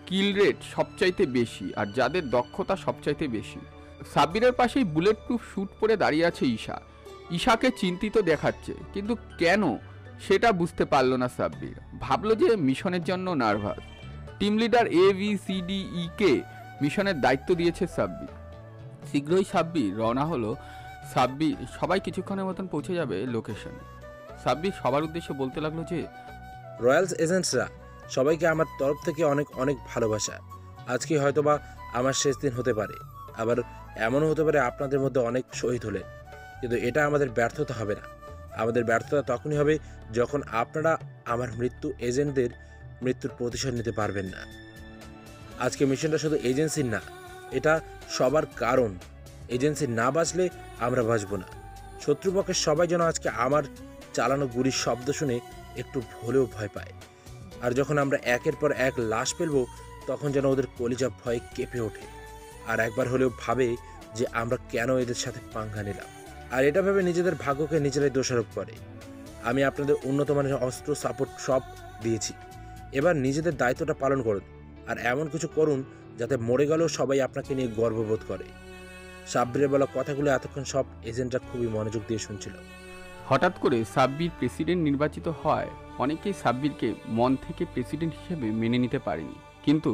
কিল রেট সবচাইতে বেশি আর যাদের দক্ষতা সবচাইতে বেশি। সাব্বিরের পাশেই বুলেট প্রুফ স্যুট পরে দাঁড়িয়ে আছে ঈশা। ঈশাকে চিন্তিত দেখাচ্ছে, কিন্তু কেন সেটা বুঝতে পারল না সাব্বির। ভাবলো যে মিশনের জন্য নার্ভাস। টিম লিডার ABCDE কে মিশনের দায়িত্ব দিয়েছে সাব্বির। শীঘ্রই সাব্বির রওনা হলো। সাব্বির সবাই কিছুক্ষণের মতন পৌঁছে যাবে লোকেশনে। সাব্বির সবার উদ্দেশ্যে বলতে লাগলো যে, রয়্যালস এজেন্টসরা, সবাইকে আমার তরফ থেকে অনেক অনেক ভালোবাসা। আজকে হয়তোবা আমার শেষ দিন হতে পারে, আবার এমনও হতে পারে আপনাদের মধ্যে অনেক শহীদ হলেন, কিন্তু এটা আমাদের ব্যর্থতা হবে না। আমাদের ব্যর্থতা তখনই হবে যখন আপনারা আমার এজেন্টদের মৃত্যুর প্রতিশোধ নিতে পারবেন না। আজকে মিশনটা শুধু এজেন্সির না, এটা সবার, কারণ এজেন্সি না বাঁচলে আমরা বাঁচব না। শত্রুপক্ষের সবাই যেন আজকে আমার চালানো গুলির শব্দ শুনে একটু হলেও ভয় পায়। আর যখন আমরা একের পর এক লাশ ফেলবো, তখন যেন ওদের কলিজা ভয়ে কেঁপে ওঠে, আর একবার হলেও ভাবে যে আমরা কেন এদের সাথে পাঙ্গা নিলাম। আর এটা ভেবে নিজেদের ভাগ্যকে নিজেরাই দোষারোপ করে। আমি আপনাদের উন্নত মানের অস্ত্র সাপোর্ট সব দিয়েছি, এবার নিজেদের দায়িত্বটা পালন করুন, আর এমন কিছু করুন যাতে মরে গেলেও সবাই আপনাকে নিয়ে গর্ববোধ করে। সাব্বিরের বলা কথাগুলো এতক্ষণ সব এজেন্টরা খুবই মনোযোগ দিয়ে শুনছিল। হঠাৎ করে সাব্বির প্রেসিডেন্ট নির্বাচিত হয়। অনেকেই সাব্বিরকে মন থেকে প্রেসিডেন্ট হিসেবে মেনে নিতে পারেনি, কিন্তু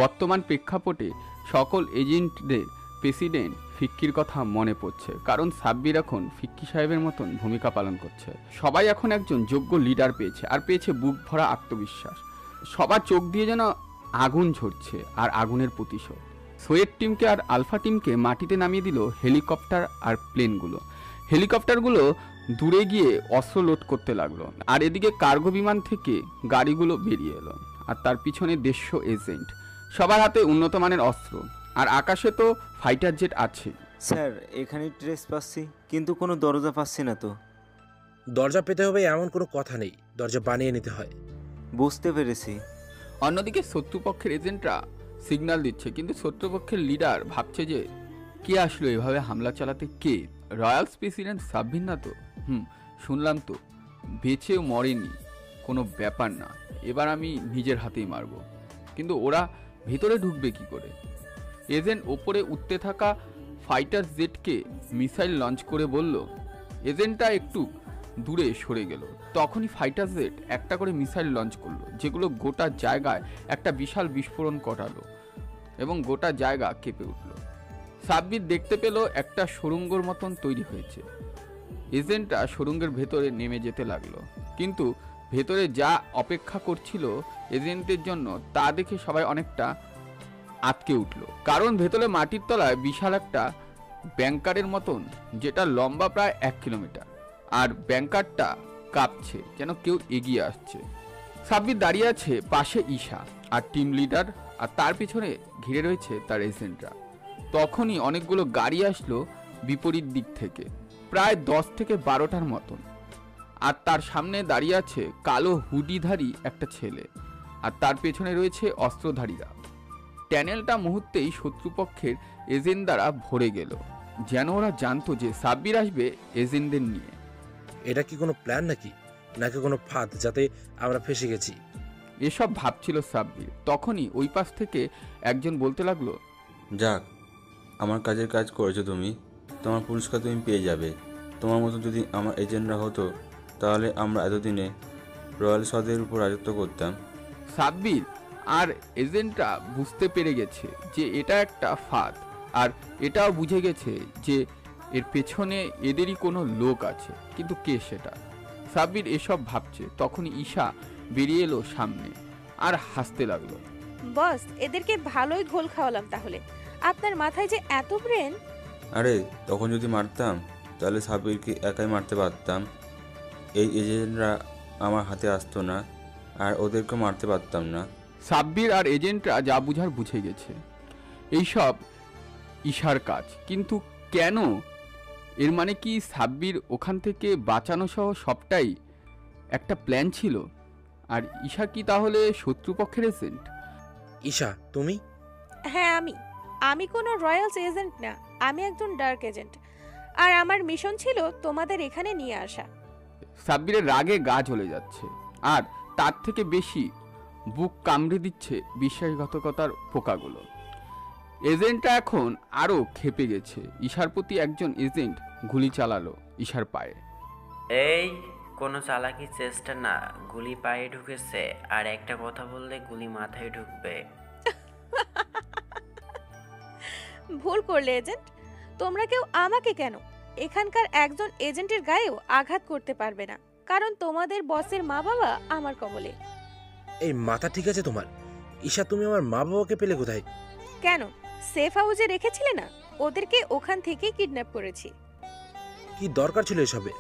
বর্তমান প্রেক্ষাপটে সকল এজেন্টদের প্রেসিডেন্ট ফিক্কির কথা মনে পড়ছে, কারণ সাব্বির এখন ফিক্কি সাহেবের মতন ভূমিকা পালন করছে। সবাই এখন একজন যোগ্য লিডার পেয়েছে, আর পেয়েছে বুক ভরা আত্মবিশ্বাস। সবার চোখ দিয়ে যেন আগুন ঝরছে, আর আগুনের প্রতিশোধ। সোয়েট টিমকে আর আলফা টিমকে মাটিতে নামিয়ে দিল হেলিকপ্টার আর প্লেনগুলো। হেলিকপ্টারগুলো দূরে গিয়ে অস্ত্র লোড করতে লাগলো, আর এদিকে কার্গো বিমান থেকে গাড়িগুলো বেরিয়ে এলো, আর তার পিছনে 150 এজেন্ট, সবার হাতে উন্নত মানের অস্ত্র, আর আকাশে তো ফাইটার জেট আছে। স্যার এখানে ট্রেস পাচ্ছি, কিন্তু কোনো দরজা পাচ্ছি না তো। দরজা পেতে হবে এমন কোনো কথা নেই, দরজা বানিয়ে নিতে হয়। বুঝতে পেরেছি। অন্যদিকে শত্রুপক্ষের এজেন্টরা সিগন্যাল দিচ্ছে, কিন্তু শত্রুপক্ষের লিডার ভাবছে যে কে আসলো এভাবে হামলা চালাতে, কে? রয়্যাল প্রেসিডেন্ট সাব্বির না তো? শুনলাম তো, বেঁচেও মরেনি, কোনো ব্যাপার না, এবার আমি নিজের হাতেই মারব। কিন্তু ওরা ভেতরে ঢুকবে কি করে? এজেন্ট ওপরে উঠতে থাকা ফাইটার জেটকে মিসাইল লঞ্চ করে বলল। এজেন্টটা একটু দূরে সরে গেল, তখনই ফাইটার জেট একটা করে মিসাইল লঞ্চ করলো, যেগুলো গোটা জায়গায় একটা বিশাল বিস্ফোরণ ঘটালো এবং গোটা জায়গা কেঁপে উঠল। সাব্বির দেখতে পেল একটা সুড়ঙ্গর মতন তৈরি হয়েছে। এজেন্টটা সুড়ঙ্গের ভেতরে নেমে যেতে লাগলো, কিন্তু ভেতরে যা অপেক্ষা করছিল এজেন্টের জন্য তা দেখে সবাই অনেকটা আটকে উঠল, কারণ ভেতরে মাটির তলায় বিশাল একটা ব্যাংকারের মতন, যেটা লম্বা প্রায় 1 কিলোমিটার, আর ব্যাংকারটা কাঁপছে, যেন কেউ এগিয়ে আসছে। সাব্বির দাঁড়িয়ে আছে, পাশে ঈশা আর টিম লিডার, আর তার পিছনে ঘিরে রয়েছে তার এজেন্টরা। তখনই অনেকগুলো গাড়ি আসলো বিপরীত দিক থেকে, প্রায় 10 থেকে 12টার মতন, আর তার সামনে দাঁড়িয়ে আছে কালো হুডিধারী একটা ছেলে, আর তার পেছনে রয়েছে অস্ত্রধারীরা। ট্যানেলটা মুহূর্তেই শত্রুপক্ষের এজেন্ট দ্বারা ভরে গেল, যেন ওরা জানতো যে সাব্বির আসবে এজেন্টদের নিয়ে। এটা কি কোনো প্ল্যান নাকি কোনো ফাঁদ, যাতে আমরা ফেসে গেছি? এসব ভাবছিল সাব্বির। তখনই ওই পাশ থেকে একজন বলতে লাগলো, যাক, আমার কাজের কাজ করেছো তুমি, তোমার পুরস্কার তুমি পেয়ে যাবে। তোমার মতো যদি আমার এজেন্টরা হতো, তাহলে আমরা এতদিনে রয়্যাল সদের উপর রাজত্ব করতাম। সাব্বির আর এজেন্টরা বুঝতে পেরে গেছে যে এটা একটা ফাঁদ, আর এটাও বুঝে গেছে যে এর পেছনে এদেরই কোনো লোক আছে, কিন্তু কে সেটা? সাব্বির এসব ভাবছে, তখনই ঈশা বেরিয়ে এলো সামনে আর হাসতে লাগলো। বস, এদেরকে ভালোই ঘোল খাওয়ালাম তাহলে। আপনার মাথায় যে এত ব্রেন! আরে তখন যদি মারতাম, তাহলে সাব্বিরকে একাই মারতে পারতাম, এই এজেন্টরা আমার হাতে আসতো না, আর ওদেরকে মারতে পারতাম না। সাব্বির আর এজেন্টরা যা বুঝার বুঝে গেছে, এইসব ঈশার কাজ। কিন্তু কেন? এর মানে কি সাব্বির ওখান থেকে বাঁচানো সহ সবটাই একটা প্ল্যান ছিল? আর ঈশা কি তাহলে শত্রুপক্ষের এজেন্ট? ঈশা, তুমি? হ্যাঁ, আমি কোনো রয়্যালস এজেন্ট না, আমি একজন ডার্ক এজেন্ট, আর আমার মিশন ছিল তোমাদের এখানে নিয়ে আসা। সাব্বিরের রাগে গা জ্বলে যাচ্ছে, আর তার থেকে বেশি বুক কামড়ে দিচ্ছে বিশ্বাসঘাতকতার পোকাগুলো। এজেন্টটা এখন আরও ক্ষেপে গেছে। ঈশার প্রতি একজন এজেন্ট গুলি চালালো ঈশার পায়ে। এই কোনো চালাকি চেষ্টা না, গুলি পায়ে ঢুকেছে, আর একটা কথা বললে গুলি মাথায় ঢুকবে। ভুল করলে এজেন্ট, তোমরা কেউ আমাকে কেন, এখানকার একজন এজেন্টের গায়েও আঘাত করতে পারবে না, কারণ তোমাদের বসের মা বাবা আমার কবলে। এই মাথা ঠিক আছে তোমার? ঈশা, তুমি আমার মা বাবাকে পেলে কোথায়? কেন, সেফ হাউসে রেখেছিলে না? ওদেরকে ওখান থেকেই কিডন্যাপ করেছি। কি দরকার ছিল এসবে?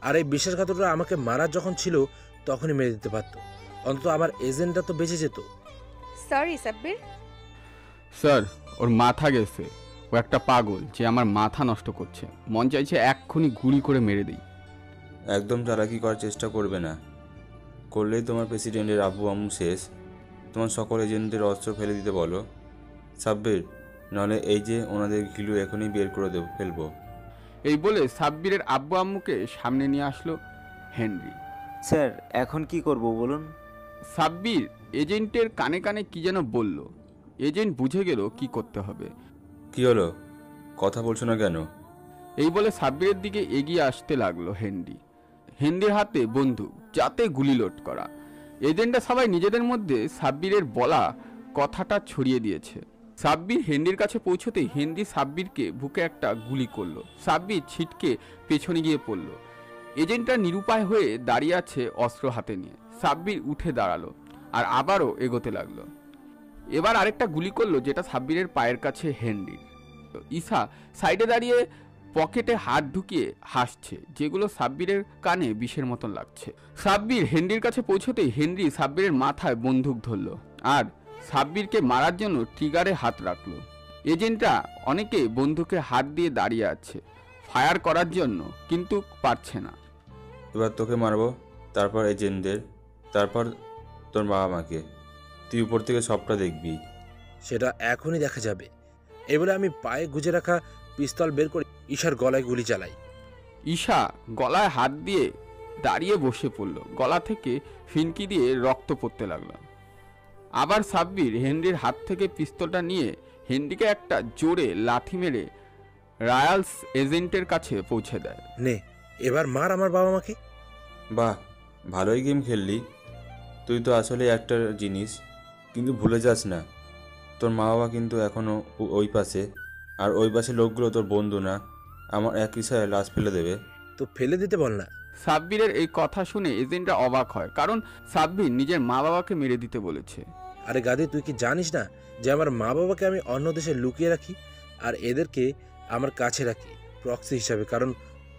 আর এই বিশ্বাসঘাতকরা আমাকে মারার যখন ছিল, তখনই মেরে দিতে পারতো, অন্তত আমার এজেন্টটা তো বেঁচে যেত। সরি সাব্বির। স্যার, ওর মাথা গেছে, ও একটা পাগল যে আমার মাথা নষ্ট করছে, মন চাইছে এক্ষুনি গুলি করে মেরে দিই। একদম চালাকি করার চেষ্টা করবে না, করলেই তোমার প্রেসিডেন্টের আব্বু আম্মু শেষ। তোমার সকল এজেন্টদের অস্ত্র ফেলে দিতে বলো সাব্বির, নাহলে এই যে ওনাদের ঘিলু এখনই বের করে ফেলবো। এই বলে সাব্বিরের আব্বু আম্মুকে সামনে নিয়ে আসলো হেনরি। স্যার, এখন কি করব বলুন? সাব্বির এজেন্টের কানে কানে কি যেন বলল। এজেন্ট বুঝে গেল কি করতে হবে। কি হলো, কথা বলছো না কেন? এই বলে সাব্বিরের দিকে এগিয়ে আসতে লাগলো হেনরি। হেনরির হাতে বন্দুক, যাতে গুলি লোড করা। এজেন্টরা সবাই নিজেদের মধ্যে সাব্বিরের বলা কথাটা ছড়িয়ে দিয়েছে। সাব্বির হেনরির কাছে পৌঁছতেই হেনরি সাব্বিরকে বুকে একটা গুলি করলো। সাব্বির ছিটকে পেছনে গিয়ে পড়ল। এজেন্টটা নিরুপায় হয়ে দাঁড়িয়ে আছে অস্ত্র হাতে নিয়ে। সাব্বির উঠে দাঁড়ালো আর আবারও এগোতে লাগলো। এবার আরেকটা গুলি করলো, যেটা সাব্বিরের পায়ের কাছে হেনরির। ঈশা সাইডে দাঁড়িয়ে পকেটে হাত ঢুকিয়ে হাসছে, যেগুলো সাব্বিরের কানে বিষের মতন লাগছে। সাব্বির হেনরির কাছে পৌঁছতেই হেনরি সাব্বিরের মাথায় বন্দুক ধরলো আর সাব্বিরকে মারার জন্য ট্রিগারে হাত রাখলো। এজেন্টরা অনেকে বন্দুকে হাত দিয়ে দাঁড়িয়ে আছে ফায়ার করার জন্য, কিন্তু পারছে না। এবার তোকে মারবো, তারপর এজেন্টদের, তারপর তোর বাবা মাকে। তুই উপর থেকে সবটা দেখবি। সেটা এখনই দেখা যাবে। এবারে আমি পায়ে গুজে রাখা পিস্তল বের করে ঈশার গলায় গুলি চালাই। ঈশা গলায় হাত দিয়ে দাঁড়িয়ে বসে পড়ল, গলা থেকে ফিনকি দিয়ে রক্ত পড়তে লাগলো। আবার সাব্বির হেনরির হাত থেকে পিস্তলটা নিয়ে হেনরিকে একটা জোরে লাথি মেরে রয়্যালস এজেন্টের কাছে পৌঁছে দেয়। নে এবার মার আমার বাবা মাকে। বাহ, ভালোই গেম খেললি। তুই তো আসলে একটা জিনিস, কিন্তু ভুলে যাস না তোর মা বাবা কিন্তু এখনও ওই পাশে, আর ওই পাশে লোকগুলো তোর বন্ধু না। আমার এক ইশারায় লাশ ফেলে দেবে। তো ফেলে দিতে বল না। সাব্বিরের এই কথা শুনে এজেন্টরা অবাক হয়, কারণ সাব্বির নিজের মা বাবাকে মেরে দিতে বলেছে। আরে গাধি, তুই কি জানিস না যে আমার মা বাবাকে আমি অন্য দেশে লুকিয়ে রাখি আর এদেরকে আমার কাছে রাখি প্রক্সি হিসাবে, কারণ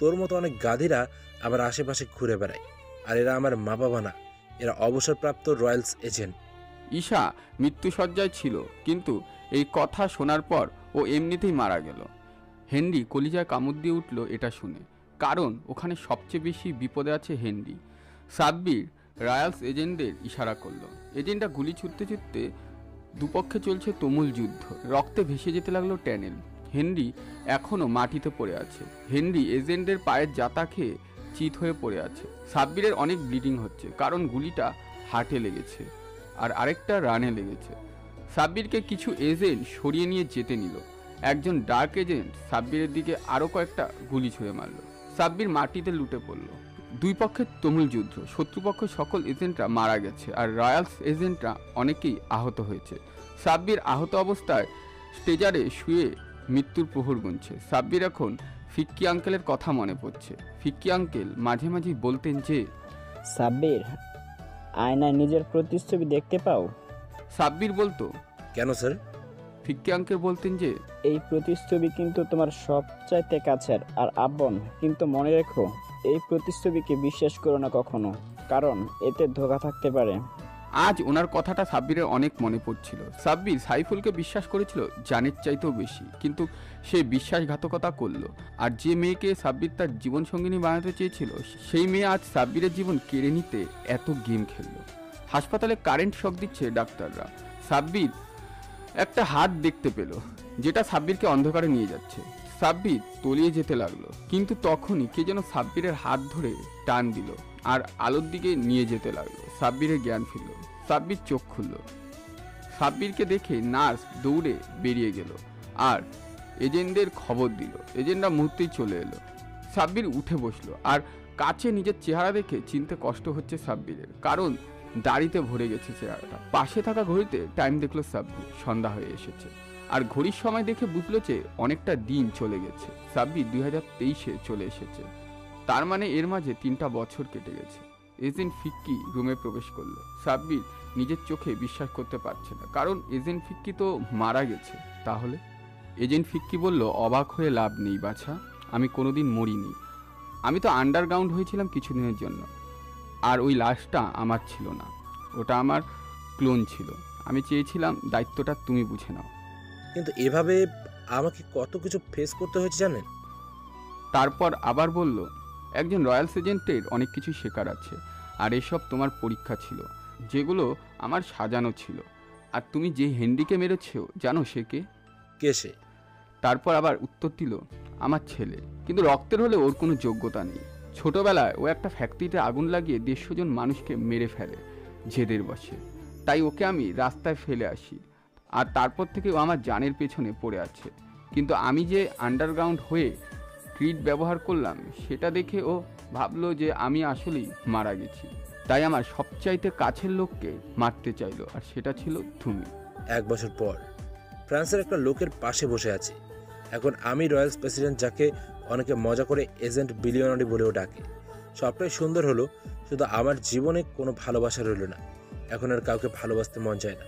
তোর মতো অনেক গাধিরা আমার আশেপাশে ঘুরে বেড়ায়, আর এরা আমার মা বাবা না, এরা অবসরপ্রাপ্ত রয়্যালস এজেন্ট। ঈশা মৃত্যুসজ্জায় ছিল, কিন্তু এই কথা শোনার পর ও এমনিতেই মারা গেল। হেনরি কলিজায় কামড় দিয়ে উঠল এটা শুনে, কারণ ওখানে সবচেয়ে বেশি বিপদে আছে হেনরি। সাব্বির রয়্যালস এজেন্টদের ইশারা করলো। এজেন্টরা গুলি ছুটতে ছুটতে দুপক্ষে চলছে তুমুল যুদ্ধ, রক্তে ভেসে যেতে লাগলো ট্যানেল। হেনরি এখনও মাটিতে পড়ে আছে। হেনরি এজেন্টদের পায়ের জাতা খেয়ে চিত হয়ে পড়ে আছে। সাব্বিরের অনেক ব্লিডিং হচ্ছে, কারণ গুলিটা হার্টে লেগেছে আর আরেকটা রানে লেগেছে। সাব্বিরকে কিছু এজেন্ট সরিয়ে নিয়ে যেতে নিল। একজন ডার্ক এজেন্ট সাব্বিরের দিকে আরও কয়েকটা গুলি ছুঁড়ে মারল। সাব্বির মাটিতে লুটে পড়ল। দুই পক্ষের তুমুল যুদ্ধ, শত্রুপক্ষ সকল এজেন্টরা মারা গেছে আর রয়্যালস এজেন্টরা অনেকেই আহত হয়েছে। সাব্বির আহত অবস্থায় স্টেজারে শুয়ে মৃত্যুর প্রহর গুনছে। সাব্বির এখন ফিক্কি আঙ্কেলের কথা মনে পড়ছে। ফিক্কি আঙ্কেল মাঝে মাঝে বলতেন যে, সাব্বির, আয়নায় নিজের প্রতিচ্ছবি দেখতে পাও? সাব্বির বলতো, কেন স্যার? ফিক্কি আঙ্কেল বলতেন যে, এই প্রতিচ্ছবি কিন্তু তোমার সবচাইতে কাছের আর আপন, কিন্তু মনে রেখো এই প্রতিচ্ছবিকে বিশ্বাস করো না কখনো, কারণ এতে ধোঁকা থাকতে পারে। আজ ওনার কথাটা সাব্বিরের অনেক মনে পড়ছিল। সাব্বির সাইফুলকে বিশ্বাস করেছিল জানের চাইতেও বেশি, কিন্তু সে বিশ্বাসঘাতকতা করলো। আর যে মেয়েকে সাব্বির তার জীবন সঙ্গিনী বানাতে চেয়েছিল, সেই মেয়ে আজ সাব্বিরের জীবন কেড়ে নিতে এত গেম খেললো। হাসপাতালে কারেন্ট শক দিচ্ছে ডাক্তাররা। সাব্বির একটা হাত দেখতে পেল, যেটা সাব্বিরকে অন্ধকারে নিয়ে যাচ্ছে। সাব্বির তলিয়ে যেতে লাগলো, কিন্তু তখনই কে যেন সাব্বিরের হাত ধরে টান দিল আর আলোর দিকে নিয়ে যেতে লাগলো। সাব্বিরের জ্ঞান ফিরল। সাব্বির চোখ খুলল। সাব্বিরকে দেখে নার্স দৌড়ে বেরিয়ে গেল আর এজেন্টদের খবর দিল। এজেন্টরা মুহূর্তেই চলে এলো। সাব্বির উঠে বসলো আর কাছে নিজের চেহারা দেখে চিনতে কষ্ট হচ্ছে সাব্বিরের, কারণ দাড়িতে ভরে গেছে চেহারাটা। পাশে থাকা ঘড়িতে টাইম দেখলো সাব্বির, সন্ধ্যা হয়ে এসেছে। আর ঘড়ির সময় দেখে বুঝলো যে অনেকটা দিন চলে গেছে। সাব্বির 2023-এ চলে এসেছে, তার মানে এর মাঝে 3টা বছর কেটে গেছে। এজেন্ট ফিক্কি রুমে প্রবেশ করলো। সাব্বির নিজের চোখে বিশ্বাস করতে পারছে না, কারণ এজেন্ট ফিক্কি তো মারা গেছে। তাহলে এজেন্ট ফিক্কি বলল, অবাক হয়ে লাভ নেই বাছা, আমি কোনোদিন মরিনি। আমি তো আন্ডারগ্রাউন্ড হয়েছিলাম কিছুদিনের জন্য, আর ওই লাশটা আমার ছিল না, ওটা আমার ক্লোন ছিল। আমি চেয়েছিলাম দায়িত্বটা তুমি বুঝে নাও। কিন্তু এভাবে আমাকে কত কিছু ফেস করতে হয়েছে জানেন। তারপর আবার বলল, একজন রয়্যালস এজেন্টের অনেক কিছু শেখার আছে, আর এসব তোমার পরীক্ষা ছিল, যেগুলো আমার সাজানো ছিল। আর তুমি যে হেনরিকে মেরেছো জানো সে কে? কে সে? তারপর আবার উত্তর দিল, আমার ছেলে, কিন্তু রক্তের হলে ওর কোনো যোগ্যতা নেই। ছোটবেলায় ও একটা ফ্যাক্টরিতে আগুন লাগিয়ে 150 জন মানুষকে মেরে ফেলে জেদের বসে, তাই ওকে আমি রাস্তায় ফেলে আসি, আর তারপর থেকে ও আমার জানের পেছনে পড়ে আছে। কিন্তু আমি যে আন্ডারগ্রাউন্ড হয়ে ক্রিড ব্যবহার করলাম, সেটা দেখে ও ভাবলো যে আমি আসলেই মারা গেছি, তাই আমার সবচাইতে কাছের লোককে মারতে চাইলো, আর সেটা ছিল তুমি। 1 বছর পর ফ্রান্সের একটা লোকের পাশে বসে আছি। এখন আমি রয়্যালস প্রেসিডেন্ট, যাকে অনেকে মজা করে এজেন্ট বিলিয়নারি বলেও ডাকে। সবটাই সুন্দর হলো, শুধু আমার জীবনে কোনো ভালোবাসা রইল না। এখন আর কাউকে ভালোবাসতে মন চায় না।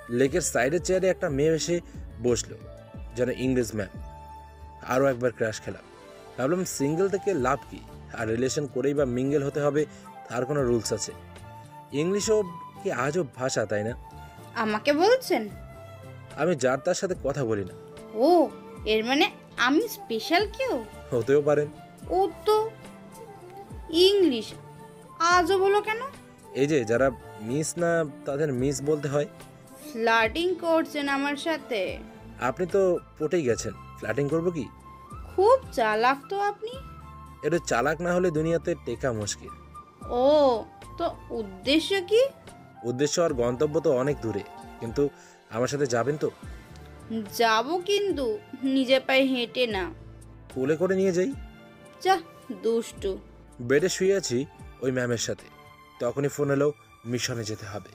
লেকের সাইডের চেয়ারে একটা মেয়ে এসে বসলো, যেন ইংরেজ ম্যাম। আরও একবার ক্র্যাশ খেলাম। ভাবলাম সিঙ্গেল থেকে লাভ কি, আর রিলেশন করেই বা মিঙ্গেল হতে হবে তার কোনো রুলস আছে? ইংলিশও কি আজব ভাষা, তাই না? আমাকে বলছেন? আমি যার তার সাথে কথা বলি না। ও, এর মানে আমি স্পেশাল কেউ? হতেও পারেন। ও তো ইংলিশ আজও বলো কেন? এই যে যারা মিস না, তাদের মিস বলতে হয়। ফ্লার্টিং করছেন আমার সাথে? আপনি তো পটেই গেছেন, ফ্ল্যাটিং করবো কি? খুব চালাক তো আপনি। একটু চালাক না হলে দুনিয়াতে টেকা মুশকিল। ও, তো উদ্দেশ্য কি? উদ্দেশ্য আর গন্তব্য তো অনেক দূরে, কিন্তু আমার সাথে যাবেন তো? যাব, কিন্তু নিজে পায়ে হেঁটে না। কোলে করে নিয়ে যাই। যা দুষ্টু। বেডে শুয়ে আছি ওই ম্যামের সাথে, তখনই ফোন এলো মিশনে যেতে হবে।